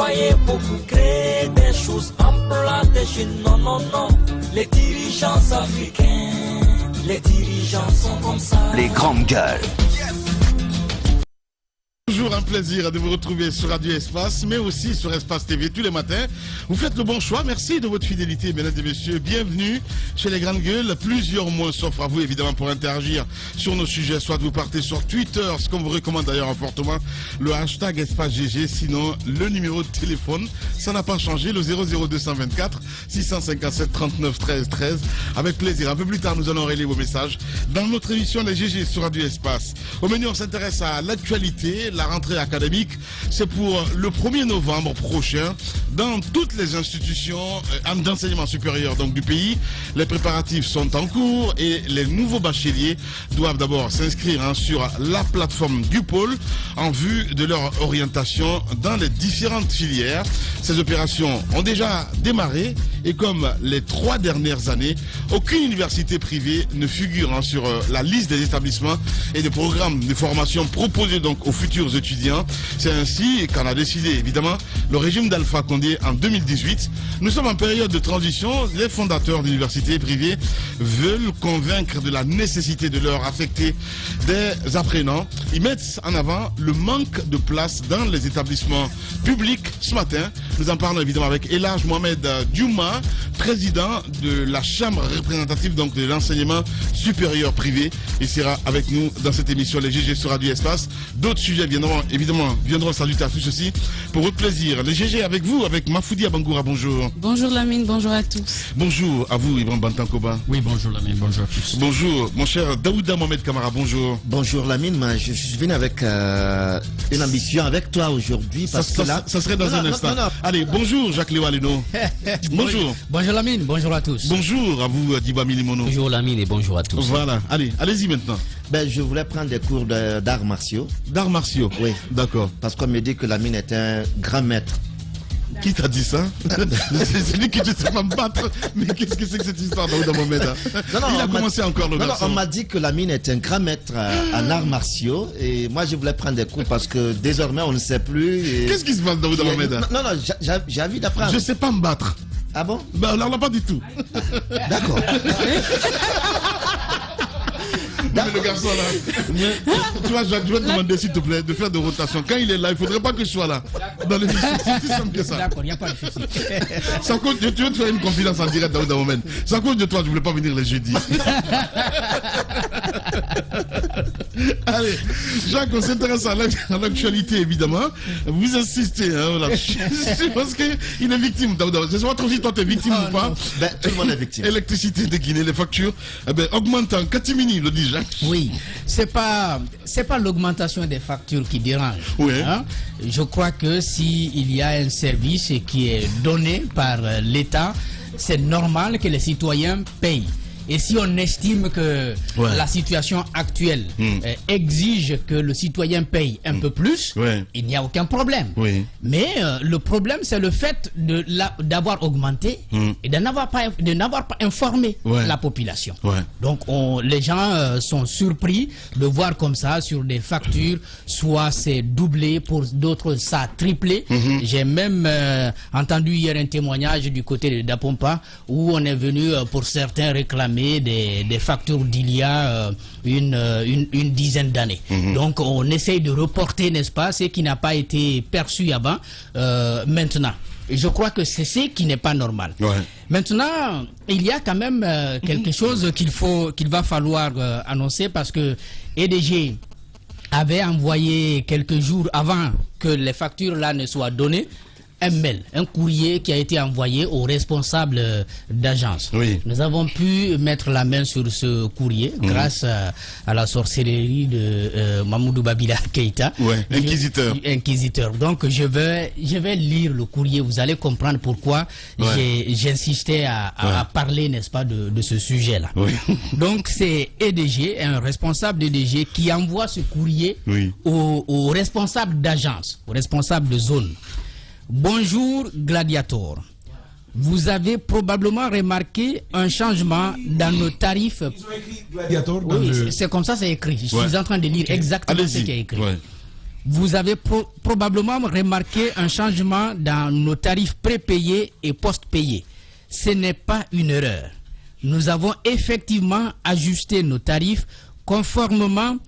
travailler beaucoup, créer des choses, employer des jeunes. Non, non, non. Les dirigeants africains, les dirigeants sont comme ça. Les grandes gueules. Toujours un plaisir de vous retrouver sur Radio Espace, mais aussi sur Espace TV tous les matins. Vous faites le bon choix. Merci de votre fidélité, mesdames et messieurs. Bienvenue chez les grandes gueules. Plusieurs mots s'offrent à vous, évidemment, pour interagir sur nos sujets. Soit vous partez sur Twitter, ce qu'on vous recommande d'ailleurs fortement, le hashtag Espace GG. Sinon, le numéro de téléphone, ça n'a pas changé, le 00224 657 39 13 13. Avec plaisir. Un peu plus tard, nous allons relayer vos messages dans notre émission Les GG sur Radio Espace. Au menu, on s'intéresse à l'actualité. La rentrée académique, c'est pour le 1er novembre prochain dans toutes les institutions d'enseignement supérieur donc, du pays. Les préparatifs sont en cours et les nouveaux bacheliers doivent d'abord s'inscrire sur la plateforme du pôle en vue de leur orientation dans les différentes filières. Ces opérations ont déjà démarré et comme les 3 dernières années, aucune université privée ne figure sur la liste des établissements et des programmes de formation proposés donc aux futurs étudiants. C'est ainsi qu'en a décidé évidemment le régime d'Alpha Condé en 2018. Nous sommes en période de transition. Les fondateurs d'universités privées veulent convaincre de la nécessité de leur affecter des apprenants. Ils mettent en avant le manque de place dans les établissements publics. Ce matin, nous en parlons évidemment avec Elhaj Mohamed Diouma, président de la Chambre représentative donc de l'enseignement supérieur privé. Il sera avec nous dans cette émission Les GG sur Radio Espace. D'autres sujets viendront saluter à tous ceci pour votre plaisir. Les GG avec vous, avec Mafoudi Abangoura, bonjour. Bonjour Lamine, bonjour à tous. Bonjour à vous Ibrahim Bantankoba. Oui, bonjour Lamine, bonjour à tous. Bonjour mon cher Daouda Mohamed Kamara, bonjour. Bonjour Lamine, je suis venu avec une ambition avec toi aujourd'hui parce que là... Ça serait dans un instant. Non. Allez, bonjour Jacques Léwaleno. Bonjour. Bonjour Lamine, bonjour à tous. Bonjour à vous Diba Milimono. Bonjour Lamine et bonjour à tous. Voilà, allez-y maintenant. Je voulais prendre des cours d'arts martiaux. D'arts martiaux? Oui. D'accord. Parce qu'on me dit que Lamine est un grand maître. Qui t'a dit ça? C'est lui qui ne sait pas me battre. Mais qu'est-ce que c'est que cette histoire dans mon maître? Il a commencé encore le garçon. On m'a dit que Lamine est un grand maître en arts martiaux. Et moi, je voulais prendre des cours parce que désormais, on ne sait plus. Qu'est-ce qui se passe dans mon maître? Non, j'ai envie d'apprendre. Je ne sais pas me battre. Ah bon? Alors là, pas du tout. D'accord. Non, mais le garçon là, tu vois, Jacques, je vais te demander s'il te plaît de faire de rotation. Quand il est là, il ne faudrait pas que je sois là. Dans l'émission, c'est plus simple que ça. D'accord, il n'y a pas de souci. Ça compte, tu veux te faire une confidence en direct dans le moment. Ça compte de toi, je ne voulais pas venir les jeudis. Allez, Jacques, on s'intéresse à l'actualité évidemment. Vous insistez, hein, voilà. Je pense qu'il est victime. Je sais pas trop si toi tu es victime ou pas. Tout le monde est victime. Électricité de Guinée, les factures augmentent en catimini, le dit Jacques. Oui, c'est pas l'augmentation des factures qui dérange. Oui. Hein? Je crois que s'il y a un service qui est donné par l'État, c'est normal que les citoyens payent. Et si on estime que la situation actuelle exige que le citoyen paye un peu plus, il n'y a aucun problème. Mais le problème, c'est le fait d'avoir augmenté et de n'avoir pas informé la population. Donc les gens sont surpris de voir comme ça sur des factures, soit c'est doublé, pour d'autres ça a triplé. J'ai même entendu hier un témoignage du côté de Dapompa où on est venu pour certains réclamer des factures d'il y a une dizaine d'années. Donc on essaye de reporter, n'est-ce pas, ce qui n'a pas été perçu avant, maintenant. Et je crois que c'est ce qui n'est pas normal. Maintenant, il y a quand même quelque chose qu'il va falloir annoncer parce que EDG avait envoyé quelques jours avant que les factures là ne soient données un mail, un courrier qui a été envoyé aux responsables d'agence. Nous avons pu mettre la main sur ce courrier grâce à la sorcellerie de Mamoudou Babila Keïta. Inquisiteur. Donc je vais lire le courrier, vous allez comprendre pourquoi j'insistais à parler, n'est-ce pas, de ce sujet-là. Donc c'est EDG, un responsable d'EDG qui envoie ce courrier aux responsables d'agence, aux responsables de zone. Bonjour Gladiator. Vous avez probablement remarqué un changement dans nos tarifs. Ils ont écrit Gladiator. Oui, c'est comme ça, c'est écrit. Je suis en train de lire exactement ce qui est écrit. vous avez probablement remarqué un changement dans nos tarifs prépayés et post-payés. Ce n'est pas une erreur. Nous avons effectivement ajusté nos tarifs conformément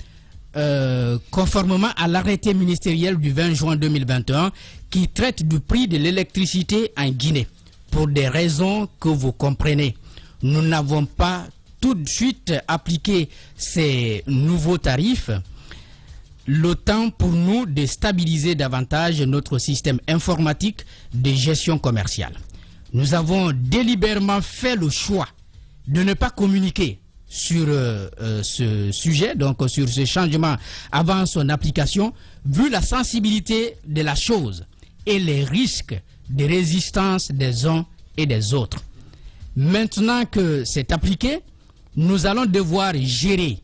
à l'arrêté ministériel du 20 juin 2021 qui traite du prix de l'électricité en Guinée. Pour des raisons que vous comprenez, nous n'avons pas tout de suite appliqué ces nouveaux tarifs. Le temps pour nous de stabiliser davantage notre système informatique de gestion commerciale. Nous avons délibérément fait le choix de ne pas communiquer sur ce sujet, donc sur ce changement avant son application, vu la sensibilité de la chose et les risques de résistance des uns et des autres. Maintenant que c'est appliqué, nous allons devoir gérer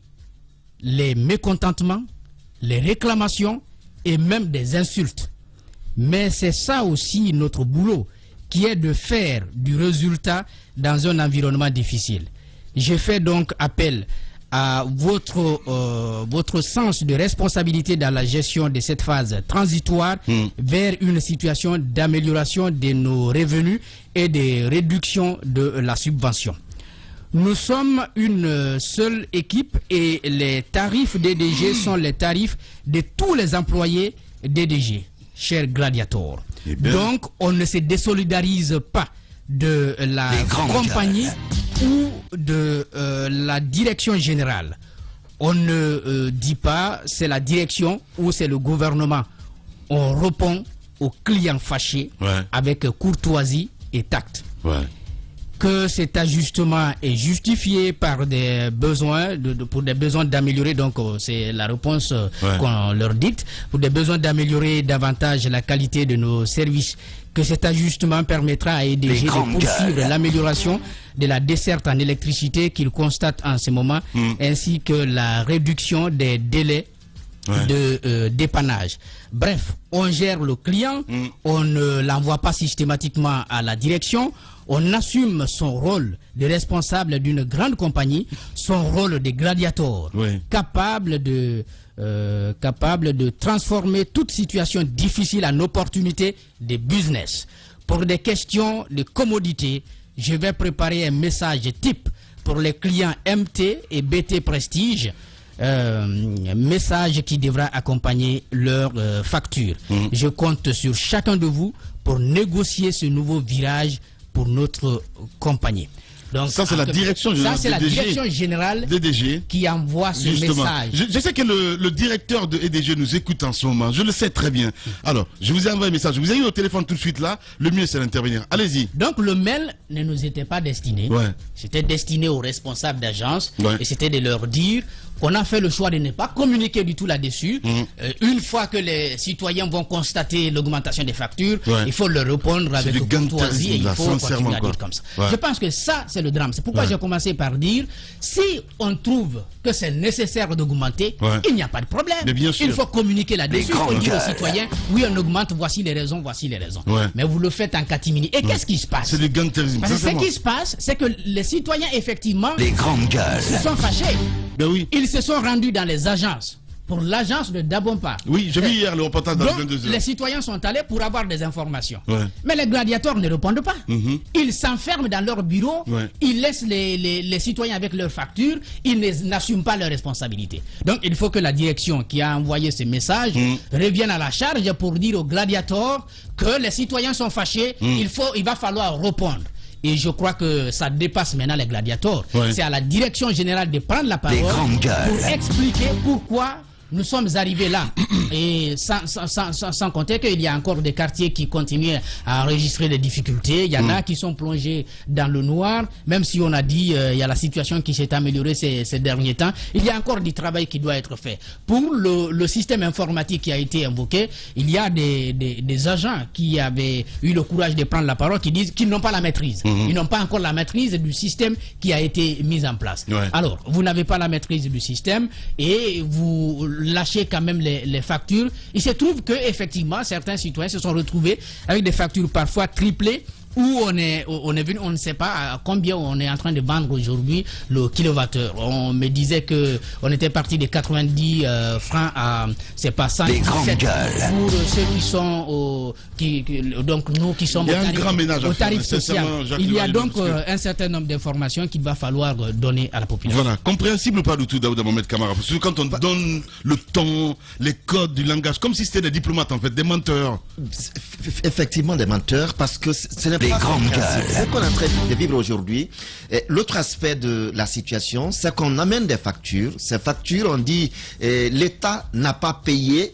les mécontentements, les réclamations et même des insultes. Mais c'est ça aussi notre boulot, qui est de faire du résultat dans un environnement difficile. Je fais donc appel à votre sens de responsabilité dans la gestion de cette phase transitoire vers une situation d'amélioration de nos revenus et de réduction de la subvention. Nous sommes une seule équipe et les tarifs DDG sont les tarifs de tous les employés DDG, chers gladiateurs. Donc, on ne se désolidarise pas de la compagnie ou de la direction générale. On ne dit pas c'est la direction ou c'est le gouvernement. On répond aux clients fâchés avec courtoisie et tact. Que cet ajustement est justifié par des besoins, pour des besoins d'améliorer, donc c'est la réponse qu'on leur dicte, pour des besoins d'améliorer davantage la qualité de nos services, que cet ajustement permettra à EDG de poursuivre l'amélioration de la desserte en électricité qu'il constate en ce moment, ainsi que la réduction des délais de dépannage. Bref, on gère le client, on ne l'envoie pas systématiquement à la direction, on assume son rôle de responsable d'une grande compagnie, son rôle de gladiateur, capable de transformer toute situation difficile en opportunité de business. Pour des questions de commodité, je vais préparer un message type pour les clients MT et BT Prestige, message qui devra accompagner leur facture. Je compte sur chacun de vous pour négocier ce nouveau virage pour notre compagnie. Donc, ça, c'est la direction générale DDG qui envoie ce message. Je sais que le directeur de EDG nous écoute en ce moment. Je le sais très bien. Alors, je vous ai envoyé un message. Vous avez eu au téléphone tout de suite là. Le mieux, c'est d'intervenir. Allez-y. Donc, le mail ne nous était pas destiné. C'était destiné aux responsables d'agence. Et c'était de leur dire qu'on a fait le choix de ne pas communiquer du tout là-dessus. Une fois que les citoyens vont constater l'augmentation des factures, il faut leur répondre avec courtoisie et il faut continuer à dire comme ça. Je pense que ça, c'est le drame. C'est pourquoi j'ai commencé par dire, si on trouve que c'est nécessaire d'augmenter, il n'y a pas de problème. Il faut communiquer là-dessus. Il faut dire aux citoyens, oui, on augmente, voici les raisons, voici les raisons. Mais vous le faites en catimini. Et qu'est-ce qui se passe? C'est du gantérisme. Ce qui se passe, c'est que les citoyens, effectivement, se sont fâchés. Ils se sont rendus dans les agences. Pour l'agence de Dabompa. Oui, j'ai vu hier le reportage dans 22 heures. Les citoyens sont allés pour avoir des informations. Mais les gladiateurs ne répondent pas. Ils s'enferment dans leur bureau, ils laissent les citoyens avec leurs factures, ils n'assument pas leurs responsabilités. Donc il faut que la direction qui a envoyé ce message revienne à la charge pour dire aux gladiateurs que les citoyens sont fâchés, il va falloir répondre. Et je crois que ça dépasse maintenant les gladiateurs. C'est à la direction générale de prendre la parole pour expliquer pourquoi nous sommes arrivés là. Et sans compter qu'il y a encore des quartiers qui continuent à enregistrer des difficultés. Il y en a qui sont plongés dans le noir. Même si on a dit il y a la situation qui s'est améliorée ces derniers temps, il y a encore du travail qui doit être fait. Pour le système informatique qui a été invoqué, il y a des agents qui avaient eu le courage de prendre la parole, qui disent qu'ils n'ont pas la maîtrise. Ils n'ont pas encore la maîtrise du système qui a été mis en place. Alors, vous n'avez pas la maîtrise du système et vous lâchez quand même les factures. Il se trouve que effectivement certains citoyens se sont retrouvés avec des factures parfois triplées où on est venu, on ne sait pas à combien on est en train de vendre aujourd'hui le kilowattheure. On me disait que on était parti de 90 francs à, c'est pas 117 pour ceux qui sont donc nous qui sommes au tarif social. Il y a donc un certain nombre d'informations qu'il va falloir donner à la population. Voilà, compréhensible ou pas du tout, Daouda Mohamed Kamara? Parce que quand on donne le ton, les codes du langage, comme si c'était des diplomates en fait, des menteurs. Effectivement des menteurs, parce que ce n'est pas ce qu'on est en train de vivre aujourd'hui. L'autre aspect de la situation, c'est qu'on amène des factures. Ces factures, on dit l'État n'a pas payé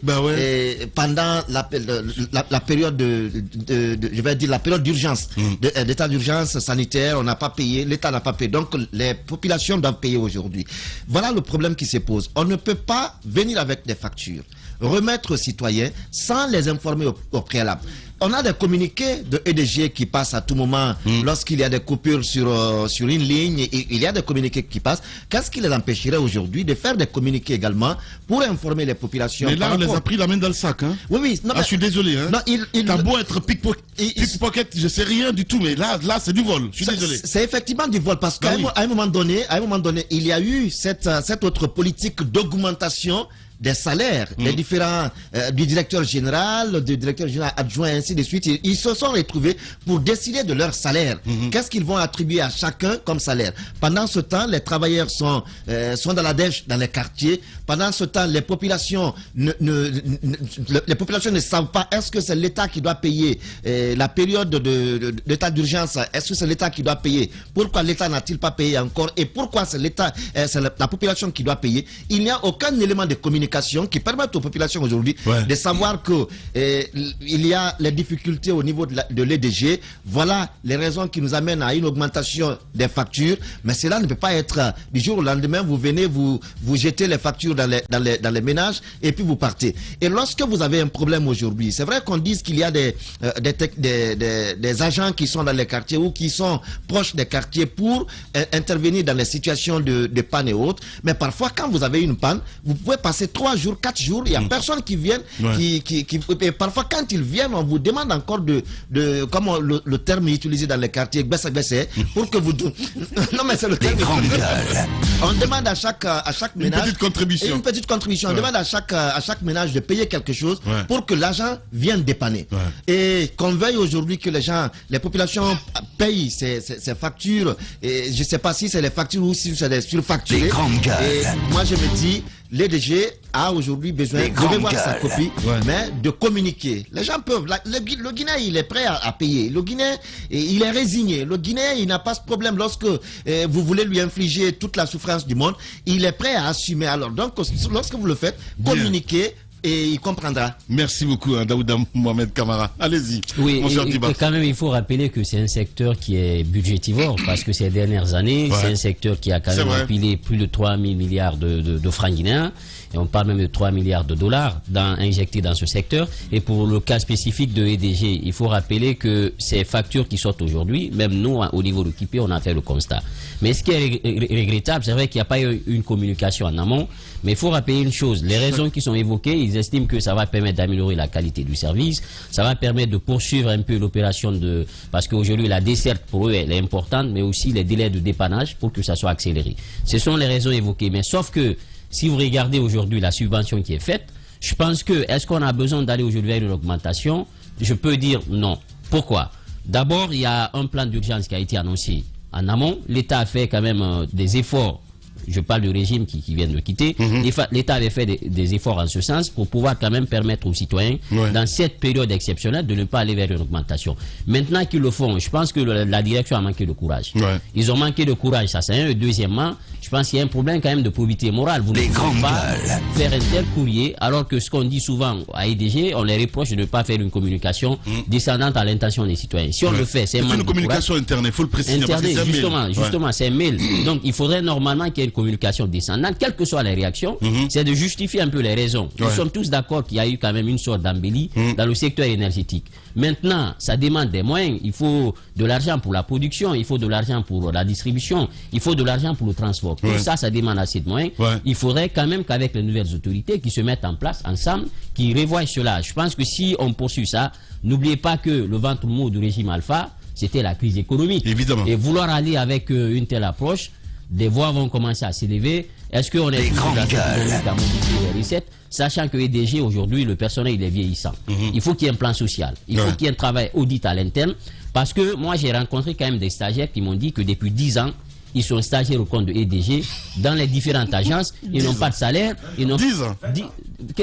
pendant la période je vais dire la période d'urgence, d'état d'urgence sanitaire, on n'a pas payé, l'État n'a pas payé. Donc les populations doivent payer aujourd'hui. Voilà le problème qui se pose. On ne peut pas venir avec des factures, remettre aux citoyens sans les informer au préalable. On a des communiqués de EDG qui passent à tout moment lorsqu'il y a des coupures sur une ligne. Il y a des communiqués qui passent. Qu'est-ce qui les empêcherait aujourd'hui de faire des communiqués également pour informer les populations? Mais là, on les a pris la main dans le sac. Hein. Oui. Non, je suis désolé. Hein. T'as beau être pickpocket, je sais rien du tout, mais là c'est du vol. Je suis désolé. C'est effectivement du vol parce qu'à un moment donné, il y a eu cette autre politique d'augmentation des salaires, les différents du directeur général adjoint, ainsi de suite. Ils se sont retrouvés pour décider de leur salaire. Qu'est-ce qu'ils vont attribuer à chacun comme salaire? Pendant ce temps, les travailleurs sont dans la dèche dans les quartiers. Pendant ce temps, les populations ne savent pas, est-ce que c'est l'État qui doit payer la période d'état d'urgence? Est-ce que c'est l'État qui doit payer? Pourquoi l'État n'a-t-il pas payé encore? Et pourquoi c'est l'État, c'est la population qui doit payer? Il n'y a aucun élément de communication qui permettent aux populations aujourd'hui de savoir que il y a les difficultés au niveau de l'EDG. Voilà les raisons qui nous amènent à une augmentation des factures. Mais cela ne peut pas être du jour au lendemain. Vous venez, vous jetez les factures dans les ménages et puis vous partez. Et lorsque vous avez un problème aujourd'hui, c'est vrai qu'on dise qu'il y a des agents qui sont dans les quartiers ou qui sont proches des quartiers pour intervenir dans les situations de panne et autres. Mais parfois, quand vous avez une panne, vous pouvez passer 3 jours, 4 jours, il n'y a personne qui vienne, et parfois quand ils viennent, on vous demande encore comment le terme est utilisé dans les quartiers, pour que vous... Non mais c'est le terme. On demande à chaque ménage... Une petite contribution. On demande à chaque ménage de payer quelque chose pour que l'argent vienne dépanner. Et qu'on veuille aujourd'hui que les populations payent ces factures, et je ne sais pas si c'est les factures ou si c'est des surfacturés. Et moi je me dis, l'EDG a aujourd'hui besoin de revoir sa copie, mais de communiquer. Les gens peuvent. Le Guinéen, il est prêt à payer. Le Guinéen, il est résigné. Le Guinéen, il n'a pas ce problème. Lorsque vous voulez lui infliger toute la souffrance du monde, il est prêt à assumer. Alors, donc, lorsque vous le faites, communiquez. Et il comprendra. Merci beaucoup, Daouda Mohamed Kamara. Allez-y. Oui, et quand même, il faut rappeler que c'est un secteur qui est budgétivore, parce que ces dernières années, c'est un secteur qui a quand même empilé plus de 3 000 milliards de francs guinéens. Et on parle même de 3 milliards de dollars injectés dans ce secteur. Et pour le cas spécifique de EDG, il faut rappeler que ces factures qui sortent aujourd'hui, même nous, au niveau de l'OKIPE, on a fait le constat. Mais ce qui est regrettable, c'est vrai qu'il n'y a pas eu une communication en amont, mais il faut rappeler une chose, les raisons qui sont évoquées, ils estiment que ça va permettre d'améliorer la qualité du service, ça va permettre de poursuivre un peu l'opération parce qu'aujourd'hui la desserte pour eux elle est importante, mais aussi les délais de dépannage pour que ça soit accéléré. Ce sont les raisons évoquées, mais sauf que si vous regardez aujourd'hui la subvention qui est faite, je pense que, est-ce qu'on a besoin d'aller aujourd'hui vers une augmentation? Je peux dire non. Pourquoi? D'abord, il y a un plan d'urgence qui a été annoncé en amont. L'État a fait quand même des efforts. Je parle du régime qui vient de quitter. L'État avait fait des efforts en ce sens pour pouvoir quand même permettre aux citoyens, dans cette période exceptionnelle, de ne pas aller vers une augmentation. Maintenant qu'ils le font, je pense que la direction a manqué de courage. Ils ont manqué de courage, ça c'est un. Et deuxièmement, je pense qu'il y a un problème quand même de probité morale. Vous ne pouvez pas faire un tel courrier, alors que ce qu'on dit souvent à EDG, on les reproche de ne pas faire une communication descendante à l'intention des citoyens. Si on le fait, c'est une communication interne, il faut le préciser. Justement, c'est un mail. Donc il faudrait normalement qu'il y ait une communication descendante, quelles que soient les réactions, c'est de justifier un peu les raisons. Nous sommes tous d'accord qu'il y a eu quand même une sorte d'embellie dans le secteur énergétique. Maintenant, ça demande des moyens. Il faut de l'argent pour la production, il faut de l'argent pour la distribution, il faut de l'argent pour le transport. Tout ça, ça demande assez de moyens. Il faudrait quand même qu'avec les nouvelles autorités qui se mettent en place ensemble, qui revoient cela. Je pense que si on poursuit ça, n'oubliez pas que le ventre mou du régime Alpha, c'était la crise économique. Évidemment. Et vouloir aller avec une telle approche, des voix vont commencer à s'élever. Est-ce qu'on est toujours dans cette dynamique à mobiliser les recettes, sachant que EDG, aujourd'hui, le personnel, il est vieillissant. Il faut qu'il y ait un plan social. Il faut qu'il y ait un travail audit à l'interne. Parce que moi, j'ai rencontré quand même des stagiaires qui m'ont dit que depuis 10 ans, ils sont stagiaires au compte de EDG dans les différentes agences. Ils n'ont pas de salaire. 10 ans.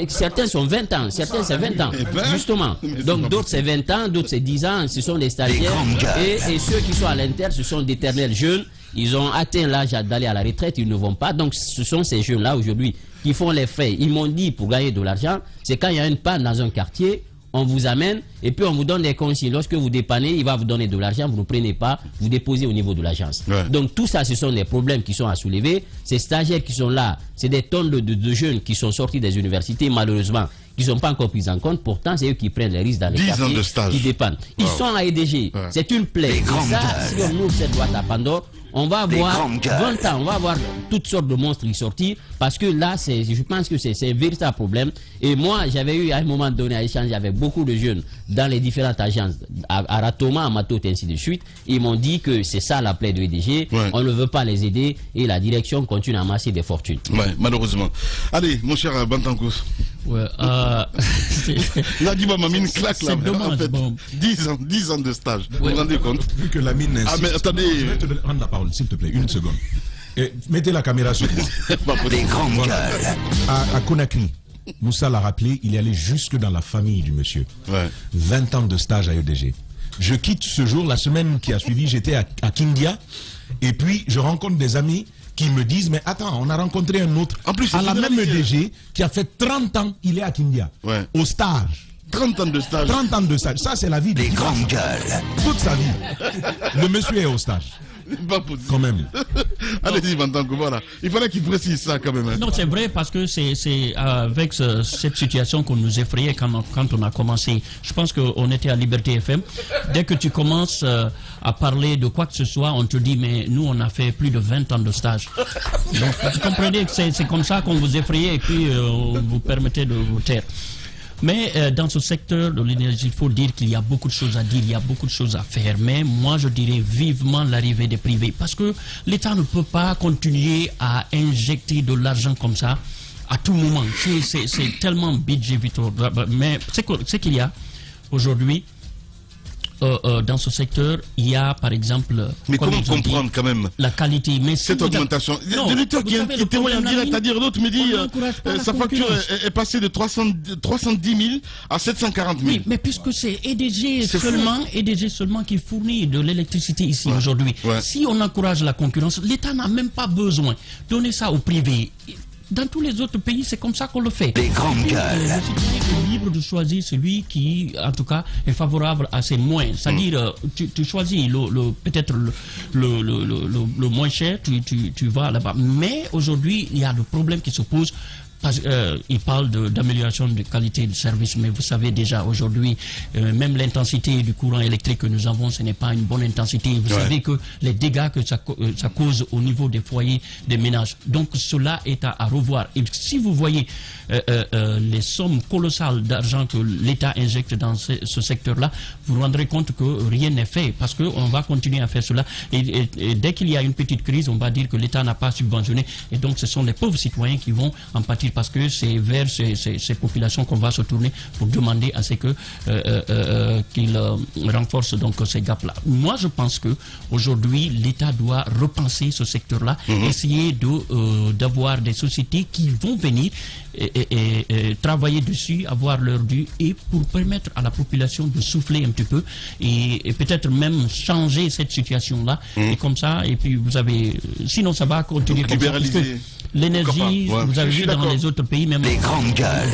Certains sont 20 ans. Certains, c'est 20 ans. Justement. Donc, d'autres, c'est 20 ans. D'autres, c'est 10 ans. Ce sont des stagiaires. Et ceux qui sont à l'interne, ce sont d'éternels jeunes. Ils ont atteint l'âge d'aller à la retraite. Ils ne vont pas. Donc, ce sont ces jeunes-là, aujourd'hui, qui font les frais. Ils m'ont dit, pour gagner de l'argent, c'est quand il y a une panne dans un quartier, on vous amène et puis on vous donne des consignes. Lorsque vous dépannez, il va vous donner de l'argent, vous ne prenez pas, vous déposez au niveau de l'agence. Donc tout ça, ce sont des problèmes qui sont à soulever. Ces stagiaires qui sont là, c'est des tonnes de jeunes qui sont sortis des universités, malheureusement, qui ne sont pas encore pris en compte. Pourtant, c'est eux qui prennent les risques dans les quartiers, qui dépannent. Ils sont à EDG. C'est une plaie. Et ça, si on ouvre cette boîte à Pandore, on va avoir 20 ans, on va avoir toutes sortes de monstres qui sortir, parce que là, je pense que c'est un véritable problème. Et moi, j'avais eu à un moment donné à échanger avec beaucoup de jeunes dans les différentes agences, à Ratoma, à Matot, et ainsi de suite. Ils m'ont dit que c'est ça la plaie de EDG. On ne veut pas les aider et la direction continue à amasser des fortunes. Malheureusement. Allez, mon cher Bantancous. Là, dis-moi, ma mine claque là. Dommage, en fait, bon. 10 ans de stage. Vous vous rendez compte? Vu que la mine insiste. Ah, mais attendez. Je vais te rendre la parole, s'il te plaît, une seconde. Mettez la caméra sur moi. Voilà. À Conakry, Moussa l'a rappelé, il est allé jusque dans la famille du monsieur. 20 ans de stage à EDG. Je quitte ce jour, la semaine qui a suivi, j'étais à Kindia. Et puis, je rencontre des amis qui me disent, mais attends, on a rencontré un autre, en plus, à la même EDG, qui a fait 30 ans, il est à Kindia, au stage. 30 ans de stage. 30 ans de stage, ça c'est la vie des grandes gueules. Toute sa vie. Le monsieur est au stage. Pas possible. Quand même. Allez-y, Bantancous, voilà. Il fallait qu'il précise ça quand même. Non, c'est vrai, parce que c'est avec cette situation qu'on nous effrayait quand on a commencé. Je pense qu'on était à Liberté FM. Dès que tu commences à parler de quoi que ce soit, on te dit, mais nous, on a fait plus de 20 ans de stage. Donc, vous comprenez que c'est comme ça qu'on vous effrayait et puis on vous permettait de vous taire. Mais dans ce secteur de l'énergie, il faut dire qu'il y a beaucoup de choses à dire, il y a beaucoup de choses à faire. Mais moi, je dirais vivement l'arrivée des privés. Parce que l'État ne peut pas continuer à injecter de l'argent comme ça à tout moment. C'est tellement budget vital. Mais c'est qu'il y a aujourd'hui, dans ce secteur, il y a par exemple... Mais comment comprendre quand même la qualité, mais cette augmentation? Le lecteur qui témoigne en direct, c'est-à-dire l'autre me dit sa facture est passée de 310 000 à 740 000. Oui, mais puisque c'est EDG seulement qui fournit de l'électricité ici aujourd'hui. Si on encourage la concurrence, l'État n'a même pas besoin de donner ça au privé. Dans tous les autres pays, c'est comme ça qu'on le fait. Les grandes gueules. Le citoyen est libre de choisir celui qui, en tout cas, est favorable à ses moyens. C'est-à-dire, tu choisis peut-être le moins cher, tu vas là-bas. Mais aujourd'hui, il y a le problème qui se pose. Il parle d'amélioration de qualité de service, mais vous savez déjà aujourd'hui, même l'intensité du courant électrique que nous avons, ce n'est pas une bonne intensité. Vous savez que les dégâts que ça cause au niveau des foyers, des ménages. Donc cela est à revoir. Et si vous voyez les sommes colossales d'argent que l'État injecte dans ce secteur-là, vous vous rendrez compte que rien n'est fait, parce qu'on va continuer à faire cela. Et dès qu'il y a une petite crise, on va dire que l'État n'a pas subventionné. Et donc ce sont les pauvres citoyens qui vont en pâtir, parce que c'est vers ces populations qu'on va se tourner pour demander à ce qu'ils renforcent donc ces gaps-là. Moi, je pense que aujourd'hui, l'État doit repenser ce secteur-là, essayer d'avoir des sociétés qui vont venir et travailler dessus, avoir leur dû, et pour permettre à la population de souffler un petit peu et peut-être même changer cette situation-là. Et comme ça, et puis vous avez, sinon ça va continuer comme ça, parce que l'énergie, vous avez vu dans les autres pays, même les grandes gueules,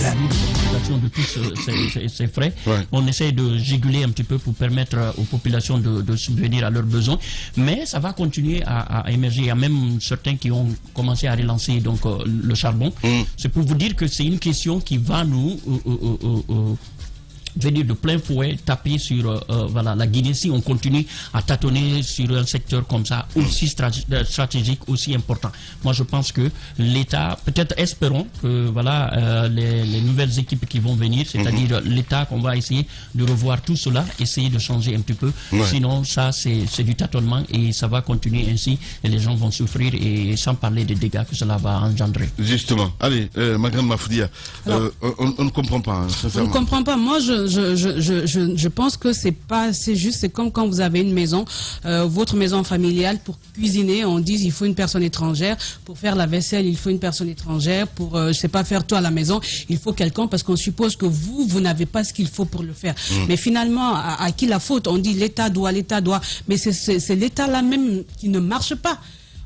de tous ces frais, on essaie de juguler un petit peu pour permettre aux populations de subvenir à leurs besoins, mais ça va continuer à émerger. Il y a même certains qui ont commencé à relancer donc le charbon. C'est pour vous dire que c'est une question qui va nous venir de plein fouet, taper sur voilà, la Guinée si on continue à tâtonner sur un secteur comme ça, aussi stratégique, aussi important. Moi, je pense que l'État, peut-être espérons que voilà, les nouvelles équipes qui vont venir, c'est-à-dire l'État, qu'on va essayer de revoir tout cela, essayer de changer un petit peu. Sinon, ça, c'est du tâtonnement et ça va continuer ainsi et les gens vont souffrir et sans parler des dégâts que cela va engendrer. Justement. Allez, ma grande Mafoudia, on ne comprend pas. On ne comprend pas. Moi, je pense que c'est juste, c'est comme quand vous avez une maison, votre maison familiale, pour cuisiner, on dit il faut une personne étrangère, pour faire la vaisselle, il faut une personne étrangère, pour, je sais pas, faire tout à la maison, il faut quelqu'un parce qu'on suppose que vous n'avez pas ce qu'il faut pour le faire. Mais finalement, à qui la faute? On dit l'État doit, mais c'est l'État là même qui ne marche pas.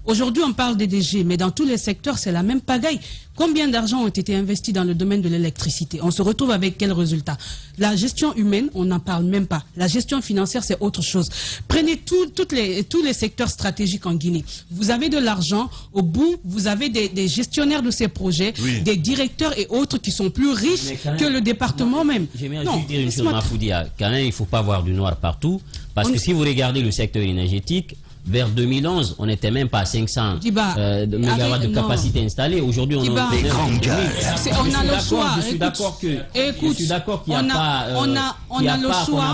Aujourd'hui, on parle des DG, mais dans tous les secteurs, c'est la même pagaille. Combien d'argent ont été investis dans le domaine de l'électricité? On se retrouve avec quel résultat? La gestion humaine, on n'en parle même pas. La gestion financière, c'est autre chose. Prenez tous les secteurs stratégiques en Guinée. Vous avez de l'argent, au bout, vous avez des gestionnaires de ces projets, des directeurs et autres qui sont plus riches que le département même. J'aimerais juste dire une chose, Mafoudia. Quand même, il ne faut pas voir du noir partout. Parce que si vous regardez le secteur énergétique, vers 2011, on n'était même pas à 500 mégawatts de capacité installée. Aujourd'hui, on est en on a le choix. Je suis d'accord qu'il n'y a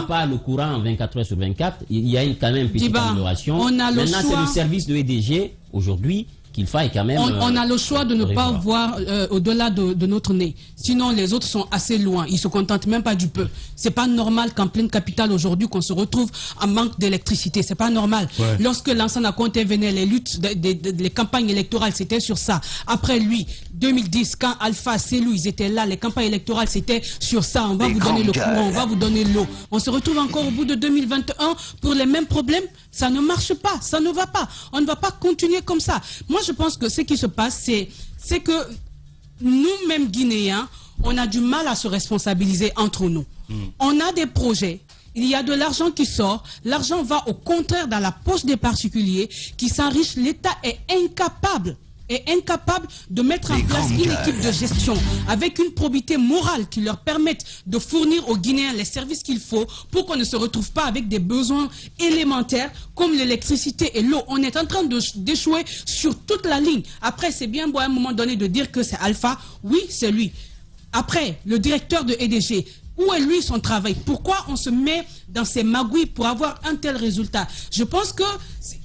pas le courant 24 heures sur 24. Il y a quand même une petite amélioration. Maintenant, c'est le service de EDG aujourd'hui qu'il faille quand même... On a le choix de ne pas voir au-delà de notre nez. Sinon, les autres sont assez loin. Ils se contentent même pas du peu. C'est pas normal qu'en pleine capitale aujourd'hui, qu'on se retrouve en manque d'électricité. C'est pas normal. Lorsque Lansana Conté venait, les luttes, les campagnes électorales, c'était sur ça. Après lui, 2010, quand Alpha, Cellou, ils étaient là, les campagnes électorales, c'était sur ça. On va vous donner le courant, on va vous donner l'eau. On se retrouve encore au bout de 2021 pour les mêmes problèmes. Ça ne marche pas, ça ne va pas. On ne va pas continuer comme ça. Moi, je pense que ce qui se passe, c'est que nous-mêmes Guinéens, on a du mal à se responsabiliser entre nous. On a des projets, il y a de l'argent qui sort, l'argent va au contraire dans la poche des particuliers qui s'enrichissent. L'État est incapable de mettre en place une équipe de gestion avec une probité morale qui leur permette de fournir aux Guinéens les services qu'il faut pour qu'on ne se retrouve pas avec des besoins élémentaires comme l'électricité et l'eau. On est en train d'échouer sur toute la ligne. Après, c'est bien beau à un moment donné de dire que c'est Alpha. Oui, c'est lui. Après, le directeur de EDG, où est lui son travail? Pourquoi on se met dans ces magouilles pour avoir un tel résultat? Je pense que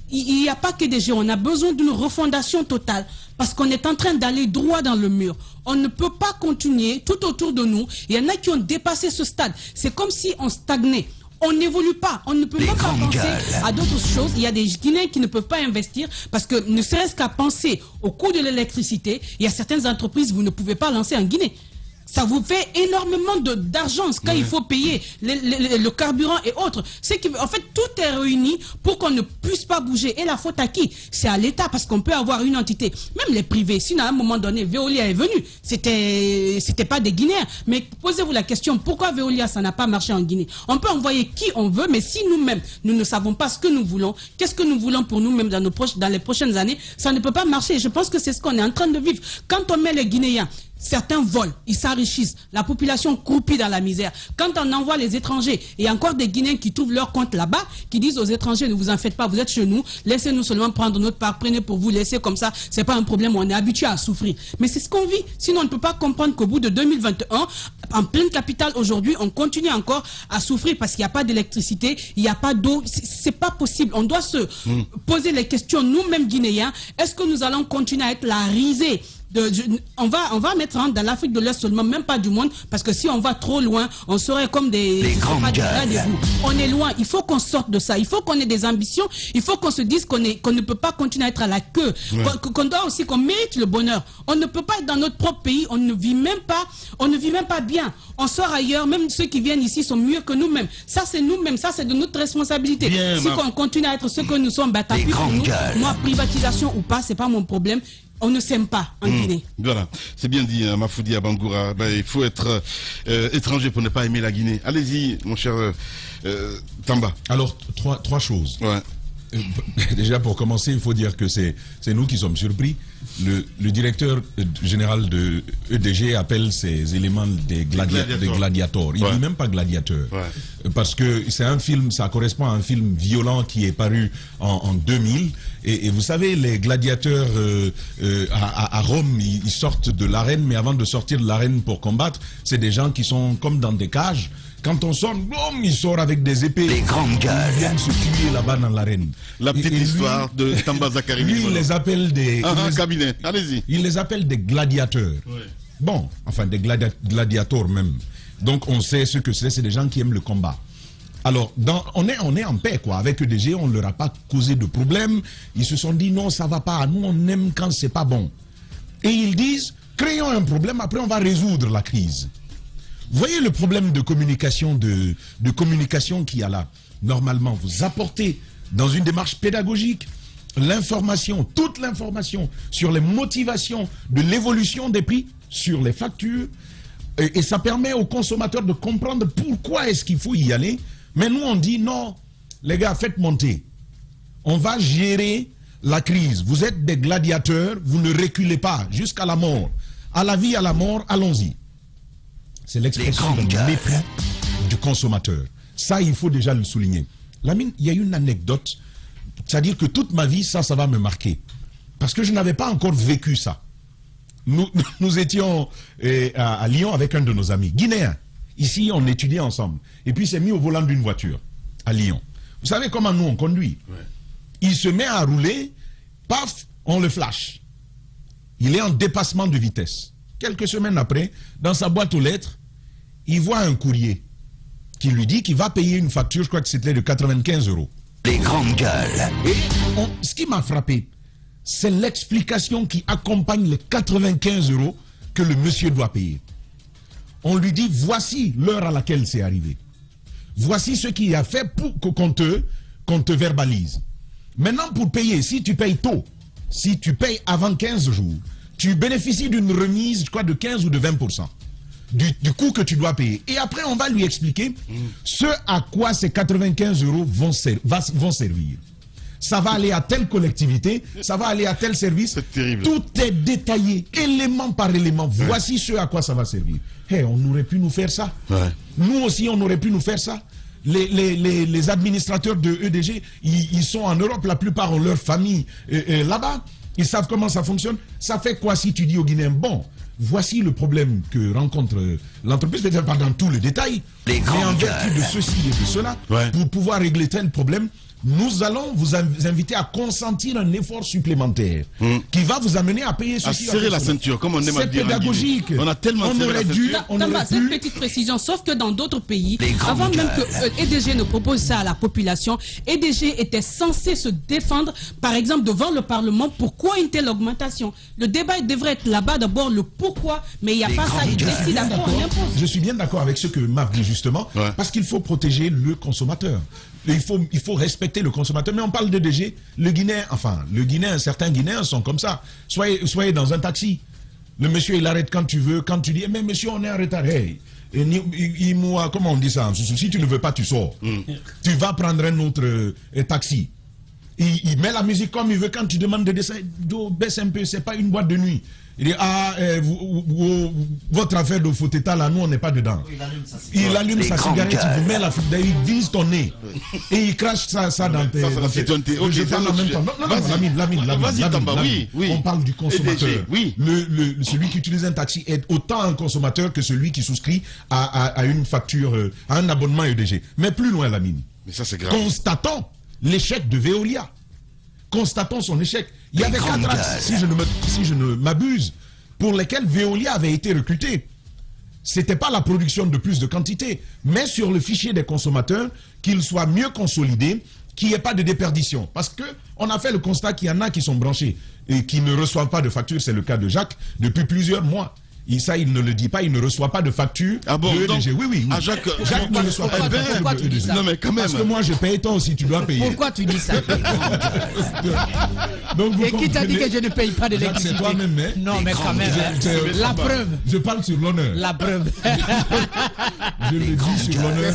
il n'y a pas que EDG, on a besoin d'une refondation totale parce qu'on est en train d'aller droit dans le mur. On ne peut pas continuer tout autour de nous. Il y en a qui ont dépassé ce stade. C'est comme si on stagnait. On n'évolue pas, on ne peut même pas penser à d'autres choses. Il y a des Guinéens qui ne peuvent pas investir parce que ne serait-ce qu'à penser au coût de l'électricité, il y a certaines entreprises que vous ne pouvez pas lancer en Guinée. Ça vous fait énormément d'argent quand il faut payer le carburant et autres. En fait, tout est réuni pour qu'on ne puisse pas bouger. Et la faute à qui? C'est à l'État parce qu'on peut avoir une entité. Même les privés, sinon à un moment donné, Veolia est venu. C'était pas des Guinéens. Mais posez-vous la question, pourquoi Veolia, ça n'a pas marché en Guinée? On peut envoyer qui on veut, mais si nous-mêmes, nous ne savons pas ce que nous voulons, qu'est-ce que nous voulons pour nous-mêmes dans les prochaines années, ça ne peut pas marcher. Je pense que c'est ce qu'on est en train de vivre. Quand on met les Guinéens, certains volent, ils s'enrichissent, la population croupit dans la misère. Quand on envoie les étrangers, il y a encore des Guinéens qui trouvent leur compte là-bas, qui disent aux étrangers, ne vous en faites pas, vous êtes chez nous, laissez-nous seulement prendre notre part, prenez pour vous, laissez comme ça, c'est pas un problème, on est habitué à souffrir. Mais c'est ce qu'on vit, sinon on ne peut pas comprendre qu'au bout de 2021, en pleine capitale aujourd'hui, on continue encore à souffrir parce qu'il n'y a pas d'électricité, il n'y a pas d'eau, c'est pas possible. On doit se poser les questions, nous-mêmes Guinéens, est-ce que nous allons continuer à être la risée on va mettre dans l'Afrique de l'Est seulement, même pas du monde, parce que si on va trop loin, on serait comme des on est loin, il faut qu'on sorte de ça, il faut qu'on ait des ambitions, il faut qu'on se dise qu'on ne peut pas continuer à être à la queue, qu'on doit aussi qu'on mérite le bonheur. On ne peut pas être dans notre propre pays, on ne vit même pas bien. On sort ailleurs, même ceux qui viennent ici sont mieux que nous-mêmes. Ça c'est nous-mêmes, ça c'est de notre responsabilité. Si on continue à être ce que nous sommes, tant pis pour nous. Moi, privatisation ou pas, c'est pas mon problème. On ne s'aime pas en Guinée. Voilà, c'est bien dit, Mafoudia Bangoura. Il faut être étranger pour ne pas aimer la Guinée. Allez-y, mon cher Tamba. Alors, trois choses. Déjà, pour commencer, il faut dire que c'est nous qui sommes surpris. Le directeur général de EDG appelle ces éléments des gladiators. Il ne dit même pas gladiateurs. Parce que c'est un film, ça correspond à un film violent qui est paru en 2000. Et vous savez, les gladiateurs à Rome, ils sortent de l'arène, mais avant de sortir de l'arène pour combattre, c'est des gens qui sont comme dans des cages. Quand on sort, il sort avec des épées. Les grandes gueules. Ils viennent se tuer là-bas dans l'arène. La petite histoire de Tamba Zakari. Lui, il les appelle des... cabinet. Allez-y. Il les appelle des gladiateurs. Ouais. Bon, enfin des gladiators même. Donc on sait ce que c'est des gens qui aiment le combat. Alors, on est en paix, quoi. Avec EDG, on ne leur a pas causé de problème. Ils se sont dit, non, ça va pas. Nous, on aime quand c'est pas bon. Et ils disent, créons un problème, après on va résoudre la crise. Vous voyez le problème de communication, de communication qu'il y a là. Normalement, vous apportez dans une démarche pédagogique l'information, toute l'information sur les motivations de l'évolution des prix, sur les factures, et ça permet aux consommateurs de comprendre pourquoi est-ce qu'il faut y aller. Mais nous, on dit non, les gars, faites monter. On va gérer la crise. Vous êtes des gladiateurs, vous ne reculez pas jusqu'à la mort. À la vie, à la mort, allons-y. C'est l'expression de mépris du consommateur. Ça, il faut déjà le souligner. Lamine, il y a une anecdote, c'est-à-dire que toute ma vie, ça va me marquer. Parce que je n'avais pas encore vécu ça. Nous étions à Lyon avec un de nos amis, guinéen. Ici, on étudiait ensemble. Et puis, il s'est mis au volant d'une voiture à Lyon. Vous savez comment nous, on conduit? Ouais. Il se met à rouler, paf, on le flash. Il est en dépassement de vitesse. Quelques semaines après, dans sa boîte aux lettres, il voit un courrier qui lui dit qu'il va payer une facture, je crois que c'était de 95 €. Les grandes gueules. Et ce qui m'a frappé, c'est l'explication qui accompagne les 95 € que le monsieur doit payer. On lui dit, voici l'heure à laquelle c'est arrivé. Voici ce qu'il a fait pour qu'on te verbalise. Maintenant, pour payer, si tu payes tôt, si tu payes avant 15 jours, tu bénéficies d'une remise, je crois, de 15 ou de 20% du coût que tu dois payer. Et après, on va lui expliquer ce à quoi ces 95 € vont servir. Ça va aller à telle collectivité, ça va aller à tel service. C'est terrible. Tout est détaillé, élément par élément. Voici ce à quoi ça va servir. Hey, on aurait pu nous faire ça. Ouais. Nous aussi, on aurait pu nous faire ça. Les administrateurs de EDG, ils sont en Europe, la plupart ont leur famille là-bas. Ils savent comment ça fonctionne. Ça fait quoi si tu dis aux Guinéens, bon, voici le problème que rencontre l'entreprise, peut-être pas dans tout le détail, mais en vertu de ceci et de cela, pour pouvoir régler tel problème, nous allons vous inviter à consentir un effort supplémentaire qui va vous amener à payer ceci. À serrer la ceinture, comme on aime à dire. C'est pédagogique. On a tellement serré la ceinture. C'est une petite précision, sauf que dans d'autres pays, avant même que EDG ne propose ça à la population, EDG était censé se défendre, par exemple, devant le Parlement. Pourquoi une telle augmentation? Le débat devrait être là-bas, d'abord le pourquoi, mais il n'y a pas ça. Il décide à quoi on impose. Je suis bien d'accord avec ce que Marc dit justement, parce qu'il faut protéger le consommateur. Il faut respecter le consommateur. Mais on parle de DG, le Guinéen, certains Guinéens sont comme ça. Soyez dans un taxi. Le monsieur, il arrête quand tu veux. Quand tu dis, mais monsieur, on est en retard. Hey, comment on dit ça? Si tu ne veux pas, tu sors. Tu vas prendre un autre taxi. Il met la musique comme il veut. Quand tu demandes de descendre, baisse un peu, c'est pas une boîte de nuit. Il dit, votre affaire de faux état là, nous on n'est pas dedans. Il allume sa cigarette, il vous met la il vise ton nez. Et il crache ça dans tes... Je parle en même temps. Non, on parle du consommateur. Celui qui utilise un taxi est autant un consommateur que celui qui souscrit à une facture, à un abonnement EDG. Mais plus loin, Lamine. Mais ça c'est grave. Constatons l'échec de Veolia. Constatons son échec. Il y avait 4 axes, si je ne m'abuse, pour lesquels Veolia avait été recruté. Ce n'était pas la production de plus de quantité, mais sur le fichier des consommateurs, qu'il soit mieux consolidé, qu'il n'y ait pas de déperdition. Parce qu'on a fait le constat qu'il y en a qui sont branchés et qui ne reçoivent pas de facture, c'est le cas de Jacques, depuis plusieurs mois. il ne le dit pas, il ne reçoit pas de facture de EDG. Oui. Ah, Jacques ne reçoit pas de facture de EDG. Non, mais quand même. Parce que moi, je paye, toi aussi, tu dois payer. Pourquoi tu dis ça? Et qui t'a dit que je ne paye pas d'électricité? C'est toi-même, mais... Non, mais quand même. La preuve. Je parle sur l'honneur. La preuve. Je le dis sur l'honneur.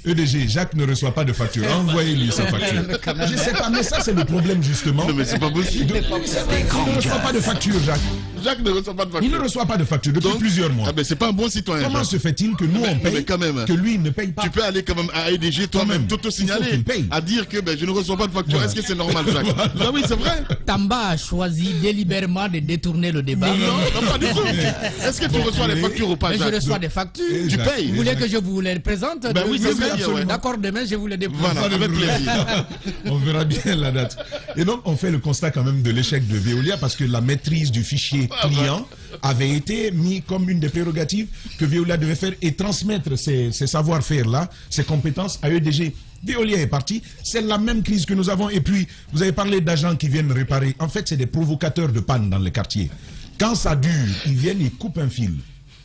EDG, Jacques ne reçoit pas de facture. Envoyez-lui sa facture. Je ne sais pas, mais ça, c'est le problème, justement. Non, mais c'est pas possible. Il ne reçoit pas de facture, Jacques. Jacques ne reçoit pas de facture. Il ne reçoit pas de facture depuis plusieurs mois. Ah ben c'est pas un bon citoyen. Comment se fait-il que nous on paye, que lui il ne paye pas? Tu peux aller quand même à EDG toi-même, t'auto-signaler, à dire que je ne reçois pas de facture. Est-ce que c'est normal, Jacques? Ah oui, c'est vrai. Tamba a choisi délibérément de détourner le débat. Non, pas du tout. Est-ce que tu reçois les factures ou pas, Jacques? Je reçois des factures. Tu payes. Vous voulez que je vous les présente? Ben oui, c'est vrai. D'accord, demain je vous les dépose. Voilà, avec plaisir. On verra bien la date. Et donc on fait le constat quand même de l'échec de Veolia parce que la maîtrise du fichier client avait été mis comme une des prérogatives que Veolia devait faire et transmettre ces savoir-faire-là, ces compétences à EDG. Veolia est parti, c'est la même crise que nous avons. Et puis, vous avez parlé d'agents qui viennent réparer. En fait, c'est des provocateurs de panne dans les quartiers. Quand ça dure, ils viennent, ils coupent un fil.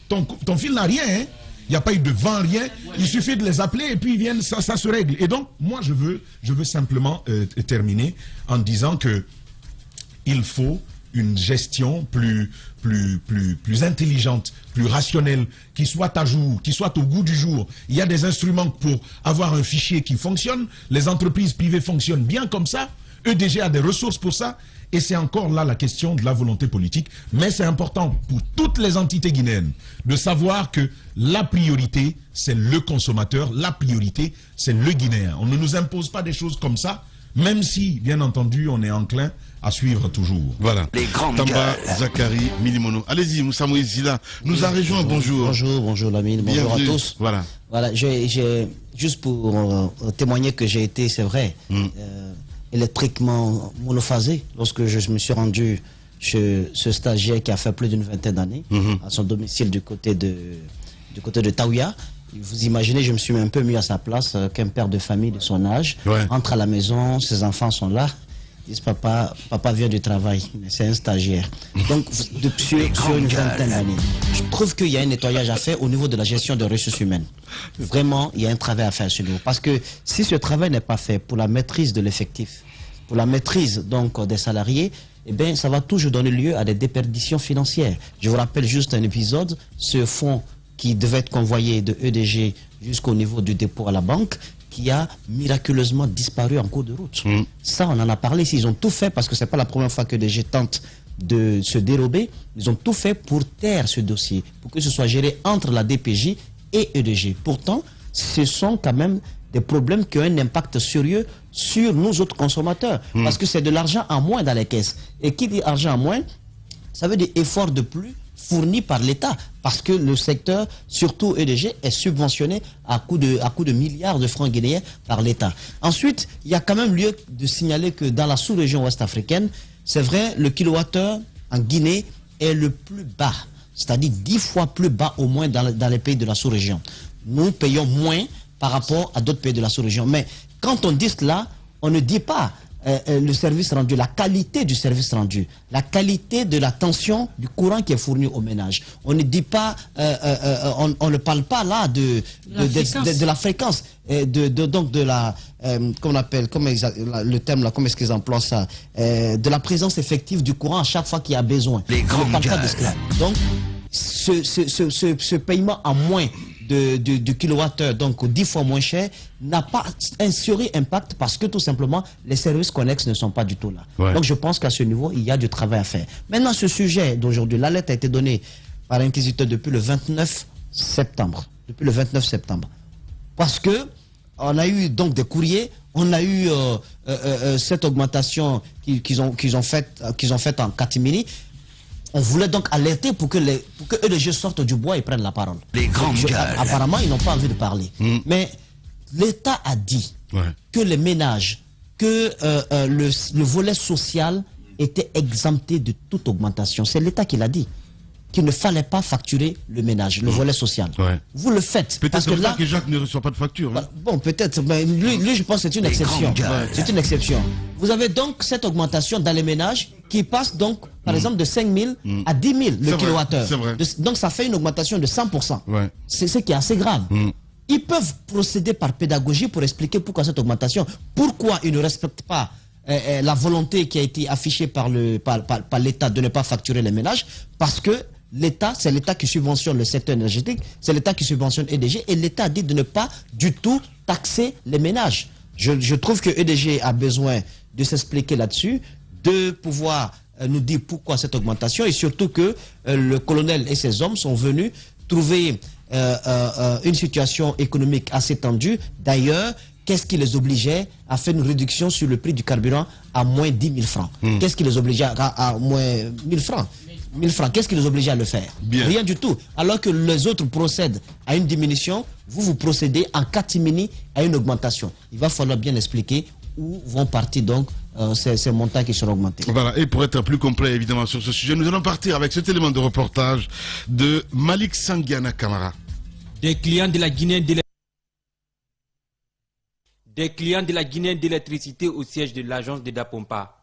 Ton fil n'a rien, hein. Il n'y a pas eu de vent, rien. Il suffit de les appeler et puis ils viennent, ça se règle. Et donc, moi, je veux simplement terminer en disant que il faut une gestion plus intelligente, plus rationnelle, qui soit à jour, qui soit au goût du jour. Il y a des instruments pour avoir un fichier qui fonctionne. Les entreprises privées fonctionnent bien comme ça. EDG a des ressources pour ça. Et c'est encore là la question de la volonté politique. Mais c'est important pour toutes les entités guinéennes de savoir que la priorité, c'est le consommateur. La priorité, c'est le Guinéen. On ne nous impose pas des choses comme ça, même si, bien entendu, on est enclin à suivre toujours. Voilà. Tamba, Zakari, Milimono. Allez-y, Moussa Moïse Zila nous a rejoint. Bonjour. Bonjour Lamine. Bonjour à tous. Voilà. Juste pour témoigner que j'ai été, c'est vrai, électriquement monophasé lorsque je me suis rendu chez ce stagiaire qui a fait plus d'une vingtaine d'années à son domicile du côté de Taouya. Vous imaginez, je me suis un peu mis à sa place qu'un père de famille de son âge entre à la maison, ses enfants sont là. Ils disent papa vient du travail, c'est un stagiaire. Donc sur une vingtaine d'années, je trouve qu'il y a un nettoyage à faire au niveau de la gestion des ressources humaines. Vraiment, il y a un travail à faire à ce niveau. Parce que si ce travail n'est pas fait pour la maîtrise de l'effectif, pour la maîtrise donc des salariés, eh bien, ça va toujours donner lieu à des déperditions financières. Je vous rappelle juste un épisode, ce fonds qui devait être convoyé de EDG jusqu'au niveau du dépôt à la banque, qui a miraculeusement disparu en cours de route. Ça, on en a parlé. Ils ont tout fait, parce que ce n'est pas la première fois que EDG tente de se dérober, ils ont tout fait pour taire ce dossier, pour que ce soit géré entre la DPJ et EDG. Pourtant, ce sont quand même des problèmes qui ont un impact sérieux sur nous autres consommateurs, parce que c'est de l'argent en moins dans les caisses. Et qui dit argent en moins, ça veut dire effort de plus fourni par l'État, parce que le secteur, surtout EDG, est subventionné à coup de milliards de francs guinéens par l'État. Ensuite, il y a quand même lieu de signaler que dans la sous-région ouest-africaine, c'est vrai, le kilowattheure en Guinée est le plus bas, c'est-à-dire 10 fois plus bas au moins dans les pays de la sous-région. Nous payons moins par rapport à d'autres pays de la sous-région. Mais quand on dit cela, on ne dit pas le service rendu, la qualité du service rendu, la qualité de la tension du courant qui est fourni aux ménages. On ne dit pas, on ne parle pas là de la fréquence, donc de la, qu'on appelle, le terme là, comment est-ce qu'ils emploient ça, de la présence effective du courant à chaque fois qu'il y a besoin. On ne parle pas de cela. Donc, ce paiement en moins du kilowattheure, donc 10 fois moins cher, n'a pas un sérieux impact parce que tout simplement les services connexes ne sont pas du tout là. Donc je pense qu'à ce niveau, il y a du travail à faire. Maintenant, ce sujet d'aujourd'hui, l'alerte a été donnée par l'inquisiteur depuis le 29 septembre. Depuis le 29 septembre. Parce que on a eu donc des courriers, on a eu cette augmentation qu'ils ont faite en catimini. On voulait donc alerter pour que EDG sortent du bois et prennent la parole. Apparemment, ils n'ont pas envie de parler. Mais l'État a dit que les ménages, que le volet social était exempté de toute augmentation. C'est l'État qui l'a dit. Qu'il ne fallait pas facturer le ménage, le volet social. Vous le faites. Peut-être que là que Jacques ne reçoit pas de facture. Bon, peut-être. Mais lui, je pense que c'est une exception. C'est une exception. Vous avez donc cette augmentation dans les ménages qui passe donc, par exemple, de 5 000 à 10 000 le kilowattheure. Donc ça fait une augmentation de 100%. C'est ce qui est assez grave. Ils peuvent procéder par pédagogie pour expliquer pourquoi cette augmentation, pourquoi ils ne respectent pas la volonté qui a été affichée par l'État de ne pas facturer les ménages, parce que l'État, c'est l'État qui subventionne le secteur énergétique, c'est l'État qui subventionne EDG, et l'État a dit de ne pas du tout taxer les ménages. Je trouve que EDG a besoin de s'expliquer là-dessus, de pouvoir nous dire pourquoi cette augmentation, et surtout que le colonel et ses hommes sont venus trouver une situation économique assez tendue. D'ailleurs, qu'est-ce qui les obligeait à faire une réduction sur le prix du carburant à moins 10 000 francs? Qu'est-ce qui les obligeait à moins 1000 francs? 1000 francs, qu'est-ce qui les obligeait à le faire? Rien du tout. Alors que les autres procèdent à une diminution, vous procédez en catimini à une augmentation. Il va falloir bien expliquer où vont partir donc ces montants qui seront augmentés. Voilà, et pour être plus complet évidemment sur ce sujet, nous allons partir avec cet élément de reportage de Malik Sangiana Kamara. Des clients de la Guinée d'électricité au siège de l'agence de Dapompa.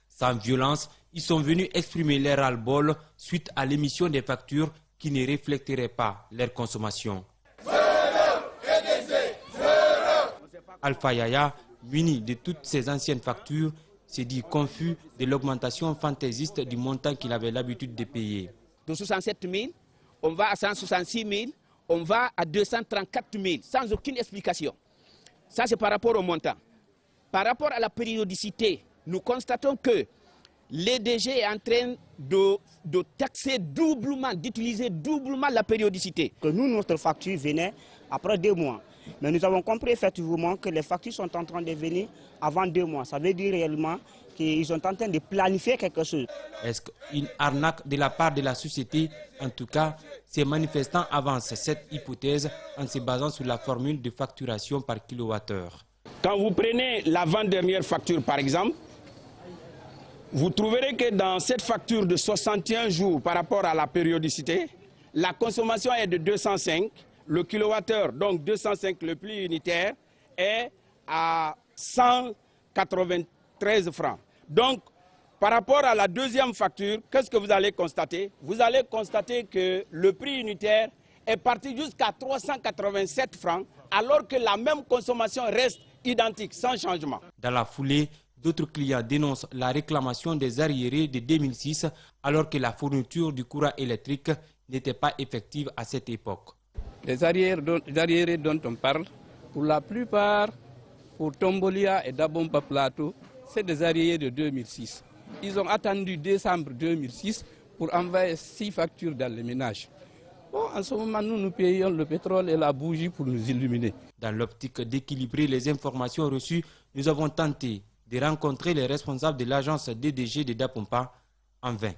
Sans violence, ils sont venus exprimer leur ras-le-bol suite à l'émission des factures qui ne refléteraient pas leur consommation. Alpha Yaya, muni de toutes ces anciennes factures, s'est dit confus de l'augmentation fantaisiste du montant qu'il avait l'habitude de payer. De 67 000, on va à 166 000, on va à 234 000, sans aucune explication. Ça, c'est par rapport au montant. Par rapport à la périodicité, nous constatons que l'EDG est en train de taxer doublement, d'utiliser doublement la périodicité. Que nous, notre facture venait après 2 mois. Mais nous avons compris effectivement que les factures sont en train de venir avant 2 mois. Ça veut dire réellement qu'ils sont en train de planifier quelque chose. Est-ce qu'une arnaque de la part de la société? En tout cas, ces manifestants avancent cette hypothèse en se basant sur la formule de facturation par kilowattheure. Quand vous prenez l'avant-dernière facture par exemple, vous trouverez que dans cette facture de 61 jours par rapport à la périodicité, la consommation est de 205, le kilowattheure, donc 205 le prix unitaire, est à 193 francs. Donc, par rapport à la deuxième facture, qu'est-ce que vous allez constater? Vous allez constater que le prix unitaire est parti jusqu'à 387 francs, alors que la même consommation reste identique, sans changement. Dans la foulée, d'autres clients dénoncent la réclamation des arriérés de 2006, alors que la fourniture du courant électrique n'était pas effective à cette époque. Les arriérés dont on parle, pour la plupart, pour Tombolia et Dabompa Plateau, c'est des arriérés de 2006. Ils ont attendu décembre 2006 pour envoyer 6 factures dans les ménages. Bon, en ce moment, nous payons le pétrole et la bougie pour nous illuminer. Dans l'optique d'équilibrer les informations reçues, nous avons tenté de rencontrer les responsables de l'agence DDG de Dapompa en vain.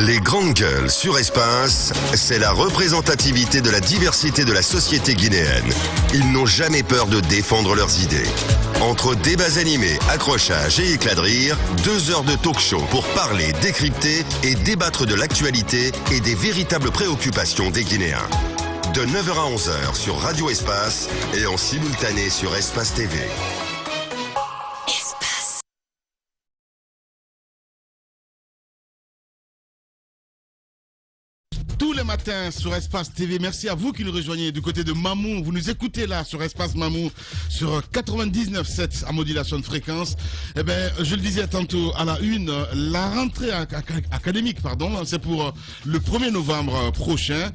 Les grandes gueules sur Espace, c'est la représentativité de la diversité de la société guinéenne. Ils n'ont jamais peur de défendre leurs idées. Entre débats animés, accrochages et éclats de rire, 2 heures de talk show pour parler, décrypter et débattre de l'actualité et des véritables préoccupations des Guinéens. De 9h à 11h sur Radio Espace et en simultané sur Espace TV. Tous les matins sur Espace TV. Merci à vous qui nous rejoignez du côté de Mamou. Vous nous écoutez là sur Espace Mamou sur 99.7 à modulation de fréquence. Eh bien, je le disais tantôt à la une, la rentrée académique, c'est pour le 1er novembre prochain.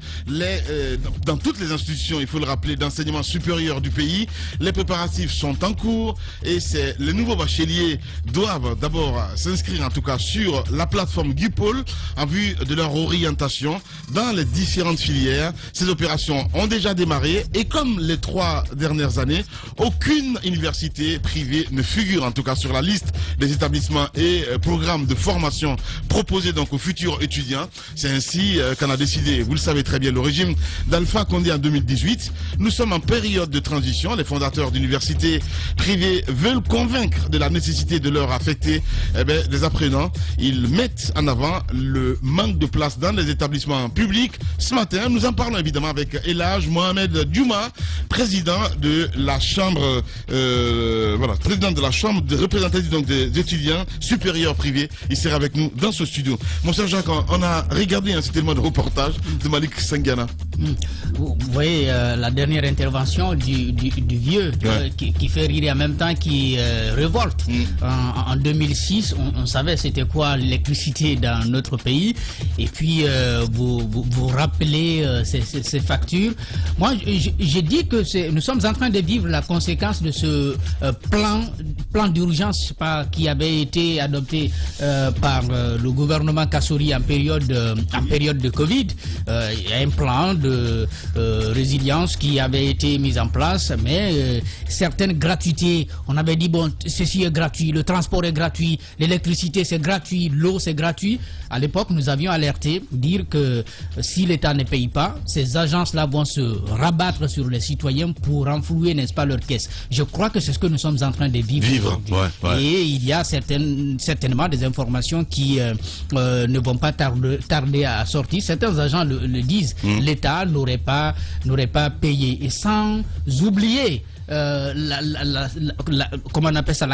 Dans toutes les institutions, il faut le rappeler, d'enseignement supérieur du pays, les préparatifs sont en cours et les nouveaux bacheliers doivent d'abord s'inscrire en tout cas sur la plateforme Gupol en vue de leur orientation dans les différentes filières. Ces opérations ont déjà démarré et comme les 3 dernières années, aucune université privée ne figure en tout cas sur la liste des établissements et programmes de formation proposés donc aux futurs étudiants. C'est ainsi qu'en a décidé, vous le savez très bien, le régime d'Alpha Condé en 2018. Nous sommes en période de transition. Les fondateurs d'universités privées veulent convaincre de la nécessité de leur affecter des apprenants. Ils mettent en avant le manque de place dans les établissements publics ce matin, nous en parlons évidemment avec Elhaj Mohamed Diouma, président de la chambre, président de la chambre de représentatifs donc des étudiants supérieurs privés. Il sera avec nous dans ce studio. Mon cher Jacques, on a regardé un certain nombre de reportages de Malik Sangana. Vous voyez la dernière intervention du vieux qui fait rire et en même temps qui révolte. En 2006, on savait c'était quoi l'électricité dans notre pays. Et puis vous rappelez ces factures. Moi, j'ai dit que nous sommes en train de vivre la conséquence de ce plan d'urgence qui avait été adopté par le gouvernement Kassori en période de Covid. Il y a un plan de résilience qui avait été mis en place, mais certaines gratuités, on avait dit bon, ceci est gratuit, le transport est gratuit, l'électricité c'est gratuit, l'eau c'est gratuit. À l'époque, nous avions alerté, dire que si l'État ne paye pas, ces agences-là vont se rabattre sur les citoyens pour renflouer, n'est-ce pas, leur caisse. Je crois que c'est ce que nous sommes en train de vivre. Et il y a certainement des informations qui ne vont pas tarder à sortir. Certains agents le disent, l'État n'aurait pas payé. Et sans oublier comment on appelle ça,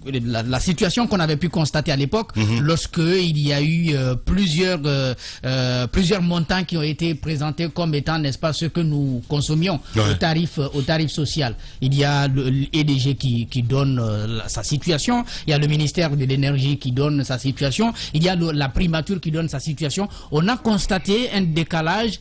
la situation qu'on avait pu constater à l'époque, lorsque il y a eu plusieurs montants qui ont été présentés comme étant, n'est-ce pas, ce que nous consommions au tarif social. Il y a l'EDG qui donne sa situation, il y a le ministère de l'énergie qui donne sa situation, il y a la primature qui donne sa situation. On a constaté un décalage,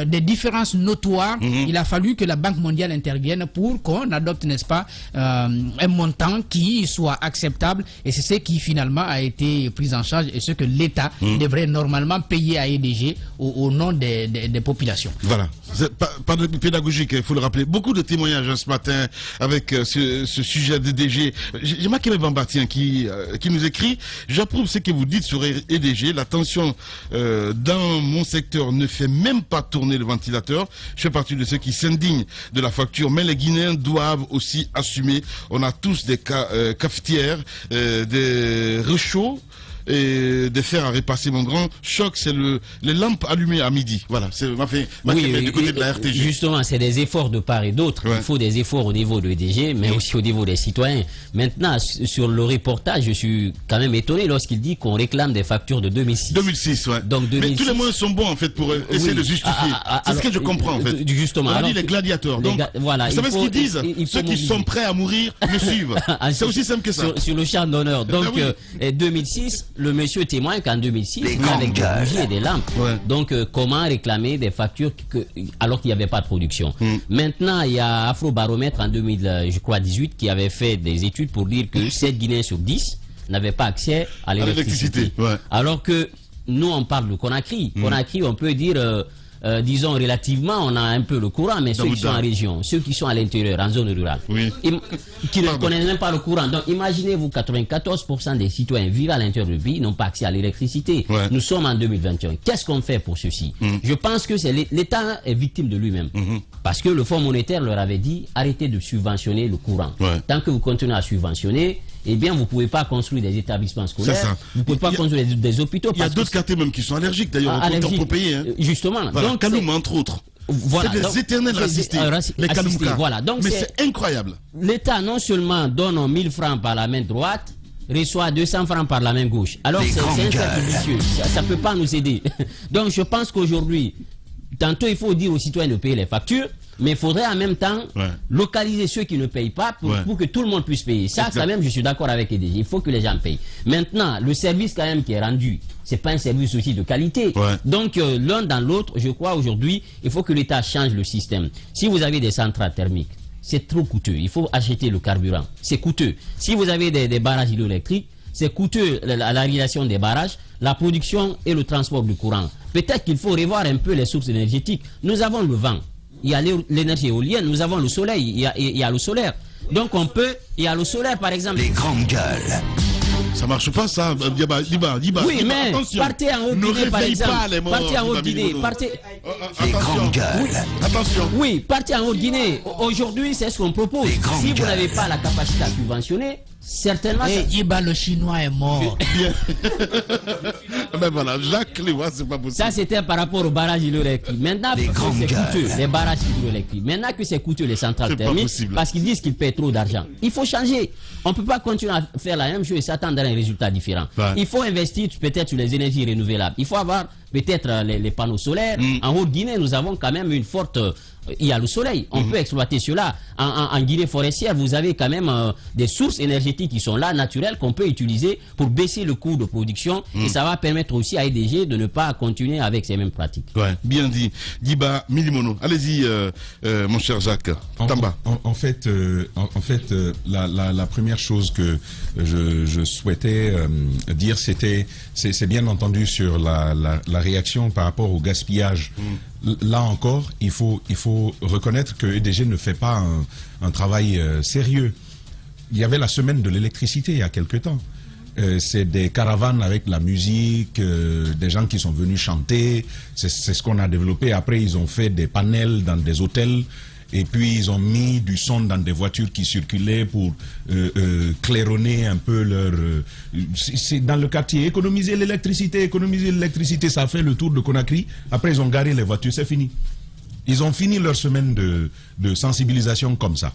des différences notoires. Il a fallu que la Banque mondiale intervienne pour qu'on adopte, n'est-ce pas, un montant qui soit acceptable, et c'est ce qui finalement a été pris en charge et ce que l'État devrait normalement payer à EDG au nom des populations. Voilà, pas de pédagogique, il faut le rappeler. Beaucoup de témoignages ce matin avec ce sujet d'EDG. J'ai Makeme Bambatien qui nous écrit: j'approuve ce que vous dites sur EDG, la tension dans mon secteur ne fait même pas tourner le ventilateur. Je fais partie de ceux qui s'indignent de la facture, mais les Guinéens doivent aussi assumer. On a tous des cafetières, des rechauds et de faire à repasser. Mon grand choc, c'est les lampes allumées à midi. Voilà, c'est du côté de la RTG. Justement, c'est des efforts de part et d'autre. Il faut des efforts au niveau de l'EDG, mais aussi au niveau des citoyens. Maintenant, sur le reportage, je suis quand même étonné lorsqu'il dit qu'on réclame des factures de 2006. 2006, ouais. Donc 2006. Mais tous les moyens sont bons en fait pour essayer de justifier. C'est ce que je comprends en fait. Justement. On a dit les gladiateurs. Donc, voilà, vous savez ce qu'ils disent? Ceux qui sont prêts à mourir me suivent. C'est aussi simple que ça. Sur le champ d'honneur. Donc 2006. Le monsieur témoigne qu'en 2006, il y avait des bougies et des lampes. Donc, comment réclamer des factures alors qu'il n'y avait pas de production? Maintenant, il y a Afrobaromètre en 2018 qui avait fait des études pour dire que 7 Guinéens sur 10 n'avaient pas accès à l'électricité. Alors que nous, on parle de Conakry. Conakry, on peut dire... disons relativement, on a un peu le courant, mais ceux qui sont en région, ceux qui sont à l'intérieur, en zone rurale, qui ne connaissent même pas le courant. Donc imaginez-vous, 94% des citoyens vivant à l'intérieur du pays n'ont pas accès à l'électricité. Nous sommes en 2021. Qu'est-ce qu'on fait pour ceci? Je pense que l'État est victime de lui-même. Parce que le Fonds monétaire leur avait dit, arrêtez de subventionner le courant. Tant que vous continuez à subventionner, eh bien, vous ne pouvez pas construire des établissements scolaires, vous ne pouvez pas construire des hôpitaux. Il y a d'autres quartiers même qui sont allergiques, d'ailleurs, pour payer. Justement. Voilà, donc, Kaloum, entre autres. Voilà, c'est des éternels assistés. Les Kaloumka. Voilà, mais c'est incroyable. L'État, non seulement donne 1000 francs par la main droite, reçoit 200 francs par la main gauche. Alors, c'est un cercle vicieux. Ça ne peut pas nous aider. Donc, je pense qu'aujourd'hui, tantôt, il faut dire aux citoyens de payer les factures, mais il faudrait en même temps localiser ceux qui ne payent pas pour que tout le monde puisse payer. Ça, quand même, je suis d'accord avec EDG. Il faut que les gens payent. Maintenant, le service quand même qui est rendu, c'est pas un service aussi de qualité. Donc, l'un dans l'autre, je crois aujourd'hui, il faut que l'État change le système. Si vous avez des centrales thermiques, c'est trop coûteux. Il faut acheter le carburant. C'est coûteux. Si vous avez des barrages hydroélectriques, c'est coûteux la réalisation des barrages, la production et le transport du courant. Peut-être qu'il faut revoir un peu les sources énergétiques. Nous avons le vent. Il y a l'énergie éolienne, nous avons le soleil, il y a le solaire. Donc on peut, il y a le solaire par exemple. Les grandes gueules. Ça marche pas, ça, Diba. Oui, mais attention. Partez en Haute-Guinée, par exemple. Partez en Haute-Guinée. Attention. Oui, partez en Haute-Guinée. Aujourd'hui, c'est ce qu'on propose. Si vous n'avez pas la capacité à subventionner, certainement. Diba, le chinois est mort. Ben voilà, Jacques Léois, c'est pas possible. Ça, c'était par rapport aux barrages hydroélectriques. Maintenant, c'est coûteux, les barrages hydroélectriques. Maintenant que c'est coûteux, les centrales thermiques, parce qu'ils disent qu'ils paient trop d'argent. Il faut changer. On ne peut pas continuer à faire la même chose et s'attendre à un résultat différent. Ouais. Il faut investir peut-être sur les énergies renouvelables. Il faut avoir peut-être les panneaux solaires. En Haute-Guinée, nous avons quand même une forte... il y a le soleil, on peut exploiter cela. En Guinée forestière, vous avez quand même des sources énergétiques qui sont là, naturelles, qu'on peut utiliser pour baisser le coût de production. Et ça va permettre aussi à EDG de ne pas continuer avec ces mêmes pratiques. Ouais, bien dit. Diba Milimono. Allez-y, mon cher Jacques. Tamba. En fait, la première chose que je souhaitais dire, c'est bien entendu sur la réaction par rapport au gaspillage. Là encore, il faut reconnaître que EDG ne fait pas un travail sérieux. Il y avait la semaine de l'électricité il y a quelque temps. C'est des caravanes avec la musique, des gens qui sont venus chanter. C'est ce qu'on a développé. Après, ils ont fait des panels dans des hôtels. Et puis, ils ont mis du son dans des voitures qui circulaient pour claironner un peu leur... c'est dans le quartier. Économiser l'électricité, ça a fait le tour de Conakry. Après, ils ont garé les voitures, c'est fini. Ils ont fini leur semaine de sensibilisation comme ça.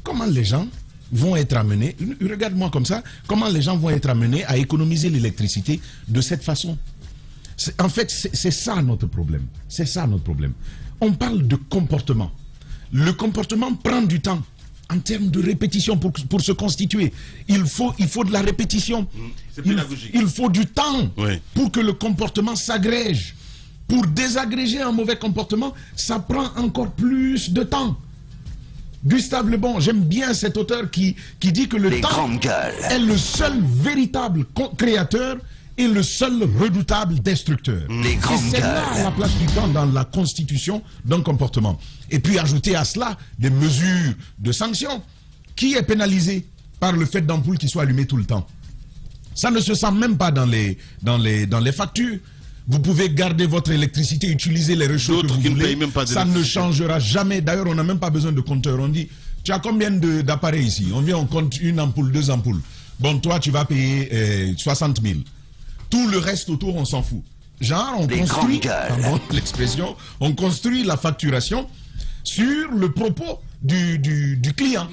Comment les gens vont être amenés, regarde-moi comme ça, comment les gens vont être amenés à économiser l'électricité de cette façon? En fait, c'est ça notre problème. C'est ça notre problème. On parle de comportement. Le comportement prend du temps en termes de répétition pour se constituer. Il faut de la répétition. Il faut du temps pour que le comportement s'agrège. Pour désagréger un mauvais comportement, ça prend encore plus de temps. Gustave Le Bon, j'aime bien cet auteur qui dit que le temps est le seul véritable créateur et le seul redoutable destructeur. Et c'est là la place du temps dans la constitution d'un comportement. Et puis ajouter à cela des mesures de sanction. Qui est pénalisé par le fait d'ampoules qui soient allumées tout le temps? Ça ne se sent même pas dans les factures. Vous pouvez garder votre électricité, utiliser les réchauds que vous voulez. Ça ne changera jamais. D'ailleurs, on n'a même pas besoin de compteur. On dit, tu as combien d'appareils ici? On vient, on compte une ampoule, 2 ampoules. Bon, toi, tu vas payer 60 000. Tout le reste autour, on s'en fout. Genre, on construit, pardon l'expression, on construit la facturation sur le propos du client.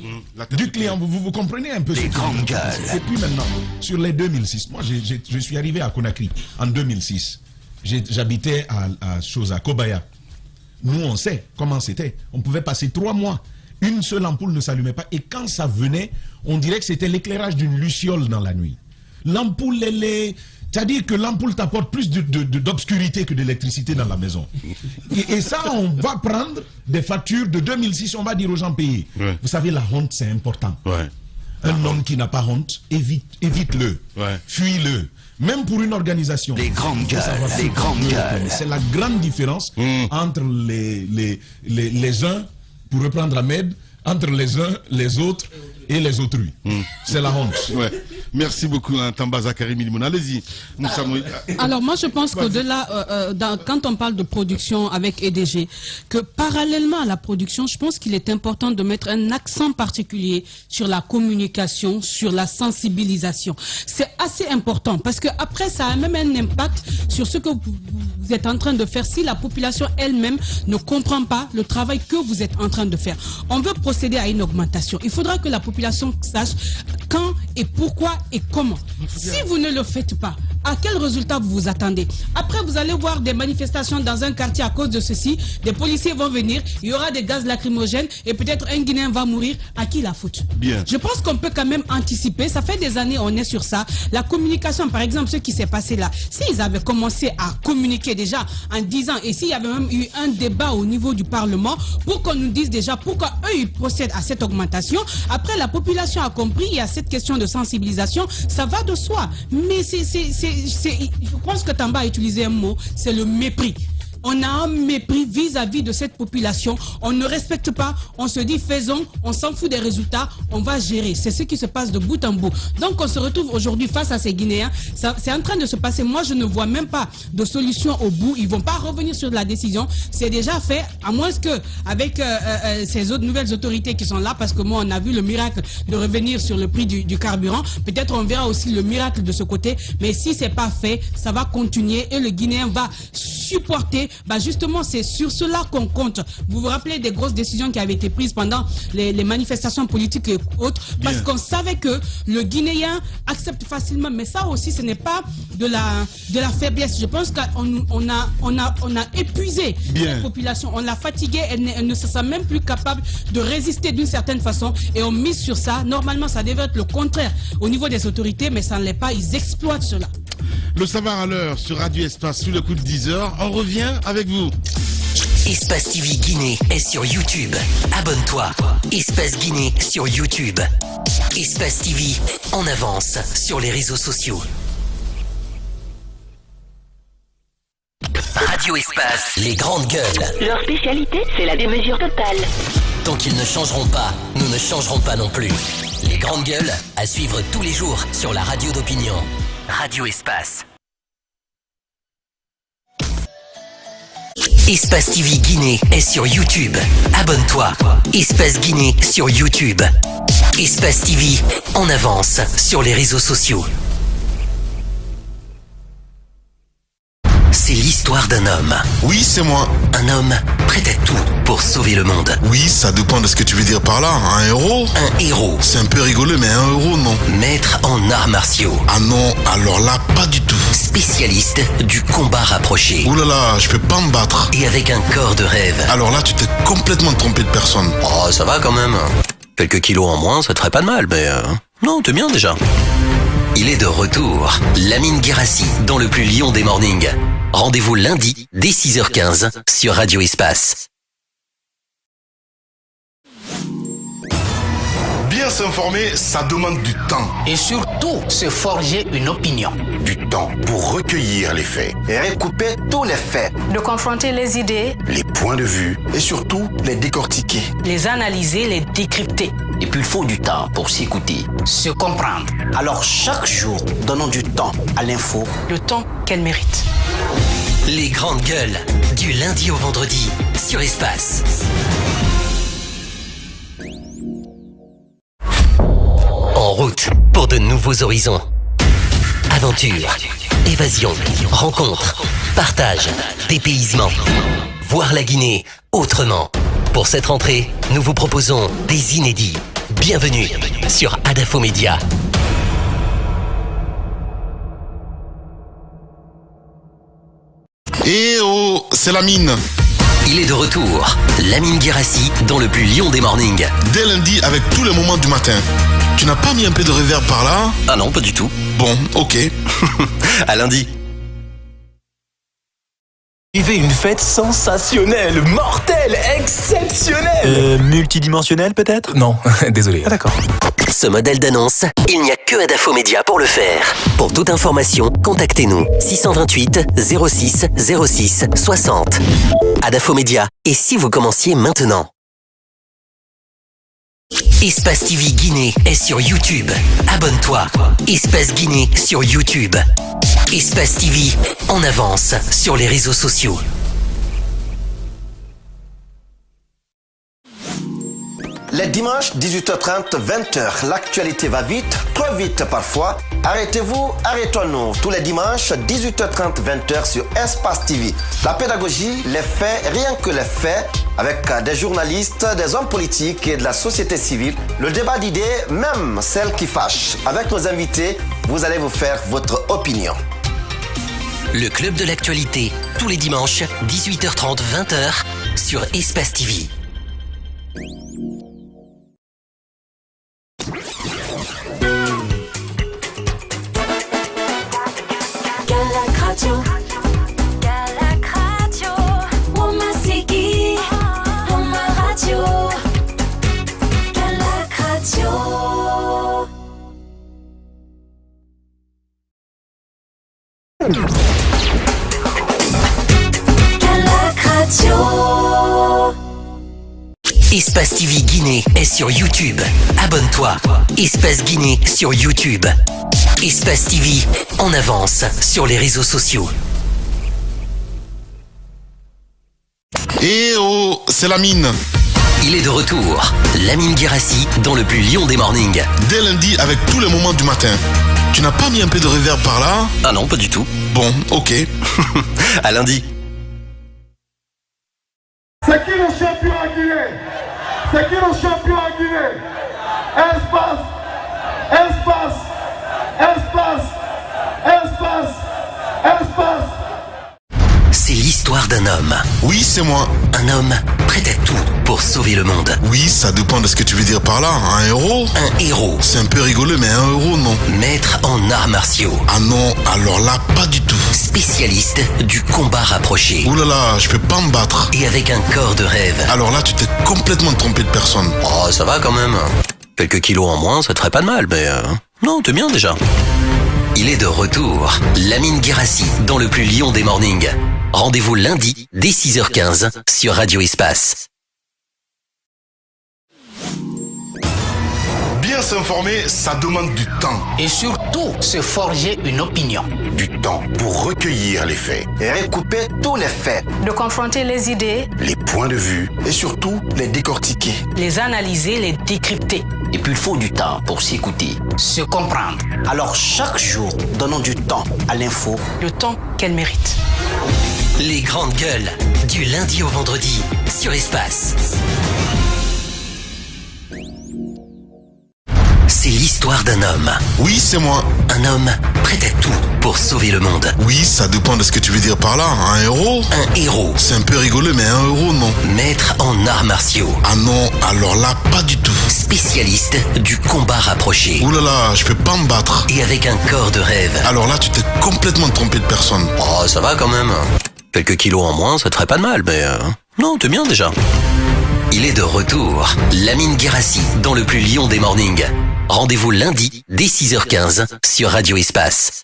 Du client, vous comprenez un peu ce que je... Et puis maintenant, sur les 2006, moi, je suis arrivé à Conakry en 2006. J'habitais à Kobaya. Nous, on sait comment c'était. On pouvait passer 3 mois. Une seule ampoule ne s'allumait pas. Et quand ça venait, on dirait que c'était l'éclairage d'une luciole dans la nuit. L'ampoule, c'est-à-dire que l'ampoule t'apporte plus d'obscurité que d'électricité dans la maison. Et ça, on va prendre des factures de 2006, on va dire aux gens payés. Vous savez, la honte, c'est important. Un homme qui n'a pas honte, évite-le, fuis-le. Même pour une organisation. C'est la grande différence entre les uns, pour reprendre Ahmed, entre les uns, les autres et les autrui. C'est la honte. Merci beaucoup, Tamba Zakari Milimouna. Allez-y. Alors moi, je pense qu'au-delà, quand on parle de production avec EDG, que parallèlement à la production, je pense qu'il est important de mettre un accent particulier sur la communication, sur la sensibilisation. C'est assez important parce que après, ça a même un impact sur ce que vous êtes en train de faire si la population elle-même ne comprend pas le travail que vous êtes en train de faire. On veut procéder à une augmentation. Il faudra que la population sache quand et pourquoi et comment. Si vous ne le faites pas, à quel résultat vous vous attendez? Après, vous allez voir des manifestations dans un quartier à cause de ceci. Des policiers vont venir, il y aura des gaz lacrymogènes et peut-être un Guinéen va mourir. À qui la faute? Je pense qu'on peut quand même anticiper. Ça fait des années on est sur ça. La communication, par exemple, ce qui s'est passé là, s'ils avaient commencé à communiquer déjà en disant, et s'il y avait même eu un débat au niveau du Parlement pour qu'on nous dise déjà pourquoi eux ils procèdent à cette augmentation. Après, la population a compris, il y a cette question de sensibilisation, ça va de soi. Mais je pense que Tamba a utilisé un mot, c'est le mépris. on a un mépris vis-à-vis de cette population. On ne respecte pas, on se dit faisons, on s'en fout des résultats, on va gérer. C'est ce qui se passe de bout en bout. Donc on se retrouve aujourd'hui face à ces Guinéens. C'est en train de se passer. Moi, je ne vois même pas de solution au bout. Ils vont pas revenir sur la décision. C'est déjà fait, à moins que avec ces autres nouvelles autorités qui sont là, parce que moi, on a vu le miracle de revenir sur le prix du carburant. Peut-être on verra aussi le miracle de ce côté. Mais si c'est pas fait, ça va continuer et le Guinéen va supporter. Justement, c'est sur cela qu'on compte. Vous vous rappelez des grosses décisions qui avaient été prises pendant les manifestations politiques et autres, parce qu'on savait que le Guinéen accepte facilement. Mais ça aussi, ce n'est pas de la faiblesse. Je pense qu'on a épuisé cette population. On l'a fatiguée. Elle ne se sent même plus capable de résister d'une certaine façon. Et on mise sur ça. Normalement, ça devrait être le contraire au niveau des autorités, mais ça ne l'est pas. Ils exploitent cela. Le savoir à l'heure sur Radio Espace sous le coup de 10h. On revient avec vous. Espace TV Guinée est sur YouTube. Abonne-toi. Espace Guinée sur YouTube. Espace TV en avance sur les réseaux sociaux. Radio Espace, les grandes gueules. Leur spécialité, c'est la démesure totale. Tant qu'ils ne changeront pas, nous ne changerons pas non plus. Les grandes gueules, à suivre tous les jours sur la radio d'opinion. Radio Espace. Espace TV Guinée est sur YouTube. Abonne-toi. Espace Guinée sur YouTube. Espace TV en avance sur les réseaux sociaux. C'est l'histoire d'un homme. Oui, c'est moi. Un homme prêt à tout pour sauver le monde. Oui, ça dépend de ce que tu veux dire par là. Un héros? Un héros. C'est un peu rigolo, mais un héros, non. Maître en arts martiaux. Ah non, alors là, pas du tout. Spécialiste du combat rapproché. Ouh là là, je peux pas me battre. Et avec un corps de rêve. Alors là, tu t'es complètement trompé de personne. Oh, ça va quand même. Quelques kilos en moins, ça te ferait pas de mal, mais... Non, t'es bien déjà. Il est de retour. Lamine Guérassi, dans le plus lion des mornings. Rendez-vous lundi, dès 6h15, sur Radio Espace. Bien s'informer, ça demande du temps. Et surtout, se forger une opinion. Du temps pour recueillir les faits. Et recouper tous les faits. De confronter les idées. Les points de vue. Et surtout, les décortiquer. Les analyser, les décrypter. Et puis il faut du temps pour s'écouter. Se comprendre. Alors chaque jour, donnons du temps à l'info. Le temps qu'elle mérite. Les grandes gueules, du lundi au vendredi, sur Espace. En route pour de nouveaux horizons. Aventure, évasion, rencontre, partage, dépaysement. Voir la Guinée autrement. Pour cette rentrée, nous vous proposons des inédits. Bienvenue sur Adafo Média. Eh oh, c'est Lamine. Il est de retour. Lamine Guérassi dans le plus lion des mornings. Dès lundi avec tous les moments du matin. Tu n'as pas mis un peu de reverb par là? Ah non, pas du tout. Bon, ok. À lundi. Vivez une fête sensationnelle, mortelle, exceptionnelle. Multidimensionnelle peut-être? Non, désolé. Ah d'accord. Ce modèle d'annonce, il n'y a que Adafo Média pour le faire. Pour toute information, contactez-nous 628 06 06 60. Adafo Média. Et si vous commenciez maintenant? Espace TV Guinée est sur YouTube. Abonne-toi. Espace Guinée sur YouTube. Espace TV en avance sur les réseaux sociaux. Les dimanches 18h30, 20h, l'actualité va vite, trop vite parfois. Arrêtez-vous, arrêtons-nous. Tous les dimanches, 18h30, 20h sur Espace TV. La pédagogie, les faits, rien que les faits, avec des journalistes, des hommes politiques et de la société civile. Le débat d'idées, même celles qui fâchent. Avec nos invités, vous allez vous faire votre opinion. Le club de l'actualité, tous les dimanches, 18h30, 20h, sur Espace TV. Radio. Espace TV Guinée est sur YouTube. Abonne-toi. Espace Guinée sur YouTube. Espace TV en avance sur les réseaux sociaux. Eh oh, c'est Lamine. Il est de retour. Lamine Guérassi dans le plus lion des mornings. Dès lundi avec tous les moments du matin. Tu n'as pas mis un peu de reverb par là? Ah non, pas du tout. Bon, ok. À lundi. C'est qui le champion à Guinée? C'est qui le champion à Guinée? Espace, espace, espace, espace, espace. C'est l'histoire d'un homme. Oui, c'est moi. Un homme prêt à tout pour sauver le monde. Oui, ça dépend de ce que tu veux dire par là. Un héros? Un héros. C'est un peu rigolo, mais un héros, non. Maître en arts martiaux. Ah non, alors là, pas du tout. Spécialiste du combat rapproché. Ouh là là, je peux pas me battre. Et avec un corps de rêve. Alors là, tu t'es complètement trompé de personne. Oh, ça va quand même. Quelques kilos en moins, ça te ferait pas de mal, mais... Non, t'es bien déjà. Il est de retour. Lamine Guérassi dans le plus lion des mornings. Rendez-vous lundi dès 6h15 sur Radio Espace. Bien s'informer, ça demande du temps. Et surtout, se forger une opinion. Du temps pour recueillir les faits et recouper tous les faits. De confronter les idées, les points de vue et surtout les décortiquer. Les analyser, les décrypter. Et puis il faut du temps pour s'écouter, se comprendre. Alors chaque jour, donnons du temps à l'info. Le temps qu'elle mérite. Les grandes gueules, du lundi au vendredi, sur Espace. C'est l'histoire d'un homme. Oui, c'est moi. Un homme prêt à tout pour sauver le monde. Oui, ça dépend de ce que tu veux dire par là. Un héros? Un héros. C'est un peu rigolo, mais un héros, non. Maître en arts martiaux. Ah non, alors là, pas du tout. Spécialiste du combat rapproché. Ouh là là, je peux pas me battre. Et avec un corps de rêve. Alors là, tu t'es complètement trompé de personne. Oh, ça va quand même. Quelques kilos en moins, ça te ferait pas de mal, mais... Non, t'es bien déjà. Il est de retour. Lamine Guérassi dans le plus lion des mornings. Rendez-vous lundi dès 6h15 sur Radio Espace.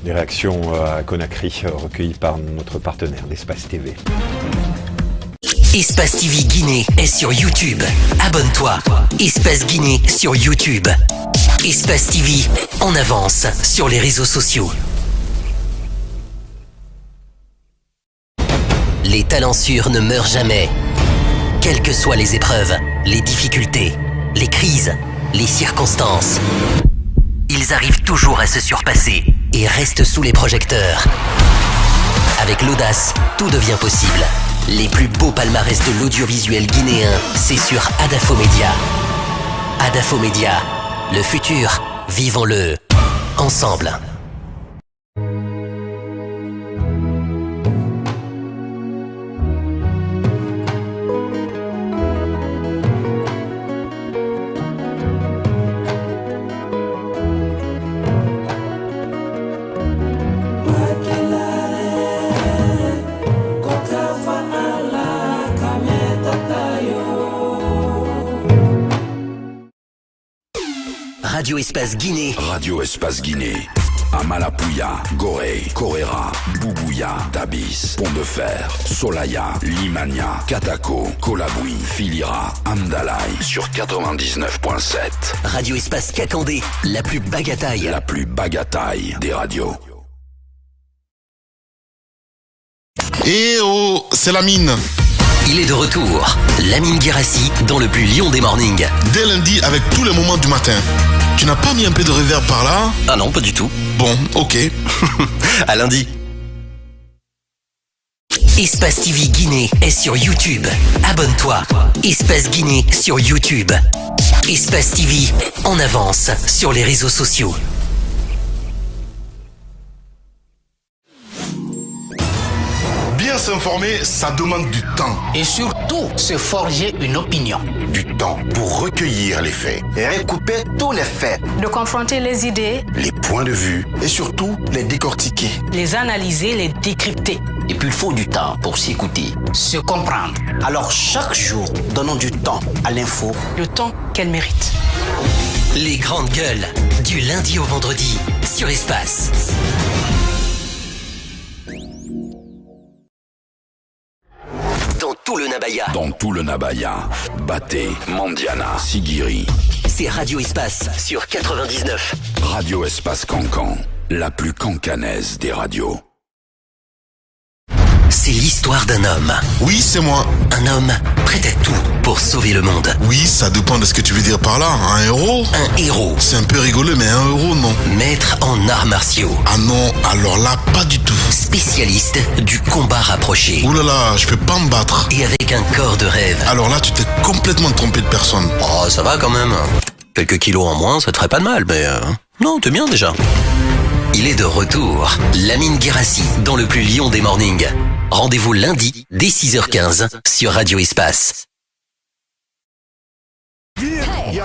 Des réactions à Conakry recueillies par notre partenaire d'Espace TV. Espace TV Guinée est sur YouTube. Abonne-toi. Espace Guinée sur YouTube. Espace TV en avance sur les réseaux sociaux. Les talentueux ne meurent jamais. Quelles que soient les épreuves, les difficultés, les crises, les circonstances, ils arrivent toujours à se surpasser et restent sous les projecteurs. Avec l'audace, tout devient possible. Les plus beaux palmarès de l'audiovisuel guinéen, c'est sur Adafo Média. Adafo Média, le futur, vivons-le ensemble. Radio Espace Guinée. Radio Espace Guinée. Amalapouya, Gorée, Koréra, Boubouya, Tabis, Pont de Fer, Solaya, Limania, Katako, Kolaboui, Filira, Amdalaï sur 99.7. Radio Espace Kakandé, la plus bagataille. La plus bagataille des radios. Eh oh, c'est Lamine. Il est de retour. Lamine Guérassi dans le plus lion des mornings. Dès lundi avec tous les moments du matin. Tu n'as pas mis un peu de reverb par là? Ah non, pas du tout. Bon, ok. À lundi. Espace TV Guinée est sur YouTube. Abonne-toi. Espace Guinée sur YouTube. Espace TV en avance sur les réseaux sociaux. Bien s'informer, ça demande du temps. Et surtout, se forger une opinion. Du temps pour recueillir les faits et recouper tous les faits. De confronter les idées, les points de vue et surtout les décortiquer. Les analyser, les décrypter. Et puis il faut du temps pour s'écouter, se comprendre. Alors chaque jour, donnons du temps à l'info. Le temps qu'elle mérite. Les grandes gueules, du lundi au vendredi, sur Espace. Dans tout le Nabaya. Dans tout le Nabaya. Baté, Mandiana, Sigiri. C'est Radio Espace sur 99. Radio Espace Cancan, la plus cancanaise des radios. C'est l'histoire d'un homme. Oui, c'est moi. Un homme prêt à tout pour sauver le monde. Oui, ça dépend de ce que tu veux dire par là. Un héros? Un héros. C'est un peu rigolo, mais un héros, non. Maître en arts martiaux. Ah non, alors là, pas du tout. Spécialiste du combat rapproché. Ouh là là, je peux pas me battre. Et avec un corps de rêve. Alors là, tu t'es complètement trompé de personne. Oh, ça va quand même. Quelques kilos en moins, ça te ferait pas de mal, mais... Non, t'es bien déjà. Il est de retour. Lamine Guérassi, dans le plus lion des mornings. Rendez-vous lundi, dès 6h15, sur Radio Espace. Hey. Yo.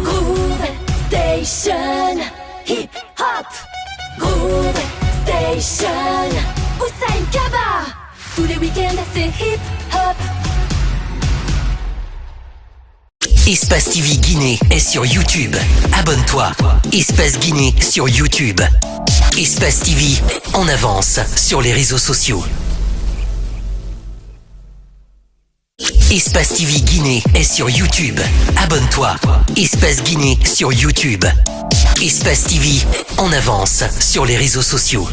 Groove Station, hip hop. Groove Station, Hussein Kaba. Tous les week-ends, c'est hip hop. Espace TV Guinée est sur YouTube. Abonne-toi. Espace Guinée sur YouTube. Espace TV en avance sur les réseaux sociaux. Espace TV Guinée est sur YouTube. Abonne-toi. Espace Guinée sur YouTube. Espace TV en avance sur les réseaux sociaux.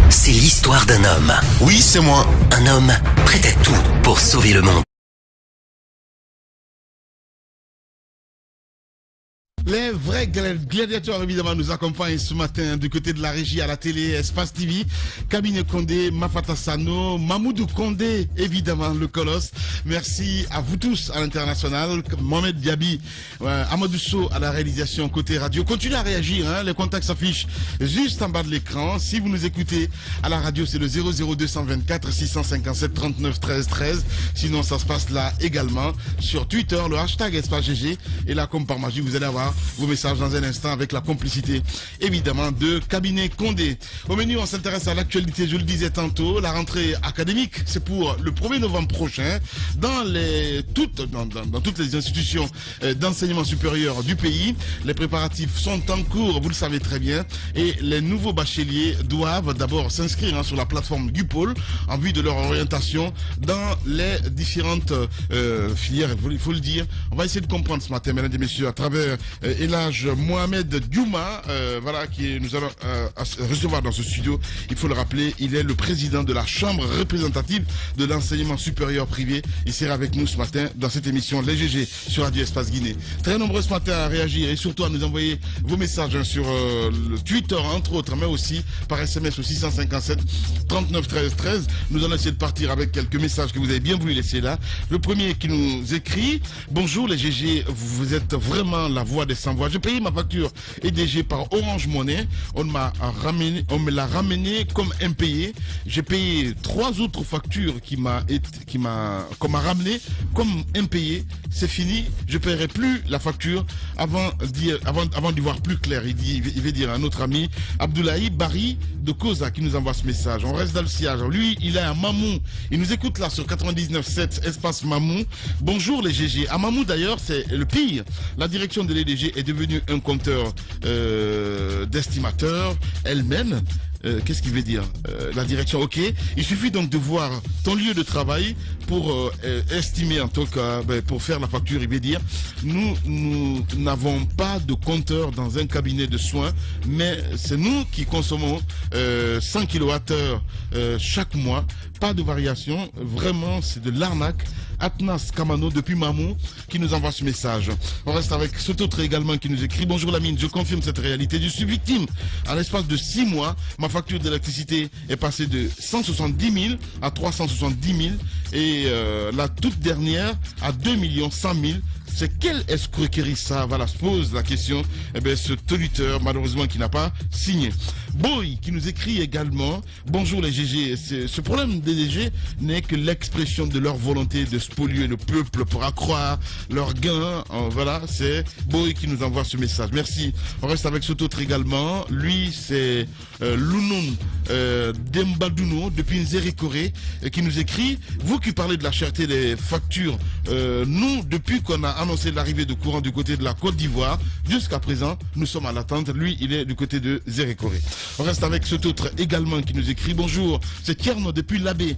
C'est l'histoire d'un homme. Oui, c'est moi. Un homme prêt à tout pour sauver le monde. Les vrais gladiateurs, évidemment, nous accompagnent ce matin du côté de la régie à la télé, Espace TV. Kabine Condé, Mafata Sano, Mamoudou Condé, évidemment, le colosse. Merci à vous tous à l'international. Mohamed Diaby, Amadou Sow à la réalisation côté radio. Continuez à réagir, hein, les contacts s'affichent juste en bas de l'écran. Si vous nous écoutez à la radio, c'est le 00224 657 39 13 13. Sinon, ça se passe là également sur Twitter, le hashtag Espace GG. Et là, comme par magie, vous allez avoir vos messages dans un instant avec la complicité évidemment de Kabine Condé. Au menu, on s'intéresse à l'actualité, je le disais tantôt, la rentrée académique, c'est pour le 1er novembre prochain dans toutes les institutions d'enseignement supérieur du pays. Les préparatifs sont en cours, vous le savez très bien, et les nouveaux bacheliers doivent d'abord s'inscrire sur la plateforme du pôle en vue de leur orientation dans les différentes filières, il faut le dire. On va essayer de comprendre ce matin, mesdames et messieurs, à travers Elhaj Mohamed Diouma, voilà, qui nous allons recevoir dans ce studio. Il faut le rappeler, il est le président de la Chambre représentative de l'enseignement supérieur privé. Il sera avec nous ce matin dans cette émission Les GG sur Radio Espace Guinée. Très nombreux ce matin à réagir et surtout à nous envoyer vos messages sur le Twitter, entre autres, mais aussi par SMS au 657 39 13 13. Nous allons essayer de partir avec quelques messages que vous avez bien voulu laisser là. Le premier qui nous écrit: bonjour les GG, vous êtes vraiment la voix des sans-voix. J'ai payé ma facture EDG par Orange Money. On me l'a ramené comme impayé. J'ai payé 3 autres factures qu'on m'a ramené comme impayé. C'est fini. Je ne paierai plus la facture avant d'y voir plus clair. Il veut dire à un autre ami, Abdoulaye Barry de Koza, qui nous envoie ce message. On reste dans le sillage. Lui, il est à Mamou. Il nous écoute là sur 99.7 Espace Mamou. Bonjour les GG. À Mamou d'ailleurs, c'est le pire. La direction de l'EDG est devenue un compteur d'estimateurs elle-même. Qu'est-ce qu'il veut dire la direction, ok. Il suffit donc de voir ton lieu de travail pour estimer, en tout cas, pour faire la facture. Il veut dire, nous n'avons pas de compteur dans un cabinet de soins, mais c'est nous qui consommons 100 kWh chaque mois. Pas de variation, vraiment c'est de l'arnaque. Atnas Kamano depuis Mamou qui nous envoie ce message. On reste avec cet autre également qui nous écrit: bonjour Lamine, je confirme cette réalité. Je suis victime. À l'espace de 6 mois, ma facture d'électricité est passée de 170 000 à 370 000 et la toute dernière à 2 100 000. C'est quelle escroquerie ça? Voilà, se pose la question. Eh bien, ce auditeur, malheureusement, qui n'a pas signé. Boy qui nous écrit également, bonjour les GG, ce problème des DG n'est que l'expression de leur volonté de spolier le peuple pour accroître leurs gains. Voilà, c'est Boy qui nous envoie ce message. Merci. On reste avec cet autre également. Lui, c'est Lounoun Dembaduno depuis Nzéré-Corée qui nous écrit, vous qui parlez de la cherté des factures, nous, depuis qu'on a annoncé l'arrivée de courant du côté de la Côte d'Ivoire, jusqu'à présent, nous sommes à l'attente. Lui, il est du côté de Nzéré-Corée. On reste avec cet autre également qui nous écrit, bonjour, c'est Tierno depuis l'Abbé.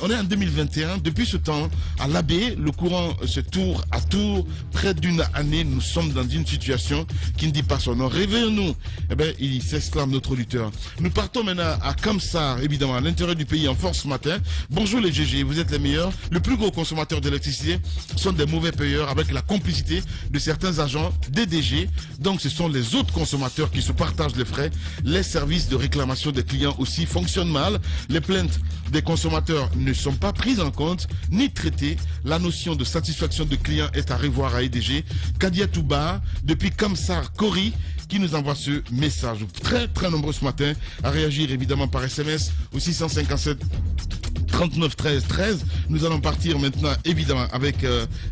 On est en 2021, depuis ce temps, à l'Abbé, le courant se tour à tour, près d'une année, nous sommes dans une situation qui ne dit pas son nom. Réveillons-nous. Eh bien, il s'exclame notre lutteur. Nous partons maintenant à Kamsar, évidemment, à l'intérieur du pays en force ce matin. Bonjour les GG, vous êtes les meilleurs. Le plus gros consommateur d'électricité sont des mauvais payeurs avec la complicité de certains agents DDG. Donc ce sont les autres consommateurs qui se partagent les frais. Les services de réclamation des clients aussi fonctionnent mal. Les plaintes des consommateurs ne sont pas prises en compte ni traitées. La notion de satisfaction de clients est à revoir à EDG. Kadia Touba, depuis Kamsar Kori, qui nous envoie ce message. Très nombreux ce matin à réagir évidemment par SMS au 657 39 13 13. Nous allons partir maintenant évidemment avec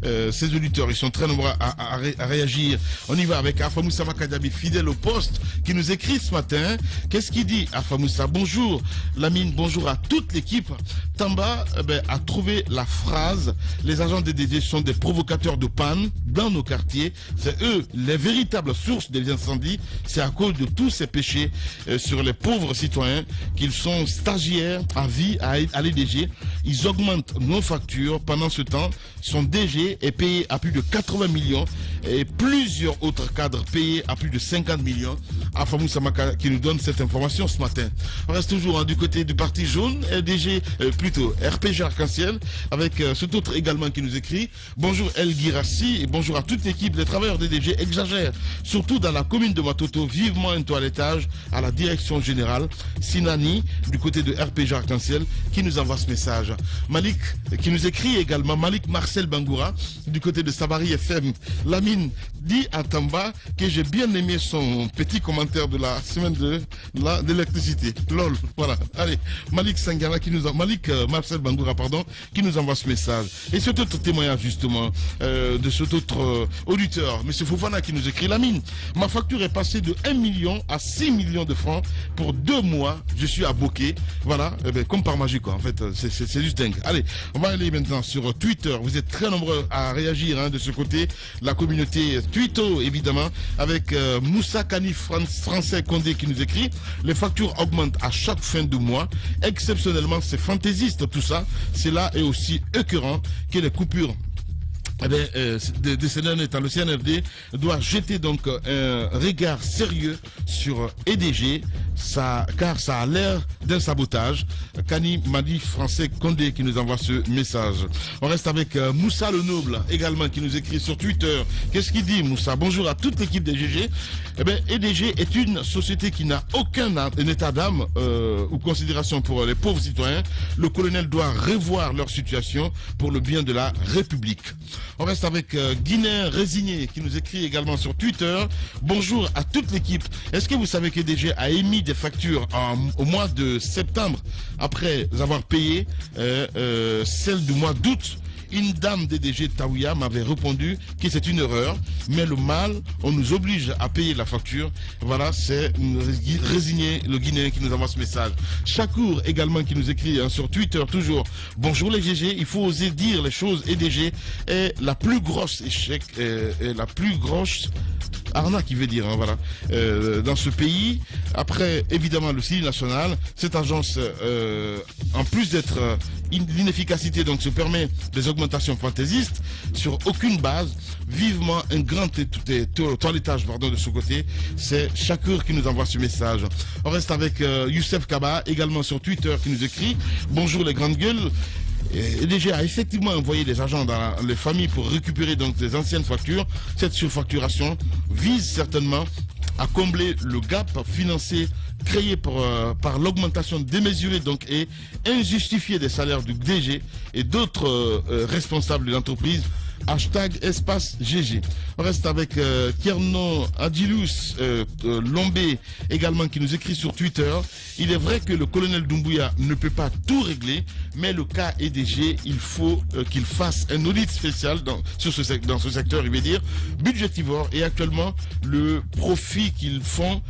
ces auditeurs. Ils sont très nombreux à réagir. On y va avec Afamoussa Makadabi, fidèle au poste, qui nous écrit ce matin. Qu'est-ce qu'il dit, Afamoussa? Bonjour Lamine, bonjour à toute l'équipe. Tamba a trouvé la phrase. Les agents des DD sont des provocateurs de panne dans nos quartiers. C'est eux les véritables sources des incendies. C'est à cause de tous ces péchés sur les pauvres citoyens qu'ils sont stagiaires à vie à l'EDG. Ils augmentent nos factures. Pendant ce temps, son DG est payé à plus de 80 millions et plusieurs autres cadres payés à plus de 50 millions. Afamou Samaka qui nous donne cette information ce matin. On reste toujours du côté du parti jaune, DG, plutôt RPG Arc-en-Ciel, avec cet autre également qui nous écrit. Bonjour El Girassi et bonjour à toute l'équipe. Les travailleurs des DG exagèrent, surtout dans la commune de Matoto. Vivement un toilettage à la direction générale. Sinani, du côté de RPG Arc-en-Ciel, qui nous envoie ce message. Malik qui nous écrit également, Malik Marcel Bangoura du côté de Sabari FM. Lamine dit à Tamba que j'ai bien aimé son petit commentaire de la semaine de l'électricité. Lol, voilà. Allez, Malik Sangara qui nous Malik Marcel Bangoura pardon, qui nous envoie ce message. Et cet autre témoignage justement de cet autre auditeur, M. Fofana qui nous écrit, Lamine, ma facture est passée de 1 million à 6 millions de francs pour 2 mois. Je suis à Bokeh. Voilà, comme par magie quoi. En fait, c'est juste dingue. Allez, on va aller maintenant sur Twitter. Vous êtes très nombreux à réagir de ce côté. La communauté Twito, évidemment, avec Moussa Kani français Condé qui nous écrit. Les factures augmentent à chaque fin de mois. Exceptionnellement, c'est fantaisiste tout ça. Cela est aussi écœurant que les coupures de ces derniers temps. Le CNFD doit jeter donc un regard sérieux sur EDG, car ça a l'air d'un sabotage. Kani Madi français Condé qui nous envoie ce message. On reste avec Moussa le Noble également qui nous écrit sur Twitter. Qu'est-ce qu'il dit Moussa? Bonjour à toute l'équipe des GG. EDG est une société qui n'a aucun état d'âme ou considération pour les pauvres citoyens. Le colonel doit revoir leur situation pour le bien de la République. On reste avec Guinéen Résigné qui nous écrit également sur Twitter. Bonjour à toute l'équipe. Est-ce que vous savez que DG a émis des factures au mois de septembre après avoir payé celle du mois d'août? Une dame DDG Taouya m'avait répondu que c'est une erreur, mais le mal, on nous oblige à payer la facture. Voilà, c'est Résigné, le Guinéen qui nous envoie ce message. Chakour également qui nous écrit sur Twitter toujours. Bonjour les GG, il faut oser dire les choses. EDG est la plus grosse échec, la plus grosse arnaque qui veut dire, voilà, dans ce pays. Après, évidemment, le CIL national, cette agence, en plus d'être l'inefficacité, donc se permet des augmentations fantaisistes sur aucune base. Vivement un grand toilettage de ce côté. C'est Chakour qui nous envoie ce message. On reste avec Youssef Kaba également sur Twitter qui nous écrit bonjour les grandes gueules. EDG a effectivement envoyé des agents dans les familles pour récupérer donc des anciennes factures. Cette surfacturation vise certainement à combler le gap financier créé par l'augmentation démesurée donc et injustifiée des salaires du DG et d'autres responsables de l'entreprise. #espace GG. On reste avec Kiernon Adilus Lombé également qui nous écrit sur Twitter. Il est vrai que le colonel Doumbouya ne peut pas tout régler, mais le cas EDG, il faut qu'il fasse un audit spécial dans ce secteur, il veut dire, budgétivore. Et actuellement, le profit qu'ils font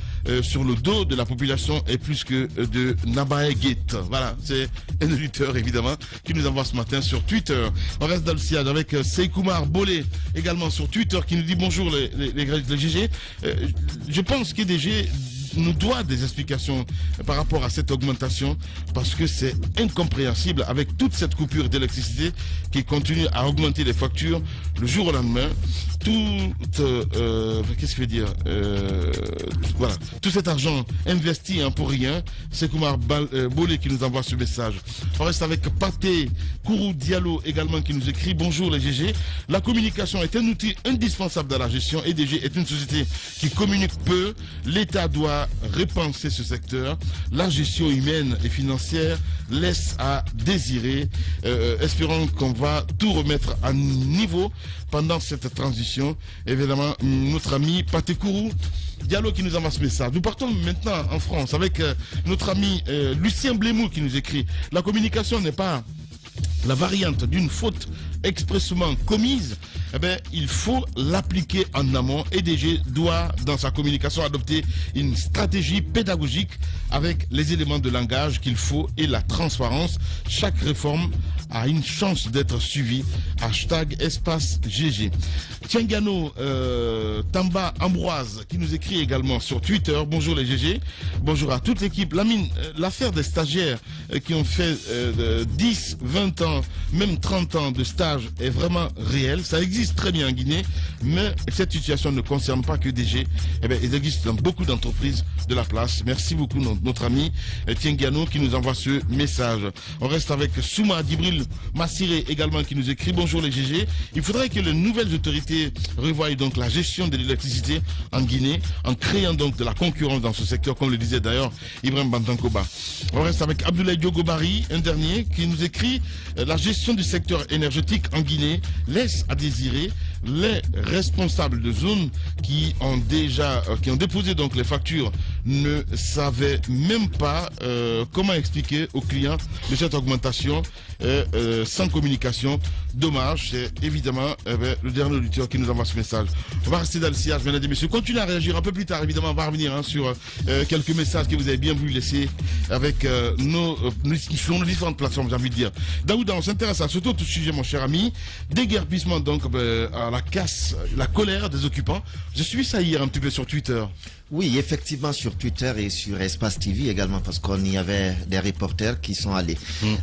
sur le dos de la population est plus que de Nabae Gate. Voilà, c'est un auditeur évidemment qui nous envoie ce matin sur Twitter. On reste dans le sillage avec Seikoumar Bolé également sur Twitter qui nous dit bonjour les GG. Je pense qu'EDG nous doit des explications par rapport à cette augmentation parce que c'est incompréhensible avec toute cette coupure d'électricité qui continue à augmenter les factures le jour au lendemain. Qu'est-ce que je veux dire voilà, tout cet argent investi pour rien. C'est Koumar Bolé qui nous envoie ce message. On reste avec Paté Kourou Diallo également qui nous écrit bonjour les GG. La communication est un outil indispensable dans la gestion. EDG est une société qui communique peu. L'État doit repenser ce secteur. La gestion humaine et financière laisse à désirer. Espérons qu'on va tout remettre à niveau pendant cette transition. Évidemment, notre ami Patekourou Diallo qui nous envoie ce message. Nous partons maintenant en France avec notre ami Lucien Blémou qui nous écrit. La communication n'est pas la variante d'une faute expressément commise, eh bien, il faut l'appliquer en amont. EDG doit, dans sa communication, adopter une stratégie pédagogique avec les éléments de langage qu'il faut et la transparence. Chaque réforme a une chance d'être suivie. #espace GG. Tiengano Tamba Ambroise qui nous écrit également sur Twitter. Bonjour les GG. Bonjour à toute l'équipe. L'affaire des stagiaires qui ont fait 10, 20 ans, même 30 ans de stage est vraiment réel. Ça existe très bien en Guinée, mais cette situation ne concerne pas que DG. Eh bien, il existe dans beaucoup d'entreprises de la place. Merci beaucoup notre ami Tiengano qui nous envoie ce message. On reste avec Souma Dibril Massiré également qui nous écrit bonjour les GG. Il faudrait que les nouvelles autorités revoient donc la gestion de l'électricité en Guinée en créant donc de la concurrence dans ce secteur, comme le disait d'ailleurs Ibrahim Bantankoba. On reste avec Abdoulaye Diogobari, un dernier, qui nous écrit la gestion du secteur énergétique en Guinée laisse à désirer. Les responsables de zones qui ont déposé donc les factures ne savaient même pas comment expliquer aux clients de cette augmentation sans communication. Dommage, c'est évidemment le dernier auditeur qui nous envoie ce message. On va rester dans le sillage, mesdames et messieurs. Continuez à réagir un peu plus tard, évidemment, on va revenir sur quelques messages que vous avez bien voulu laisser avec sur nos différentes plateformes, j'ai envie de dire. Daouda, on s'intéresse à ce autre sujet, mon cher ami. Déguerpissement donc à la casse, la colère des occupants. J'ai suivi ça hier un petit peu sur Twitter. Oui, effectivement sur Twitter et sur Espace TV également, parce qu'on y avait des reporters qui sont allés.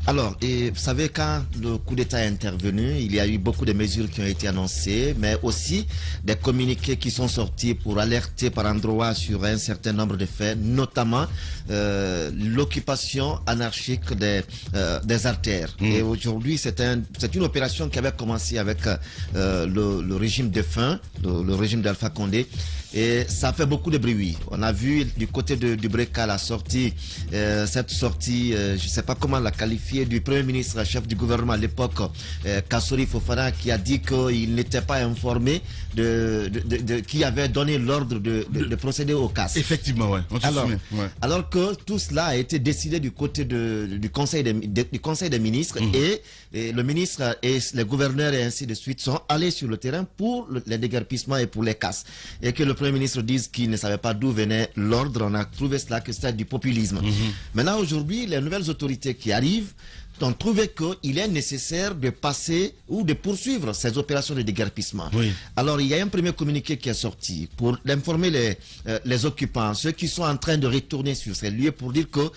Alors, et vous savez, quand le coup d'État est intervenu, il y a eu beaucoup de mesures qui ont été annoncées, mais aussi des communiqués qui sont sortis pour alerter par endroit sur un certain nombre de faits, notamment l'occupation anarchique des artères. Et aujourd'hui, c'est une opération qui avait commencé avec le régime défunt, le régime d'Alpha Condé, et ça fait beaucoup de bruit. On a vu du côté du Breka la sortie, cette sortie, je ne sais pas comment la qualifier, du Premier ministre, chef du gouvernement à l'époque, Kassori Fofana, qui a dit qu'il n'était pas informé qui avait donné l'ordre de procéder au casse. Effectivement, ouais. Alors que tout cela a été décidé du côté du Conseil des ministres et le ministre et les gouverneurs et ainsi de suite sont allés sur le terrain pour les déguerpissements et pour les casses. Et que le Premier ministre dise qu'il ne savait pas d'où venait l'ordre, on a trouvé cela que c'était du populisme. Maintenant, aujourd'hui, les nouvelles autorités qui arrivent ont trouvé qu'il est nécessaire de passer ou de poursuivre ces opérations de déguerpissement. Alors, il y a un premier communiqué qui est sorti pour informer les occupants, ceux qui sont en train de retourner sur ces lieux, pour dire que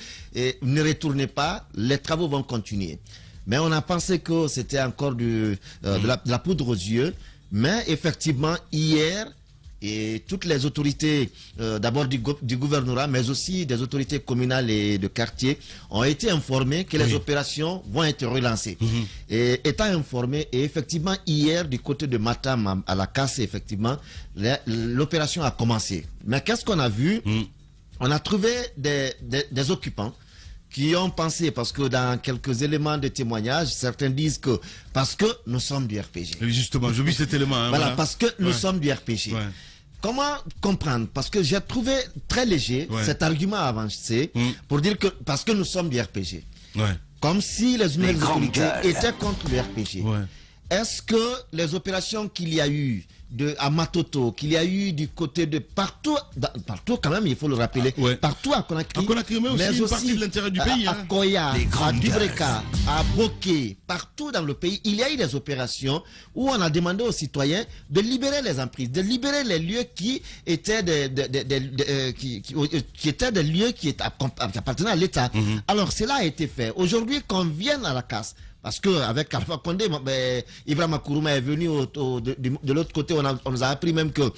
ne retournez pas, les travaux vont continuer. Mais on a pensé que c'était encore de la poudre aux yeux. Mais effectivement, hier, et toutes les autorités, d'abord du gouvernorat, mais aussi des autorités communales et de quartier, ont été informées que les opérations vont être relancées. Et étant informés, et effectivement, hier, du côté de Matam à la casse, effectivement, l'opération a commencé. Mais qu'est-ce qu'on a vu? On a trouvé des occupants qui ont pensé, parce que dans quelques éléments de témoignage, certains disent que parce que nous sommes du RPG. Et justement, je vis cet élément. Hein, voilà, parce que nous sommes du RPG. Ouais. Comment comprendre? Parce que j'ai trouvé très léger cet argument avancé pour dire que parce que nous sommes du RPG. Comme si les nouvelles autorités étaient contre le RPG. Est-ce que les opérations qu'il y a eu à Matoto, qu'il y a eu du côté de partout quand même, il faut le rappeler, partout à Conakry, mais aussi de l'intérieur du pays, à Koya, à Dubreka, à Boké, partout dans le pays, il y a eu des opérations où on a demandé aux citoyens de libérer les emprises, de libérer les lieux qui étaient qui étaient des lieux qui appartenaient à l'État. Alors cela a été fait. Aujourd'hui, qu'on vienne à la casse, parce qu'avec Alpha Condé, Ibrahima Kourouma est venu de l'autre côté, on nous a appris même que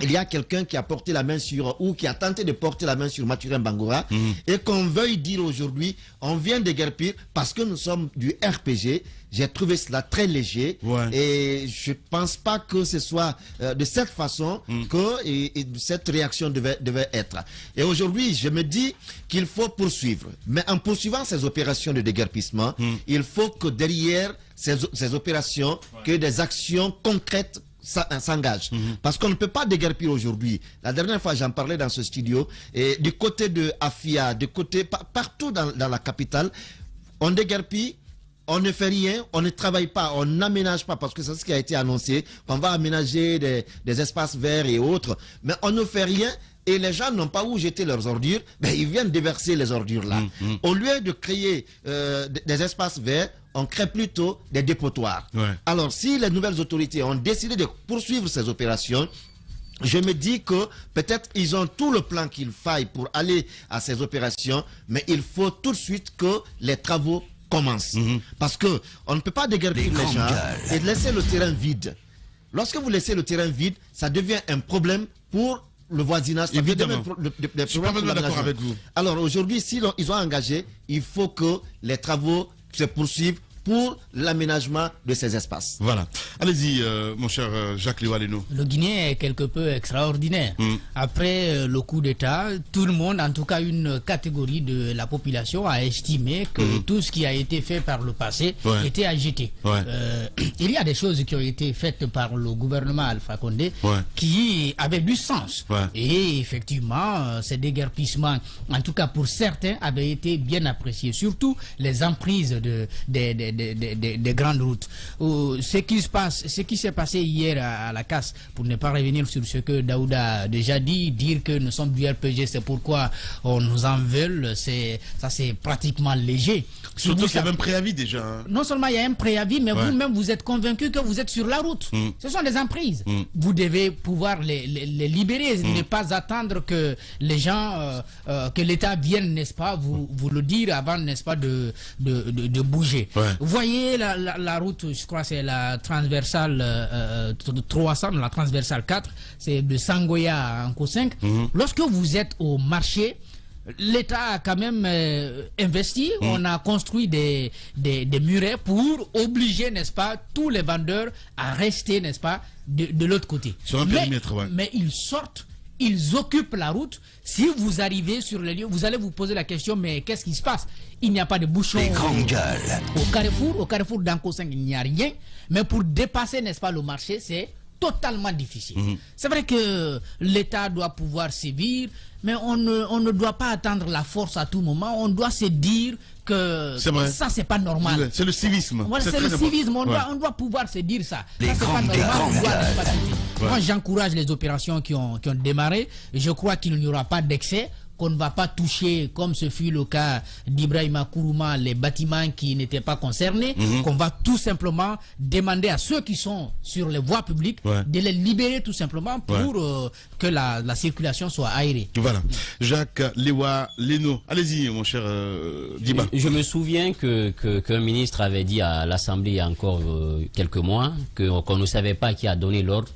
il y a quelqu'un qui a porté la main sur, ou qui a tenté de porter la main sur Mathurin Bangoura, et qu'on veuille dire aujourd'hui, on vient de déguerpir parce que nous sommes du RPG. J'ai trouvé cela très léger, et je pense pas que ce soit de cette façon que cette réaction devait être. Et aujourd'hui, je me dis qu'il faut poursuivre. Mais en poursuivant ces opérations de déguerpissement, il faut que derrière ces opérations, que des actions concrètes s'engage. Parce qu'on ne peut pas déguerpir aujourd'hui. La dernière fois, j'en parlais dans ce studio, et du côté de Afia, du côté partout dans la capitale, on déguerpit, on ne fait rien, on ne travaille pas, on n'aménage pas, parce que c'est ce qui a été annoncé, on va aménager des espaces verts et autres, mais on ne fait rien. Et les gens n'ont pas où jeter leurs ordures, mais ils viennent déverser les ordures là. Au lieu de créer des espaces verts, on crée plutôt des dépotoirs. Alors si les nouvelles autorités ont décidé de poursuivre ces opérations, je me dis que peut-être ils ont tout le plan qu'il faille pour aller à ces opérations, mais il faut tout de suite que les travaux commencent. Parce que on ne peut pas déguerpir les gens et laisser le terrain vide. Lorsque vous laissez le terrain vide, ça devient un problème pour le voisinage. Évidemment. Je suis pas d'accord avec vous. Alors aujourd'hui, si ils ont engagé, il faut que les travaux se poursuivent pour l'aménagement de ces espaces. Voilà. Allez-y, mon cher Jacques Liwaleno. Le Guinéen est quelque peu extraordinaire. Après le coup d'État, tout le monde, en tout cas une catégorie de la population, a estimé que tout ce qui a été fait par le passé était à jeter. Il y a des choses qui ont été faites par le gouvernement Alpha Condé qui avaient du sens. Et effectivement, ces déguerpissements, en tout cas pour certains, avaient été bien appréciés. Surtout les emprises des grandes routes. Ce qui s'est passé hier à la casse, pour ne pas revenir sur ce que Daouda a déjà dit, dire que nous sommes du RPG, c'est pourquoi on nous en veut, ça c'est pratiquement léger. Surtout qu'il y a un préavis déjà. Non seulement il y a un préavis, mais vous-même vous êtes convaincu que vous êtes sur la route. Ce sont des emprises. Vous devez pouvoir les libérer, ne pas attendre que les gens, que l'État vienne, n'est-ce pas, vous le dire avant, n'est-ce pas, de bouger. Vous voyez la route, je crois c'est la transversale 300, la transversale 4, c'est de Sangoya à Anko 5. Lorsque vous êtes au marché, l'État a quand même investi, on a construit des murets pour obliger, n'est-ce pas, tous les vendeurs à rester, n'est-ce pas, de l'autre côté. Sur un périmètre, mais ils sortent, ils occupent la route. Si vous arrivez sur les lieux, vous allez vous poser la question, mais qu'est-ce qui se passe? Il n'y a pas de bouchon au carrefour d'Anko 5, il n'y a rien. Mais pour dépasser, n'est-ce pas, le marché, c'est totalement difficile. C'est vrai que l'État doit pouvoir sévir, mais on ne doit pas attendre la force à tout moment. On doit se dire que ça, c'est pas normal. C'est le civisme. Voilà, c'est le civisme. On doit pouvoir se dire ça. Ça, c'est pas normal. Moi, j'encourage les opérations qui ont démarré. Je crois qu'il n'y aura pas d'excès, qu'on ne va pas toucher, comme ce fut le cas d'Ibrahima Kourouma, les bâtiments qui n'étaient pas concernés, qu'on va tout simplement demander à ceux qui sont sur les voies publiques de les libérer tout simplement pour que la circulation soit aérée. Voilà. Jacques Liwaleno, allez-y mon cher Diba. Je me souviens qu'un ministre avait dit à l'Assemblée il y a encore quelques mois qu'on ne savait pas qui a donné l'ordre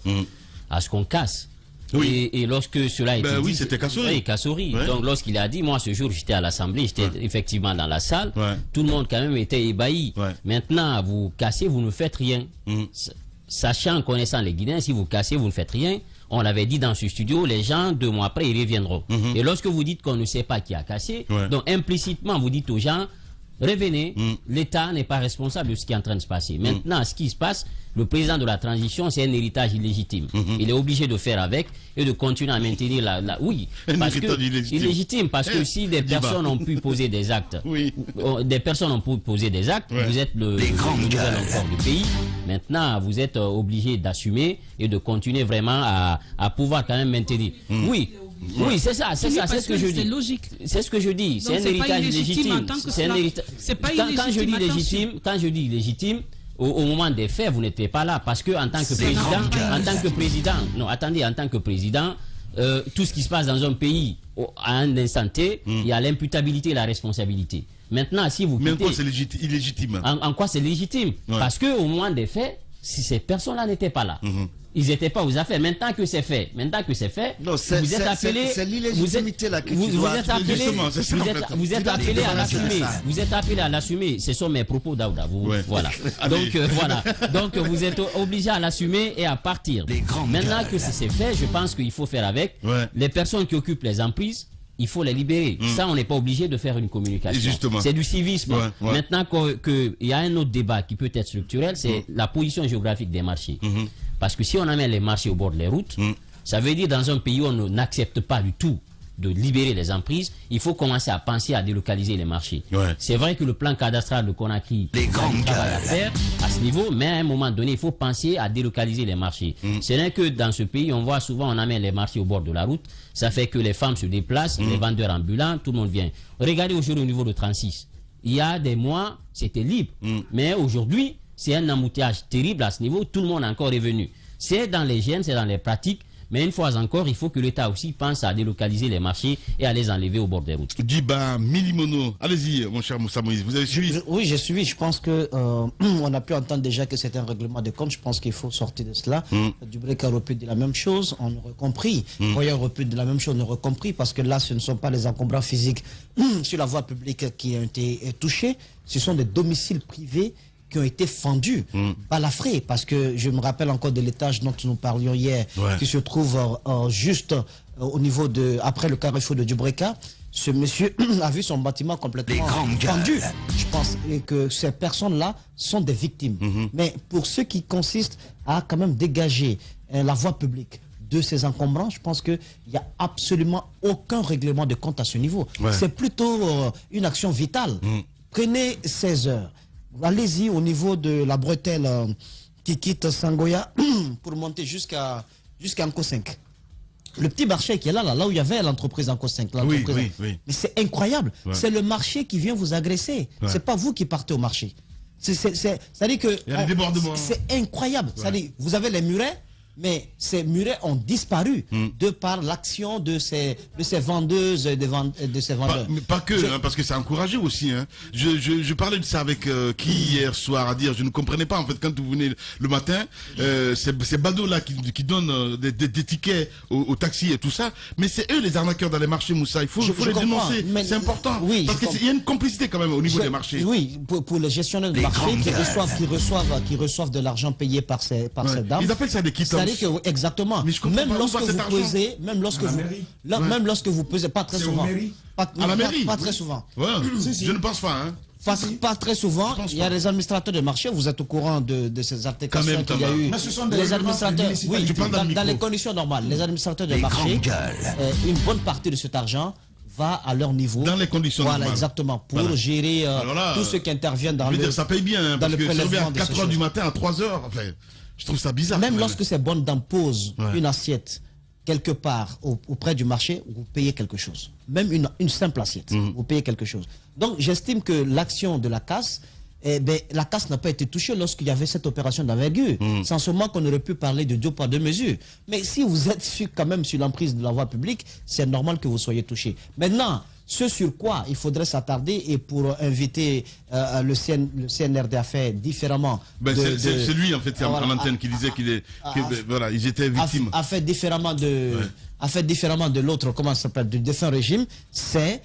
à ce qu'on casse. Et lorsque cela a été dit, c'était Kassouri. Oui, Kassouri. Donc lorsqu'il a dit, moi ce jour j'étais à l'Assemblée, j'étais effectivement dans la salle, tout le monde quand même était ébahi. Maintenant, vous cassez, vous ne faites rien. Sachant, connaissant les Guinéens, si vous cassez, vous ne faites rien, On l'avait dit dans ce studio, les gens, 2 mois après, ils reviendront. Et lorsque vous dites qu'on ne sait pas qui a cassé, donc implicitement, vous dites aux gens, revenez, l'État n'est pas responsable de ce qui est en train de se passer. Maintenant, ce qui se passe, le président de la transition, c'est un héritage illégitime. Il est obligé de faire avec et de continuer à maintenir oui, parce que illégitime, parce que si des personnes ont pu poser des actes, vous êtes le nouvel encore du pays. Maintenant, vous êtes obligé d'assumer et de continuer vraiment à pouvoir quand même maintenir. Oui, c'est ça, c'est ce que je dis. C'est logique. C'est ce que je dis. C'est un héritage légitime. Quand je dis légitime, au moment des faits, vous n'étiez pas là parce que en tant que président, tout ce qui se passe dans un pays à un instant T, il y a l'imputabilité et la responsabilité. Maintenant, si vous quittez, mais en quoi c'est illégitime? En quoi c'est légitime? Parce que au moment des faits, si ces personnes-là n'étaient pas là, ils n'étaient pas aux affaires. Maintenant que c'est fait, vous êtes appelé, c'est l'illégitimité là que vous êtes appelé à l'assumer. Vous êtes appelé à l'assumer. Ce sont mes propos, Daouda. Voilà. Donc voilà. Donc vous êtes obligé à l'assumer et à partir. Maintenant que c'est fait, je pense qu'il faut faire avec. Les personnes qui occupent les emprises, il faut les libérer. Ça, on n'est pas obligé de faire une communication. C'est du civisme. Maintenant qu'il y a un autre débat qui peut être structurel, c'est la position géographique des marchés. Parce que si on amène les marchés au bord des routes, ça veut dire dans un pays où on n'accepte pas du tout de libérer les emprises, il faut commencer à penser à délocaliser les marchés. C'est vrai que le plan cadastral de Conakry travaille à faire à ce niveau, mais à un moment donné, il faut penser à délocaliser les marchés. Ce n'est que dans ce pays, on voit souvent, on amène les marchés au bord de la route, ça fait que les femmes se déplacent, les vendeurs ambulants, tout le monde vient. Regardez aujourd'hui au niveau de 36, il y a des mois, c'était libre, mais aujourd'hui, c'est un embouteillage terrible à ce niveau, tout le monde encore est venu. C'est dans les gènes, c'est dans les pratiques, mais une fois encore, il faut que l'État aussi pense à délocaliser les marchés et à les enlever au bord des routes. Djiba Milimono, allez-y mon cher Moussa Moïse, vous avez suivi? Oui, j'ai suivi, je pense que on a pu entendre déjà que c'est un règlement de compte, je pense qu'il faut sortir de cela. Dubreuil aurait pu dire la même chose, on aurait compris. Roya aurait pu dire la même chose, on aurait compris, parce que là, ce ne sont pas les encombrants physiques sur la voie publique qui ont été touchés, ce sont des domiciles privés qui ont été fendus, balafrés, parce que je me rappelle encore de l'étage dont nous parlions hier, qui se trouve juste au niveau de, après le carrefour de Dubreuil. Ce monsieur a vu son bâtiment complètement fendu. Je pense que ces personnes-là sont des victimes. Mais pour ce qui consiste à quand même dégager la voie publique de ces encombrants, je pense qu'il n'y a absolument aucun règlement de compte à ce niveau. C'est plutôt une action vitale. Prenez 16 heures. Allez-y au niveau de la bretelle qui quitte Sangoya pour monter jusqu'à Anko 5. Le petit marché qui est là où il y avait l'entreprise Anko 5. Mais c'est incroyable. C'est le marché qui vient vous agresser. C'est pas vous qui partez au marché. C'est-à-dire que c'est incroyable. C'est-à-dire vous avez les murets, mais ces murets ont disparu de par l'action de ces vendeuses et de ces vendeurs. Mais pas que, parce que c'est encouragé aussi. Je parlais de ça avec qui hier soir à dire, je ne comprenais pas en fait quand vous venez le matin, ces badauds là qui donnent des tickets aux taxis et tout ça, mais c'est eux les arnaqueurs dans les marchés, Moussa. Il faut les dénoncer, c'est important. Parce qu'il y a une complicité quand même au niveau des marchés. Oui, pour les gestionnaires de marché qui reçoivent de l'argent payé par ces dames. Ils appellent ça des quittances. Exactement. Même lorsque vous pesez, pas très souvent. À la mairie. Pas très souvent. Je ne pense pas. Pas très souvent. Il y a les administrateurs de marché. Vous êtes au courant de ces altercations qu'il y a eu. Mais ce sont des les administrateurs. Oui, dans les conditions normales. Les administrateurs de marché. Une bonne partie de cet argent va à leur niveau. Dans les conditions normales. Voilà, exactement. Pour gérer tous ceux qui interviennent dans le. Ça paye bien. Parce que c'est à 4h du matin à 3h. Je trouve ça bizarre. Même lorsque ces bonnes dames posent une assiette quelque part auprès du marché, vous payez quelque chose. Même une simple assiette, vous payez quelque chose. Donc j'estime que l'action de la casse, la casse n'a pas été touchée lorsqu'il y avait cette opération d'envergure. Sans ce moment qu'on aurait pu parler de 2 poids 2 mesures. Mais si vous êtes quand même sur l'emprise de la voie publique, c'est normal que vous soyez touché. Maintenant, ce sur quoi il faudrait s'attarder et pour inviter le CNRD à faire différemment. C'est lui en fait, c'est à l'antenne qui disait ils étaient victimes. A fait différemment de l'autre, comment ça s'appelle, du défunt régime, c'est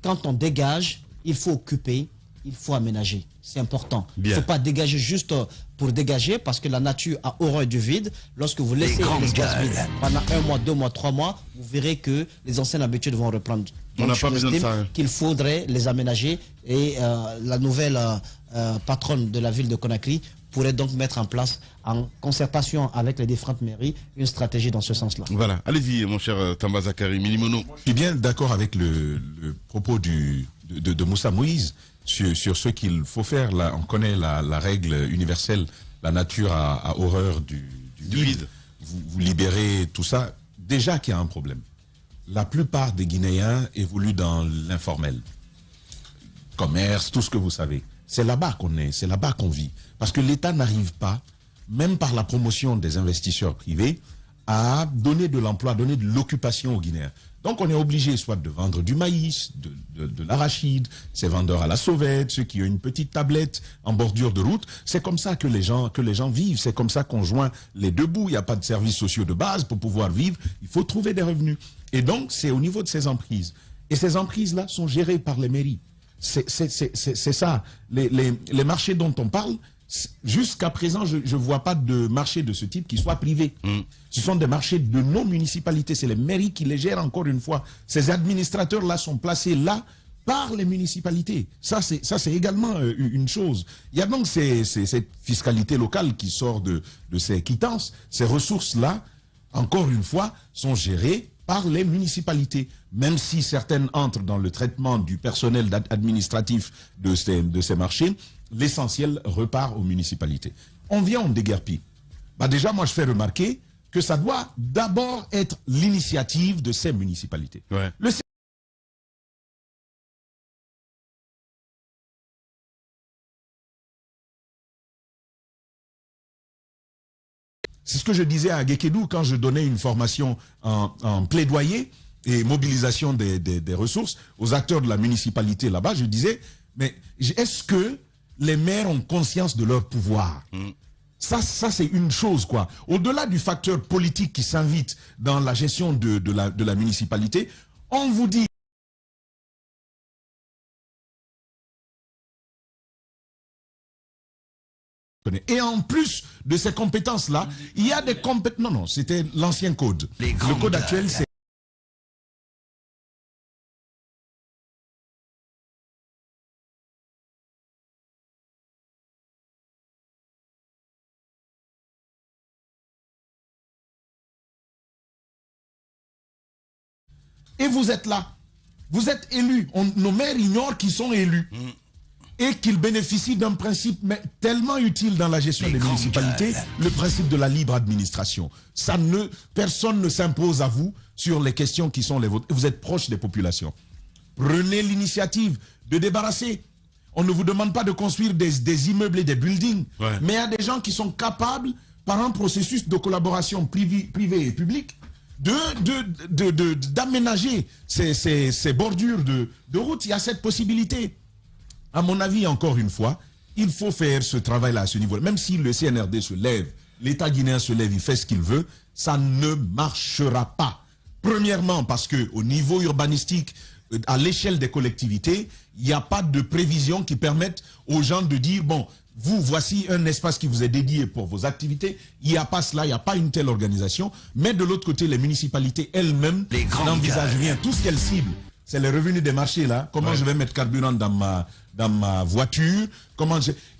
quand on dégage, il faut occuper il faut aménager. C'est important. Il ne faut pas dégager juste pour dégager, parce que la nature a horreur du vide. Lorsque vous laissez l'espace vide pendant 1 mois, 2 mois, 3 mois, vous verrez que les anciennes habitudes vont reprendre. On n'a pas besoin de ça. Qu'il faudrait les aménager, et la nouvelle patronne de la ville de Conakry pourrait donc mettre en place, en concertation avec les différentes mairies, une stratégie dans ce sens-là. Voilà, allez-y mon cher Tamba Zakari, Milimono. Je suis bien d'accord avec le propos de Moussa Moïse sur ce qu'il faut faire. Là, on connaît la règle universelle, la nature a horreur du vide. Vous libérez tout ça, déjà qu'il y a un problème. La plupart des Guinéens évoluent dans l'informel. Commerce, tout ce que vous savez. C'est là-bas qu'on est, c'est là-bas qu'on vit. Parce que l'État n'arrive pas, même par la promotion des investisseurs privés, à donner de l'emploi, donner de l'occupation aux Guinéens. Donc on est obligé soit de vendre du maïs, de l'arachide, ces vendeurs à la sauvette, ceux qui ont une petite tablette en bordure de route. C'est comme ça que les gens vivent, c'est comme ça qu'on joint les deux bouts. Il n'y a pas de services sociaux de base pour pouvoir vivre, il faut trouver des revenus. Et donc c'est au niveau de ces emprises. Et ces emprises-là sont gérées par les mairies. C'est ça. Les marchés dont on parle, jusqu'à présent, je ne vois pas de marché de ce type qui soit privé. Ce sont des marchés de nos municipalités. C'est les mairies qui les gèrent, encore une fois. Ces administrateurs-là sont placés là par les municipalités. Ça, c'est également une chose. Il y a donc cette fiscalité locale qui sort de ces quittances. Ces ressources-là, encore une fois, sont gérées par les municipalités, même si certaines entrent dans le traitement du personnel administratif de ces marchés, l'essentiel repart aux municipalités. On vient, on déguerpit. Déjà, moi, je fais remarquer que ça doit d'abord être l'initiative de ces municipalités. Ouais. C'est ce que je disais à Gekedou quand je donnais une formation en plaidoyer et mobilisation des ressources aux acteurs de la municipalité là-bas. Je disais, mais est-ce que les maires ont conscience de leur pouvoir? Ça c'est une chose, quoi. Au-delà du facteur politique qui s'invite dans la gestion de la municipalité, on vous dit... Et en plus de ces compétences-là, il y a des compétences... Non, c'était l'ancien code. Le code actuel, c'est... Et vous êtes là. Vous êtes élus. Nos maires ignorent qu'ils sont élus. Et qu'ils bénéficient d'un principe tellement utile dans la gestion des municipalités, le principe de la libre administration. Personne ne s'impose à vous sur les questions qui sont les vôtres. Vous êtes proche des populations. Prenez l'initiative de débarrasser. On ne vous demande pas de construire des immeubles et des buildings, mais il y a des gens qui sont capables, par un processus de collaboration privée et publique, d'aménager ces bordures de route. Il y a cette possibilité. À mon avis, encore une fois, il faut faire ce travail-là à ce niveau. Même si le CNRD se lève, l'État guinéen se lève, il fait ce qu'il veut, ça ne marchera pas. Premièrement, parce qu'au niveau urbanistique, à l'échelle des collectivités, il n'y a pas de prévision qui permette aux gens de dire, bon, vous, voici un espace qui vous est dédié pour vos activités. Il n'y a pas cela, il n'y a pas une telle organisation. Mais de l'autre côté, les municipalités elles-mêmes n'envisagent rien. Tout ce qu'elles ciblent, c'est les revenus des marchés, là. Comment je vais mettre carburant dans ma voiture?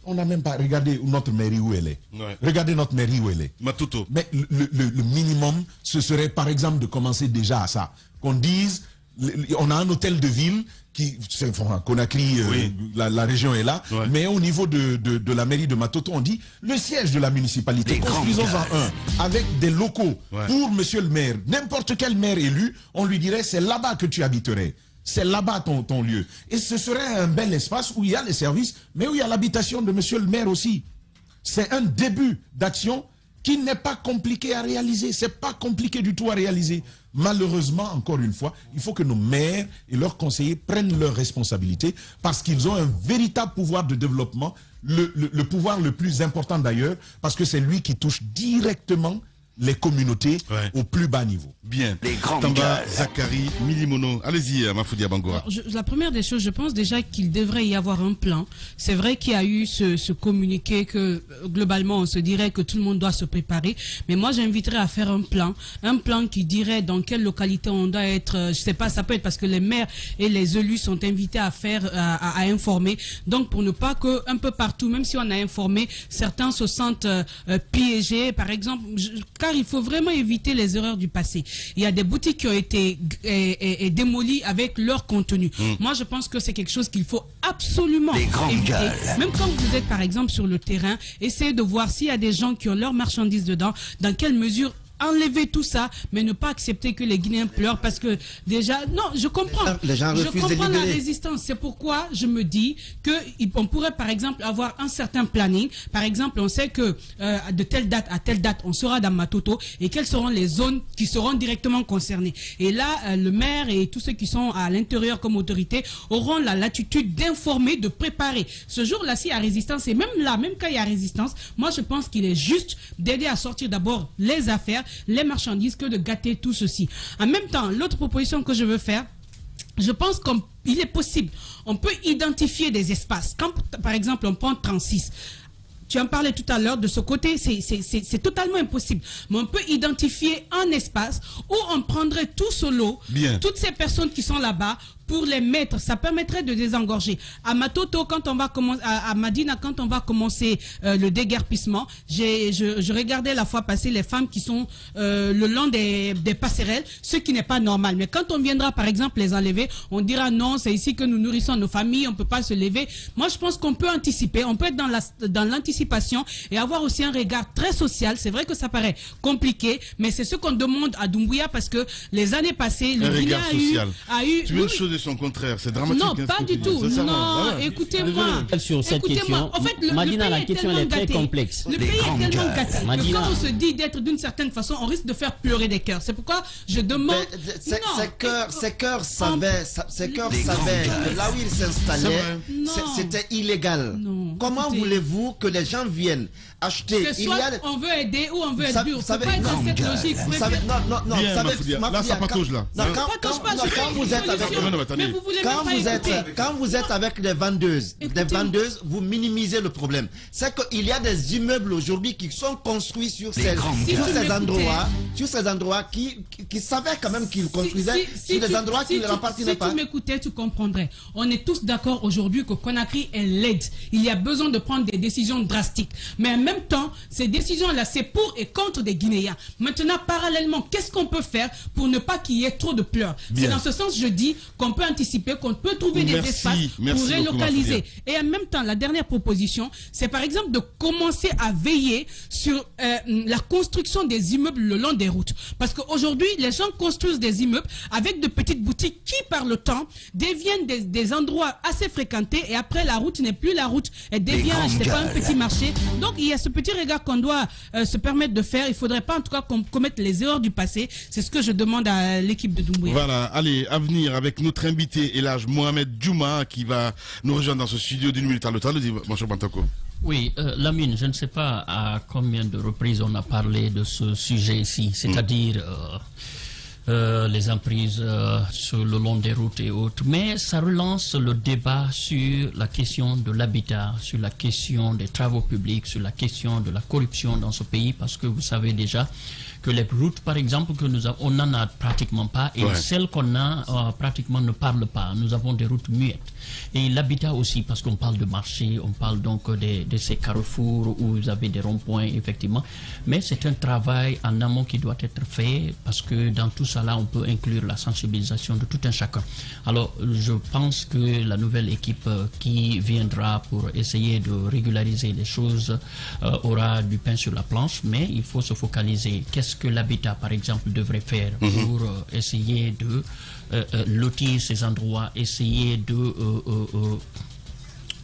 On n'a même pas regardé notre mairie où elle est. Regardez notre mairie où elle est. Matuto. Mais le minimum, ce serait par exemple de commencer déjà à ça. Qu'on dise, on a un hôtel de ville qui, Conakry, la région est là, mais au niveau de la mairie de Matoto, on dit le siège de la municipalité, construisons-en un avec des locaux pour monsieur le maire. N'importe quel maire élu, on lui dirait c'est là-bas que tu habiterais. C'est là-bas ton lieu. Et ce serait un bel espace où il y a les services, mais où il y a l'habitation de monsieur le maire aussi. C'est un début d'action qui n'est pas compliqué à réaliser. C'est pas compliqué du tout à réaliser. Malheureusement, encore une fois, il faut que nos maires et leurs conseillers prennent leurs responsabilités parce qu'ils ont un véritable pouvoir de développement, le pouvoir le plus important d'ailleurs, parce que c'est lui qui touche directement les communautés au plus bas niveau. Bien. Tamba, Zachary, Milimono. Allez-y, Mafoudia Bangoura. La première des choses, je pense déjà qu'il devrait y avoir un plan. C'est vrai qu'il y a eu ce communiqué que globalement on se dirait que tout le monde doit se préparer. Mais moi j'inviterais à faire un plan qui dirait dans quelle localité on doit être. Je sais pas, ça peut être parce que les maires et les élus sont invités à informer. Donc pour ne pas que un peu partout, même si on a informé, certains se sentent piégés, par exemple. Car il faut vraiment éviter les erreurs du passé. Il y a des boutiques qui ont été démolies avec leur contenu. Moi, je pense que c'est quelque chose qu'il faut absolument éviter. Même quand vous êtes, par exemple, sur le terrain, essayez de voir s'il y a des gens qui ont leurs marchandises dedans, dans quelle mesure enlever tout ça, mais ne pas accepter que les Guinéens pleurent parce que déjà, non, je comprends. Les gens refusent de libérer. La résistance. C'est pourquoi je me dis qu'on pourrait par exemple avoir un certain planning. Par exemple, on sait que de telle date à telle date, on sera dans Matoto et quelles seront les zones qui seront directement concernées. Et là, le maire et tous ceux qui sont à l'intérieur comme autorité auront la latitude d'informer, de préparer. Ce jour-là, s'il y a résistance, et même là, même quand il y a résistance, moi je pense qu'il est juste d'aider à sortir d'abord les affaires, les marchandises, que de gâter tout ceci. En même temps, l'autre proposition que je veux faire, je pense qu'il est possible, on peut identifier des espaces. Quand, par exemple, on prend 36, tu en parlais tout à l'heure, de ce côté, c'est totalement impossible. Mais on peut identifier un espace où on prendrait tout ce lot, toutes ces personnes qui sont là-bas, pour les mettre, ça permettrait de désengorger. À Matoto, quand on va commencer, à Madina, quand on va commencer le déguerpissement, je regardais la fois passée les femmes qui sont le long des passerelles, ce qui n'est pas normal. Mais quand on viendra, par exemple, les enlever, on dira non, c'est ici que nous nourrissons nos familles, on ne peut pas se lever. Moi, je pense qu'on peut anticiper, on peut être dans l'anticipation et avoir aussi un regard très social. C'est vrai que ça paraît compliqué, mais c'est ce qu'on demande à Doumbouya parce que les années passées, le Guinée a eu tu veux une chose de son contraire, c'est dramatique. Non, pas du tout. Non, écoutez-moi. Sur cette question, en fait, Madina, la question est très complexe. Le pays est tellement gâté que quand on se dit d'être d'une certaine façon, on risque de faire pleurer des cœurs. C'est pourquoi je demande... Ces cœurs savaient que là où ils s'installaient, c'était illégal. Comment voulez-vous que les gens viennent acheter? Soit on veut aider ou on veut être dur. C'est pas dans cette logique. Non, là, ça patauge là. Quand vous êtes avec des vendeuses, vous minimisez le problème. C'est qu'il y a des immeubles aujourd'hui qui sont construits sur ces endroits qui savaient quand même qu'ils construisaient sur des endroits qui ne leur appartenaient pas. Si tu m'écoutais, tu comprendrais. On est tous d'accord aujourd'hui que Conakry est laide. Il y a besoin de prendre des décisions drastiques. Mais en même temps, ces décisions-là, c'est pour et contre des Guinéens. Maintenant, parallèlement, qu'est-ce qu'on peut faire pour ne pas qu'il y ait trop de pleurs? C'est dans ce sens, je dis, qu'on peut anticiper, qu'on peut trouver des espaces pour relocaliser. Et en même temps, la dernière proposition, c'est par exemple de commencer à veiller sur la construction des immeubles le long des routes. Parce qu'aujourd'hui, les gens construisent des immeubles avec de petites boutiques qui, par le temps, deviennent des endroits assez fréquentés et après, la route n'est plus la route. Elle devient, je sais pas, un petit marché. Donc, il y a ce petit regard qu'on doit se permettre de faire. Il ne faudrait pas, en tout cas, qu'on commette les erreurs du passé. C'est ce que je demande à l'équipe de Doumbouya. Voilà, allez, à venir avec notre invité, Elhaj Mohamed Djouma, qui va nous rejoindre dans ce studio d'une minute à l'autre. Bonjour Bantako. Oui, Lamine, je ne sais pas à combien de reprises on a parlé de ce sujet ici, c'est-à-dire les emprises sur le long des routes et autres, mais ça relance le débat sur la question de l'habitat, sur la question des travaux publics, sur la question de la corruption dans ce pays, parce que vous savez déjà que les routes, par exemple, que nous avons, on n'en a pratiquement pas, et celles qu'on a pratiquement ne parlent pas. Nous avons des routes muettes. Et l'habitat aussi, parce qu'on parle de marché, on parle donc de ces carrefours où vous avez des ronds-points, effectivement. Mais c'est un travail en amont qui doit être fait, parce que dans tout ça là, on peut inclure la sensibilisation de tout un chacun. Alors, je pense que la nouvelle équipe qui viendra pour essayer de régulariser les choses aura du pain sur la planche, mais il faut se focaliser. Qu'est-ce que l'habitat, par exemple, devrait faire pour essayer de lotir ces endroits, essayer de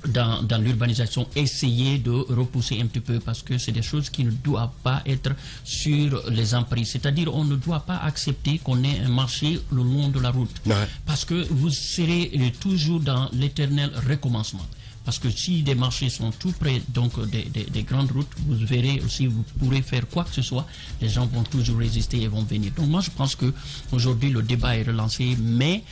dans l'urbanisation, essayer de repousser un petit peu, parce que c'est des choses qui ne doivent pas être sur les emprises. C'est-à-dire, on ne doit pas accepter qu'on ait un marché le long de la route, parce que vous serez toujours dans l'éternel recommencement. Parce que si des marchés sont tout près donc des grandes routes, vous verrez aussi, vous pourrez faire quoi que ce soit, les gens vont toujours résister et vont venir. Donc moi je pense que aujourd'hui le débat est relancé, mais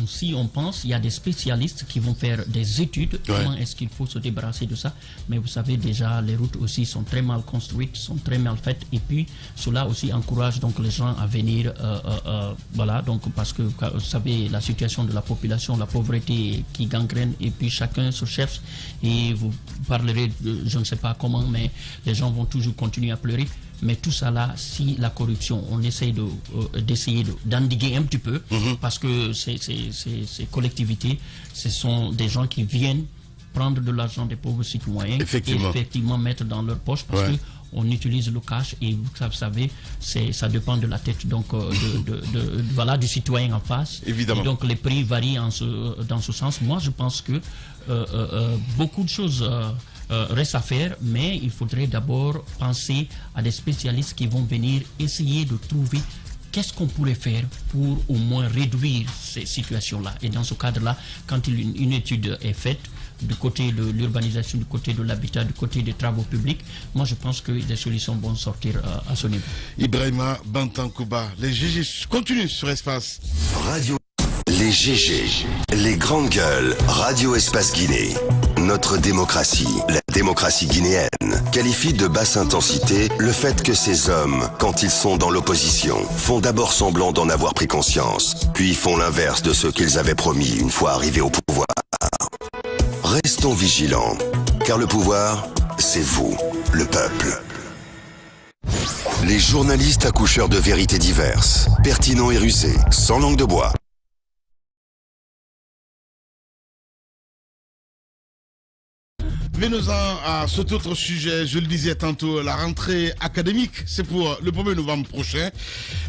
si on pense, il y a des spécialistes qui vont faire des études, comment est-ce qu'il faut se débarrasser de ça. Mais vous savez déjà, les routes aussi sont très mal construites, sont très mal faites, et puis cela aussi encourage donc les gens à venir, voilà, donc parce que vous savez la situation de la population, la pauvreté qui gangrène, et puis chacun se cherche, et vous parlerez de, je ne sais pas comment, mais les gens vont toujours continuer à pleurer. Mais tout ça là, si la corruption, on essaye d'essayer d'endiguer un petit peu, parce que ces collectivités, ce sont des gens qui viennent prendre de l'argent des pauvres citoyens et effectivement mettre dans leur poche, parce que on utilise le cash, et vous savez, ça dépend de la tête donc voilà, du citoyen en face. Évidemment. Et donc les prix varient dans ce sens. Moi je pense que beaucoup de choses reste à faire, mais il faudrait d'abord penser à des spécialistes qui vont venir essayer de trouver qu'est-ce qu'on pourrait faire pour au moins réduire ces situations-là. Et dans ce cadre-là, quand une étude est faite, du côté de l'urbanisation, du côté de l'habitat, du côté des travaux publics, moi je pense que des solutions vont sortir à ce niveau. Ibrahima Bantankouba, les GG continuent sur Espace. Radio. Les GG, les grandes gueules, Radio Espace Guinée. Notre démocratie, la démocratie guinéenne, qualifie de basse intensité le fait que ces hommes, quand ils sont dans l'opposition, font d'abord semblant d'en avoir pris conscience, puis font l'inverse de ce qu'ils avaient promis une fois arrivés au pouvoir. Restons vigilants, car le pouvoir, c'est vous, le peuple. Les journalistes accoucheurs de vérités diverses, pertinents et rusés, sans langue de bois. Venons-en à cet autre sujet, je le disais tantôt, la rentrée académique, c'est pour le 1er novembre prochain.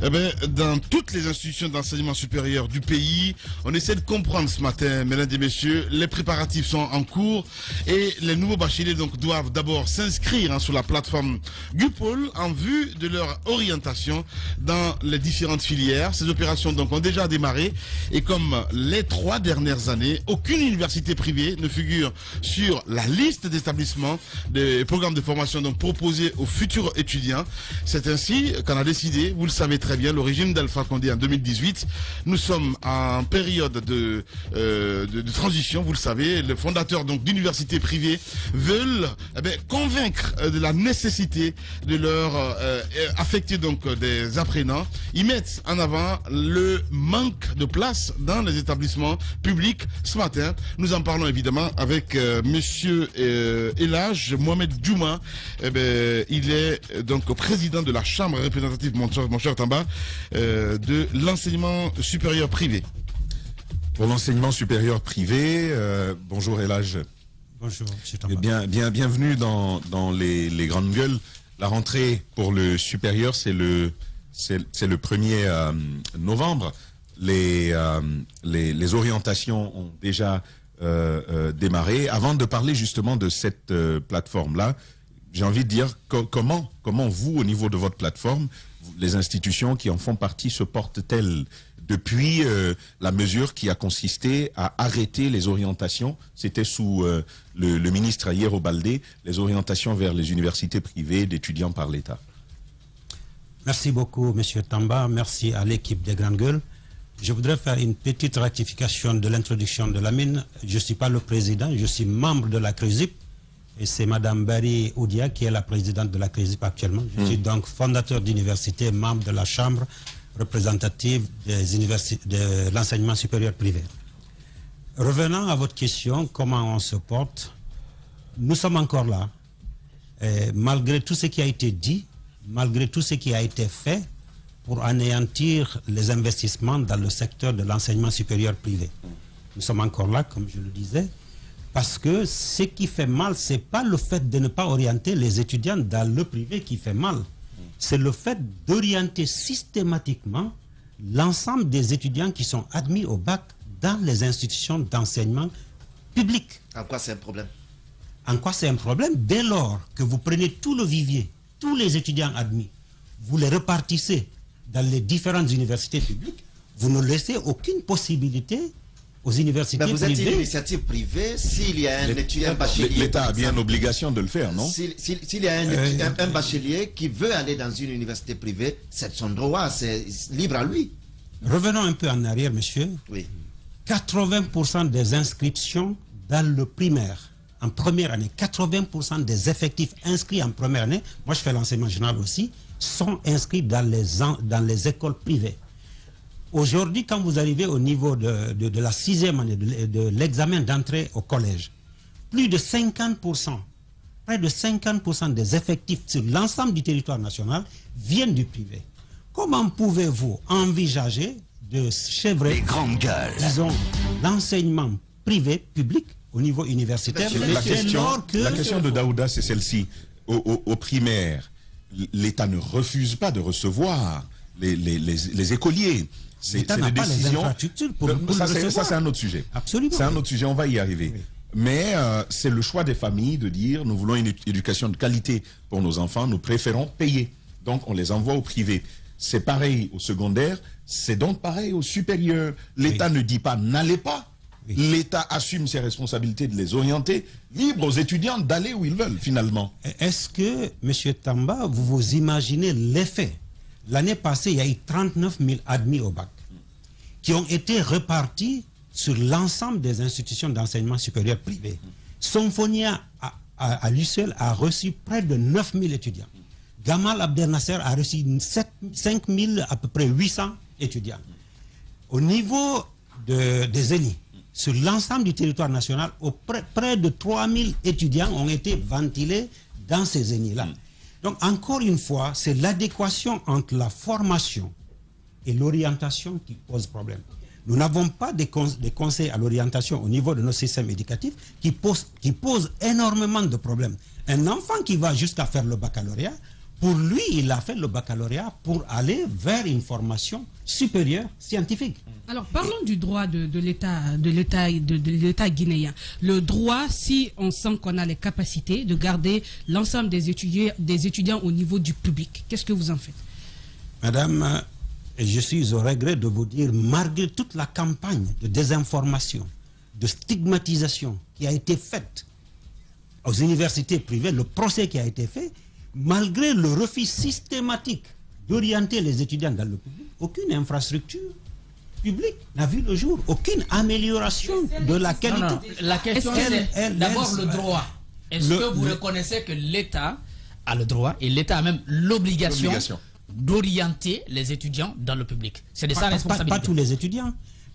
Eh bien, dans toutes les institutions d'enseignement supérieur du pays, on essaie de comprendre ce matin, mesdames et messieurs, les préparatifs sont en cours et les nouveaux bacheliers donc doivent d'abord s'inscrire sur la plateforme Gupol en vue de leur orientation dans les différentes filières. Ces opérations donc ont déjà démarré et comme les 3 dernières années, aucune université privée ne figure sur la liste d'établissements des programmes de formation donc proposés aux futurs étudiants. C'est ainsi qu'on a décidé, vous le savez très bien, le régime d'Alpha Condé en 2018. Nous sommes en période de transition, vous le savez. Les fondateurs donc d'universités privées veulent convaincre de la nécessité de leur affecter donc des apprenants. Ils mettent en avant le manque de place dans les établissements publics. Ce matin, nous en parlons évidemment avec monsieur Elhaj Mohamed Djouma. Il est donc président de la Chambre représentative, mon cher Tamba, de l'enseignement supérieur privé. Pour l'enseignement supérieur privé, bonjour Elhaj. Bonjour, monsieur Tamba. Bienvenue dans les grandes gueules. La rentrée pour le supérieur, c'est le 1er novembre. Les orientations ont déjà démarrer. Avant de parler justement de cette plateforme-là, j'ai envie de dire comment vous, au niveau de votre plateforme, les institutions qui en font partie se portent-elles depuis la mesure qui a consisté à arrêter les orientations, c'était sous le ministre Ayero Baldé, les orientations vers les universités privées d'étudiants par l'État. Merci beaucoup, monsieur Tamba. Merci à l'équipe des Grandes Gueules. Je voudrais faire une petite rectification de l'introduction de Lamine. Je ne suis pas le président, je suis membre de la CRESIP. Et c'est Madame Barry Oudia qui est la présidente de la CRESIP actuellement. Je suis donc fondateur d'université, membre de la Chambre représentative de l'enseignement supérieur privé. Revenant à votre question, comment on se porte, nous sommes encore là. Et malgré tout ce qui a été dit, malgré tout ce qui a été fait, pour anéantir les investissements dans le secteur de l'enseignement supérieur privé. Nous sommes encore là, comme je le disais, parce que ce qui fait mal, ce n'est pas le fait de ne pas orienter les étudiants dans le privé qui fait mal. C'est le fait d'orienter systématiquement l'ensemble des étudiants qui sont admis au bac dans les institutions d'enseignement public. En quoi c'est un problème? En quoi c'est un problème? Dès lors que vous prenez tout le vivier, tous les étudiants admis, vous les repartissez dans les différentes universités publiques, vous ne laissez aucune possibilité aux universités privées. Vous êtes une privées. initiative privée, s'il y a un étudiant bachelier... L'État a bien l'obligation de le faire, non? S'il y a un bachelier qui veut aller dans une université privée, c'est son droit, c'est libre à lui. Revenons un peu en arrière, monsieur. Oui. 80% des inscriptions dans le primaire, en première année, 80% des effectifs inscrits en première année, moi je fais l'enseignement général aussi, sont inscrits dans les écoles privées. Aujourd'hui, quand vous arrivez au niveau de la 6e année, de l'examen d'entrée au collège, plus de 50%, près de 50% des effectifs sur l'ensemble du territoire national viennent du privé. Comment pouvez-vous envisager de chevrer, disons, l'enseignement privé, public, au niveau universitaire? La question de Daouda, c'est celle-ci. Au primaire, l'État ne refuse pas de recevoir les écoliers. C'est des décisions. Ça, c'est un autre sujet. Absolument. C'est un autre sujet, on va y arriver. Oui. Mais c'est le choix des familles de dire nous voulons une éducation de qualité pour nos enfants, nous préférons payer. Donc on les envoie au privé. C'est pareil au secondaire, c'est donc pareil au supérieur. L'État ne dit pas n'allez pas. Oui. L'État assume ses responsabilités de les orienter, libre aux étudiants d'aller où ils veulent finalement. Est-ce que, M. Tamba, vous vous imaginez l'effet? L'année passée, il y a eu 39 000 admis au bac qui ont été repartis sur l'ensemble des institutions d'enseignement supérieur privées. Symphonia, à lui seul, a reçu près de 9 000 étudiants. Gamal Abdel Nasser a reçu 5 000, à peu près 800 étudiants. Au niveau des ENI, sur l'ensemble du territoire national, près de 3 000 étudiants ont été ventilés dans ces ENI-là. Donc, encore une fois, c'est l'adéquation entre la formation et l'orientation qui pose problème. Nous n'avons pas des conseils à l'orientation au niveau de nos systèmes éducatifs qui posent énormément de problèmes. Un enfant qui va jusqu'à faire le baccalauréat, pour lui, il a fait le baccalauréat pour aller vers une formation supérieure scientifique. Alors, parlons du droit de l'État guinéen. Le droit, si on sent qu'on a les capacités de garder l'ensemble des étudiants au niveau du public, qu'est-ce que vous en faites? Madame, je suis au regret de vous dire, malgré toute la campagne de désinformation, de stigmatisation qui a été faite aux universités privées, le procès qui a été fait, malgré le refus systématique d'orienter les étudiants dans le public, aucune infrastructure publique n'a vu le jour, aucune amélioration de la qualité. Non. La question c'est d'abord le droit. Est-ce que vous reconnaissez que l'État a le droit et l'État a même l'obligation d'orienter les étudiants dans le public? C'est de sa responsabilité. Pas tous les étudiants.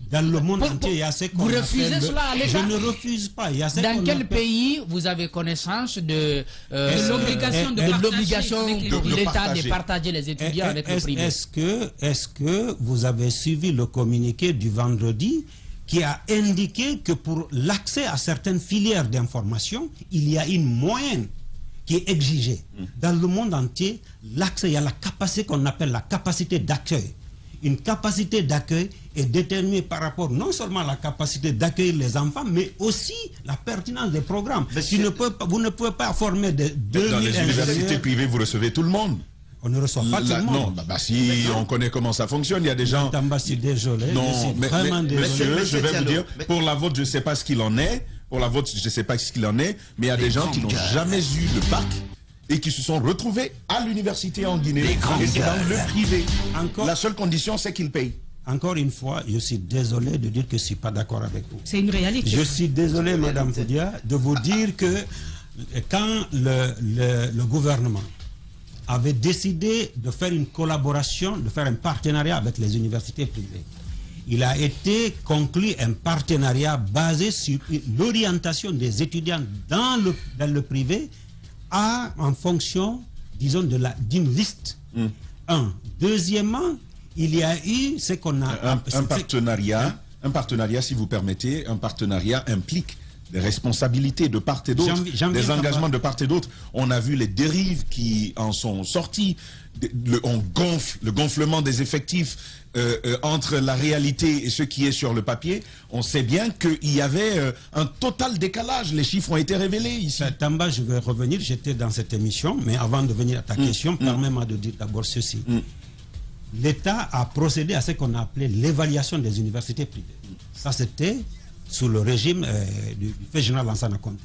Dans le monde entier, il y a ce qu'on appelle... Vous refusez cela à l'État? Je ne refuse pas. Dans quel pays vous avez connaissance de l'obligation de l'État de partager les étudiants avec le privé? Est-ce que vous avez suivi le communiqué du vendredi qui a indiqué que pour l'accès à certaines filières d'information, il y a une moyenne qui est exigée. Dans le monde entier, l'accès, il y a la capacité qu'on appelle la capacité d'accueil. Une capacité d'accueil est déterminée par rapport non seulement à la capacité d'accueillir les enfants, mais aussi la pertinence des programmes. Vous ne pouvez pas former de 2000 Dans les universités privées, vous recevez tout le monde. On ne reçoit pas tout le monde. Non, si on connaît comment ça fonctionne, il y a des gens... Je suis désolé. Non, mais monsieur, je vais vous dire, pour la vôtre, je ne sais pas ce qu'il en est. Pour la vôtre, je ne sais pas ce qu'il en est. Mais il y a des gens qui n'ont jamais eu le bac et qui se sont retrouvés à l'université en Guinée. Et c'est dans le privé. La seule condition, c'est qu'ils payent. Encore une fois, je suis désolé de dire que je ne suis pas d'accord avec vous. C'est une réalité. Je suis désolé, Madame Foudia, de vous dire que quand le gouvernement avait décidé de faire une collaboration, de faire un partenariat avec les universités privées, il a été conclu un partenariat basé sur l'orientation des étudiants dans le privé en fonction, disons, d'une liste. Deuxièmement, il y a eu ce qu'on a... Un partenariat, si vous permettez, un partenariat implique des responsabilités de part et d'autre, des engagements de part et d'autre. On a vu les dérives qui en sont sorties. Le gonflement des effectifs entre la réalité et ce qui est sur le papier. On sait bien qu'il y avait un total décalage. Les chiffres ont été révélés ici. Tamba, je vais revenir. J'étais dans cette émission, mais avant de venir à ta question, permets-moi de dire d'abord ceci. L'État a procédé à ce qu'on a appelé l'évaluation des universités privées. Ça, c'était sous le régime du fait général Lansana Conté.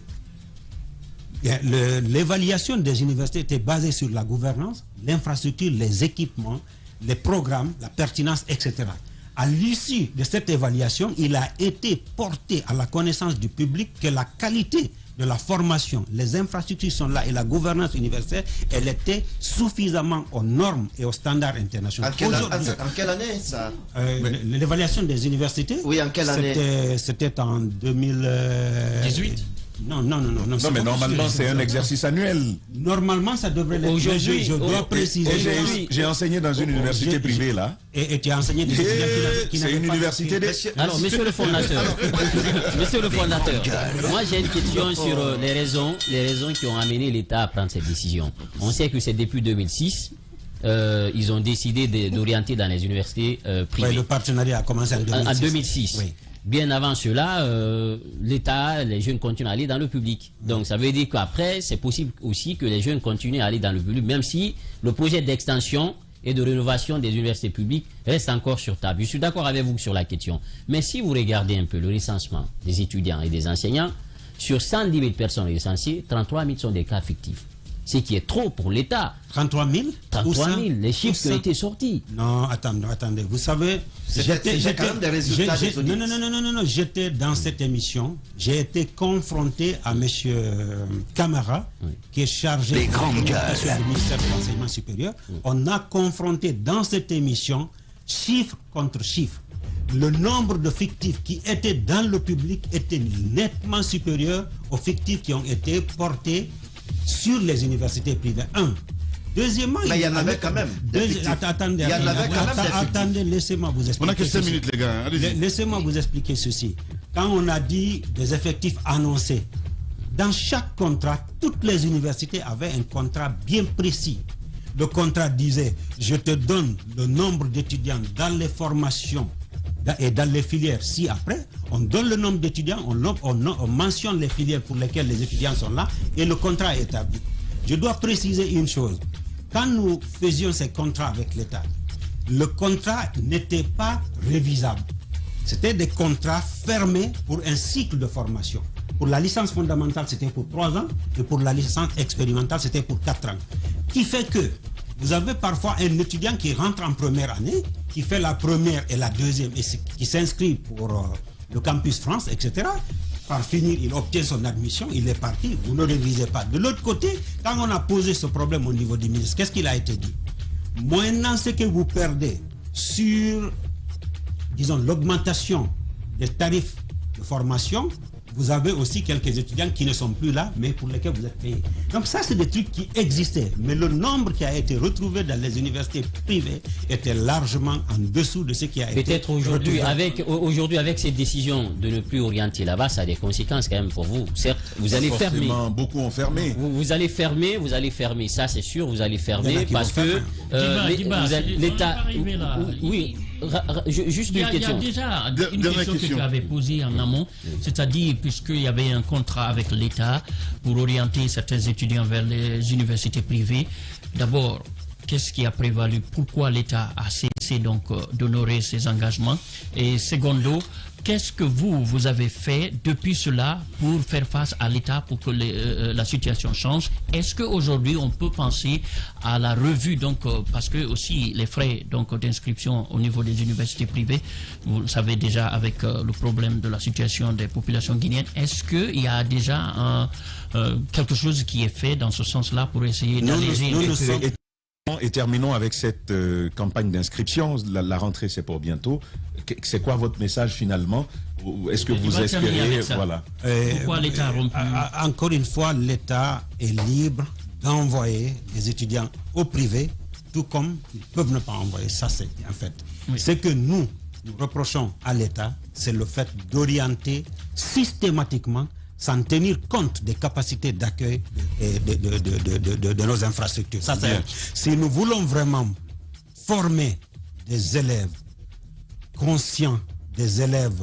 L'évaluation des universités était basée sur la gouvernance, l'infrastructure, les équipements, les programmes, la pertinence, etc. À l'issue de cette évaluation, il a été porté à la connaissance du public que la qualité de la formation, les infrastructures sont là et la gouvernance universitaire, elle était suffisamment aux normes et aux standards internationaux. En quelle année ça? L'évaluation des universités? Oui, en quelle année? C'était en 2018. Non, mais normalement, c'est un exercice annuel. Normalement, ça devrait l'être. Aujourd'hui, je dois préciser. J'ai enseigné dans une université privée, là. Et tu as enseigné des étudiants qui c'est une université de... Alors, monsieur le fondateur, moi j'ai une question sur les raisons qui ont amené l'État à prendre cette décision. On sait que c'est depuis 2006. Ils ont décidé d'orienter dans les universités privées. Oui, le partenariat a commencé en 2006. Oui. Bien avant cela, l'État, les jeunes continuent à aller dans le public. Donc ça veut dire qu'après, c'est possible aussi que les jeunes continuent à aller dans le public, même si le projet d'extension et de rénovation des universités publiques reste encore sur table. Je suis d'accord avec vous sur la question. Mais si vous regardez un peu le recensement des étudiants et des enseignants, sur 110 000 personnes recensées, 33 000 sont des cas fictifs. Ce qui est trop pour l'État. 33 000 33 000, les chiffres qui ont été sortis. Non, attendez, vous savez... J'étais quand même des résultats des audits. Non, j'étais dans cette émission, j'ai été confronté à M. Camara, qui est chargé de la communication du ministère de l'Enseignement supérieur. On a confronté dans cette émission, chiffre contre chiffre. Le nombre de fictifs qui étaient dans le public était nettement supérieur aux fictifs qui ont été portés sur les universités privées. Deuxièmement, mais il y en avait quand même. Attendez, laissez-moi vous expliquer. On a que 5 minutes, les gars. Laissez-moi vous expliquer ceci. Quand on a dit des effectifs annoncés, dans chaque contrat, toutes les universités avaient un contrat bien précis. Le contrat disait, je te donne le nombre d'étudiants dans les formations et dans les filières. Si après, on donne le nombre d'étudiants, on mentionne les filières pour lesquelles les étudiants sont là et le contrat est établi. Je dois préciser une chose. Quand nous faisions ces contrats avec l'État, le contrat n'était pas révisable. C'était des contrats fermés pour un cycle de formation. Pour la licence fondamentale, c'était pour 3 ans et pour la licence expérimentale, c'était pour 4 ans. Qui fait que vous avez parfois un étudiant qui rentre en première année, qui fait la première et la deuxième, et qui s'inscrit pour le campus France, etc. Par finir, il obtient son admission, il est parti, vous ne révisez pas. De l'autre côté, quand on a posé ce problème au niveau du ministre, qu'est-ce qu'il a été dit? Moyennant ce que vous perdez sur, disons, l'augmentation des tarifs de formation, vous avez aussi quelques étudiants qui ne sont plus là, mais pour lesquels vous êtes payés. Donc ça, c'est des trucs qui existaient. Mais le nombre qui a été retrouvé dans les universités privées était largement en dessous de ce qui a été... Peut-être aujourd'hui, avec cette décision de ne plus orienter là-bas, ça a des conséquences quand même pour vous. Certes, vous allez fermer. Beaucoup ont fermé. Vous allez fermer, ça c'est sûr, vous allez fermer parce que l'État... Oui. Juste une question. Il y a déjà une question que tu avais posée en amont, c'est-à-dire puisqu'il y avait un contrat avec l'État pour orienter certains étudiants vers les universités privées. D'abord, qu'est-ce qui a prévalu? Pourquoi l'État a cessé donc d'honorer ses engagements? Et secondo, qu'est-ce que vous avez fait depuis cela pour faire face à l'État pour que la situation change? Est-ce qu'aujourd'hui on peut penser à la revue, donc parce que aussi les frais d'inscription au niveau des universités privées, vous le savez déjà avec le problème de la situation des populations guinéennes, est-ce qu'il y a déjà quelque chose qui est fait dans ce sens-là pour essayer d'alléger? Et terminons avec cette campagne d'inscription. La rentrée, c'est pour bientôt. C'est quoi votre message finalement? Est-ce que vous espérez... Voilà. Pourquoi l'État a rompu? Encore une fois, l'État est libre d'envoyer les étudiants au privé, tout comme ils peuvent ne pas envoyer. Ça, c'est un fait. Oui. Ce que nous reprochons à l'État, c'est le fait d'orienter systématiquement sans tenir compte des capacités d'accueil de nos infrastructures. Ça, si nous voulons vraiment former des élèves conscients, des élèves,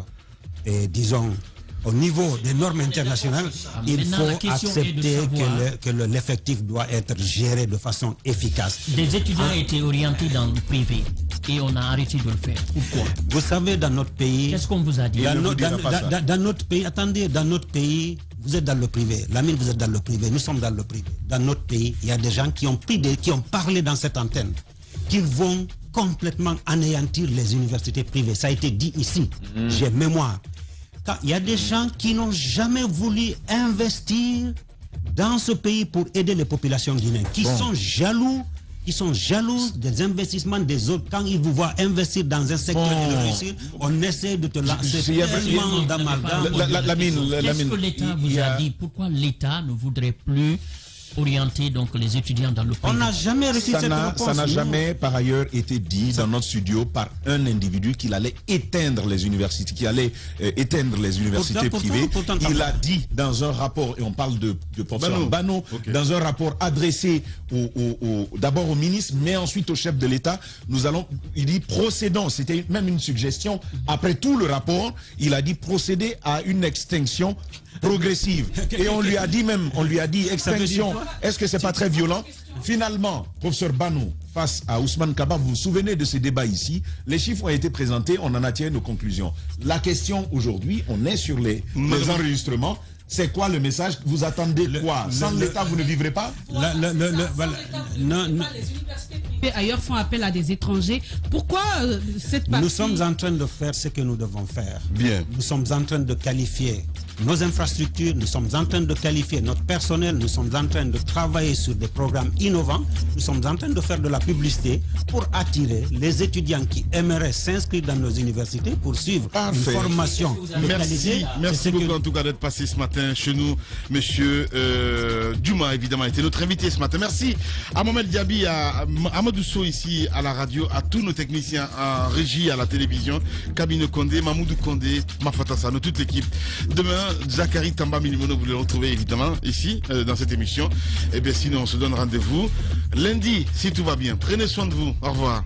disons, au niveau des normes internationales, il faut accepter que l'effectif doit être géré de façon efficace. Des étudiants étaient orientés dans le privé et on a arrêté de le faire. Pourquoi? Vous savez, dans notre pays... Qu'est-ce qu'on vous a dit? Dans notre pays, attendez, dans notre pays, vous êtes dans le privé. Lamine, vous êtes dans le privé. Nous sommes dans le privé. Dans notre pays, il y a des gens qui ont parlé dans cette antenne, qui vont complètement anéantir les universités privées. Ça a été dit ici. J'ai mémoire. Car il y a des gens qui n'ont jamais voulu investir dans ce pays pour aider les populations guinéennes, qui sont jaloux. Ils sont jaloux des investissements des autres. Quand ils vous voient investir dans un secteur et le réussir, on essaie de te lancer tellement d'amalgame. Qu'est-ce que l'État vous a dit? Pourquoi l'État ne voudrait plus orienter donc les étudiants dans le privé? On n'a jamais reçu cette réponse. Ça n'a jamais par ailleurs été dit dans notre studio par un individu qu'il allait éteindre les universités, privées. Il a dit dans un rapport, et on parle de professeur Bano, dans un rapport adressé d'abord au ministre, mais ensuite au chef de l'État, il dit procédons, c'était même une suggestion, après tout le rapport, il a dit procéder à une extinction progressive. Et on lui a dit extinction. Est-ce que c'est pas très violent? Finalement, professeur Banou, face à Ousmane Kaba, vous vous souvenez de ces débats ici, les chiffres ont été présentés, on en a tiré nos conclusions. La question aujourd'hui, on est sur les enregistrements. C'est quoi le message? Vous attendez quoi? Sans l'État, vous ne vivrez pas? Les universités privées ailleurs font appel à des étrangers. Pourquoi cette partie? Nous sommes en train de faire ce que nous devons faire. Bien. Nous sommes en train de qualifier nos infrastructures, nous sommes en train de qualifier notre personnel, nous sommes en train de travailler sur des programmes innovants, nous sommes en train de faire de la publicité pour attirer les étudiants qui aimeraient s'inscrire dans nos universités pour suivre une formation de qualité. Merci beaucoup en tout cas d'être passé ce matin chez nous. Monsieur Djouma, évidemment, était notre invité ce matin. Merci à Mohamed Diaby, à Amadou Sow ici à la radio, à tous nos techniciens en régie, à la télévision, Kabine Kondé, Mamoudou Kondé, Mafata Sano, toute l'équipe. Demain, Zachary Tamba Milimono, vous le retrouvez évidemment ici, dans cette émission. Et bien sinon, on se donne rendez-vous lundi, si tout va bien. Prenez soin de vous. Au revoir.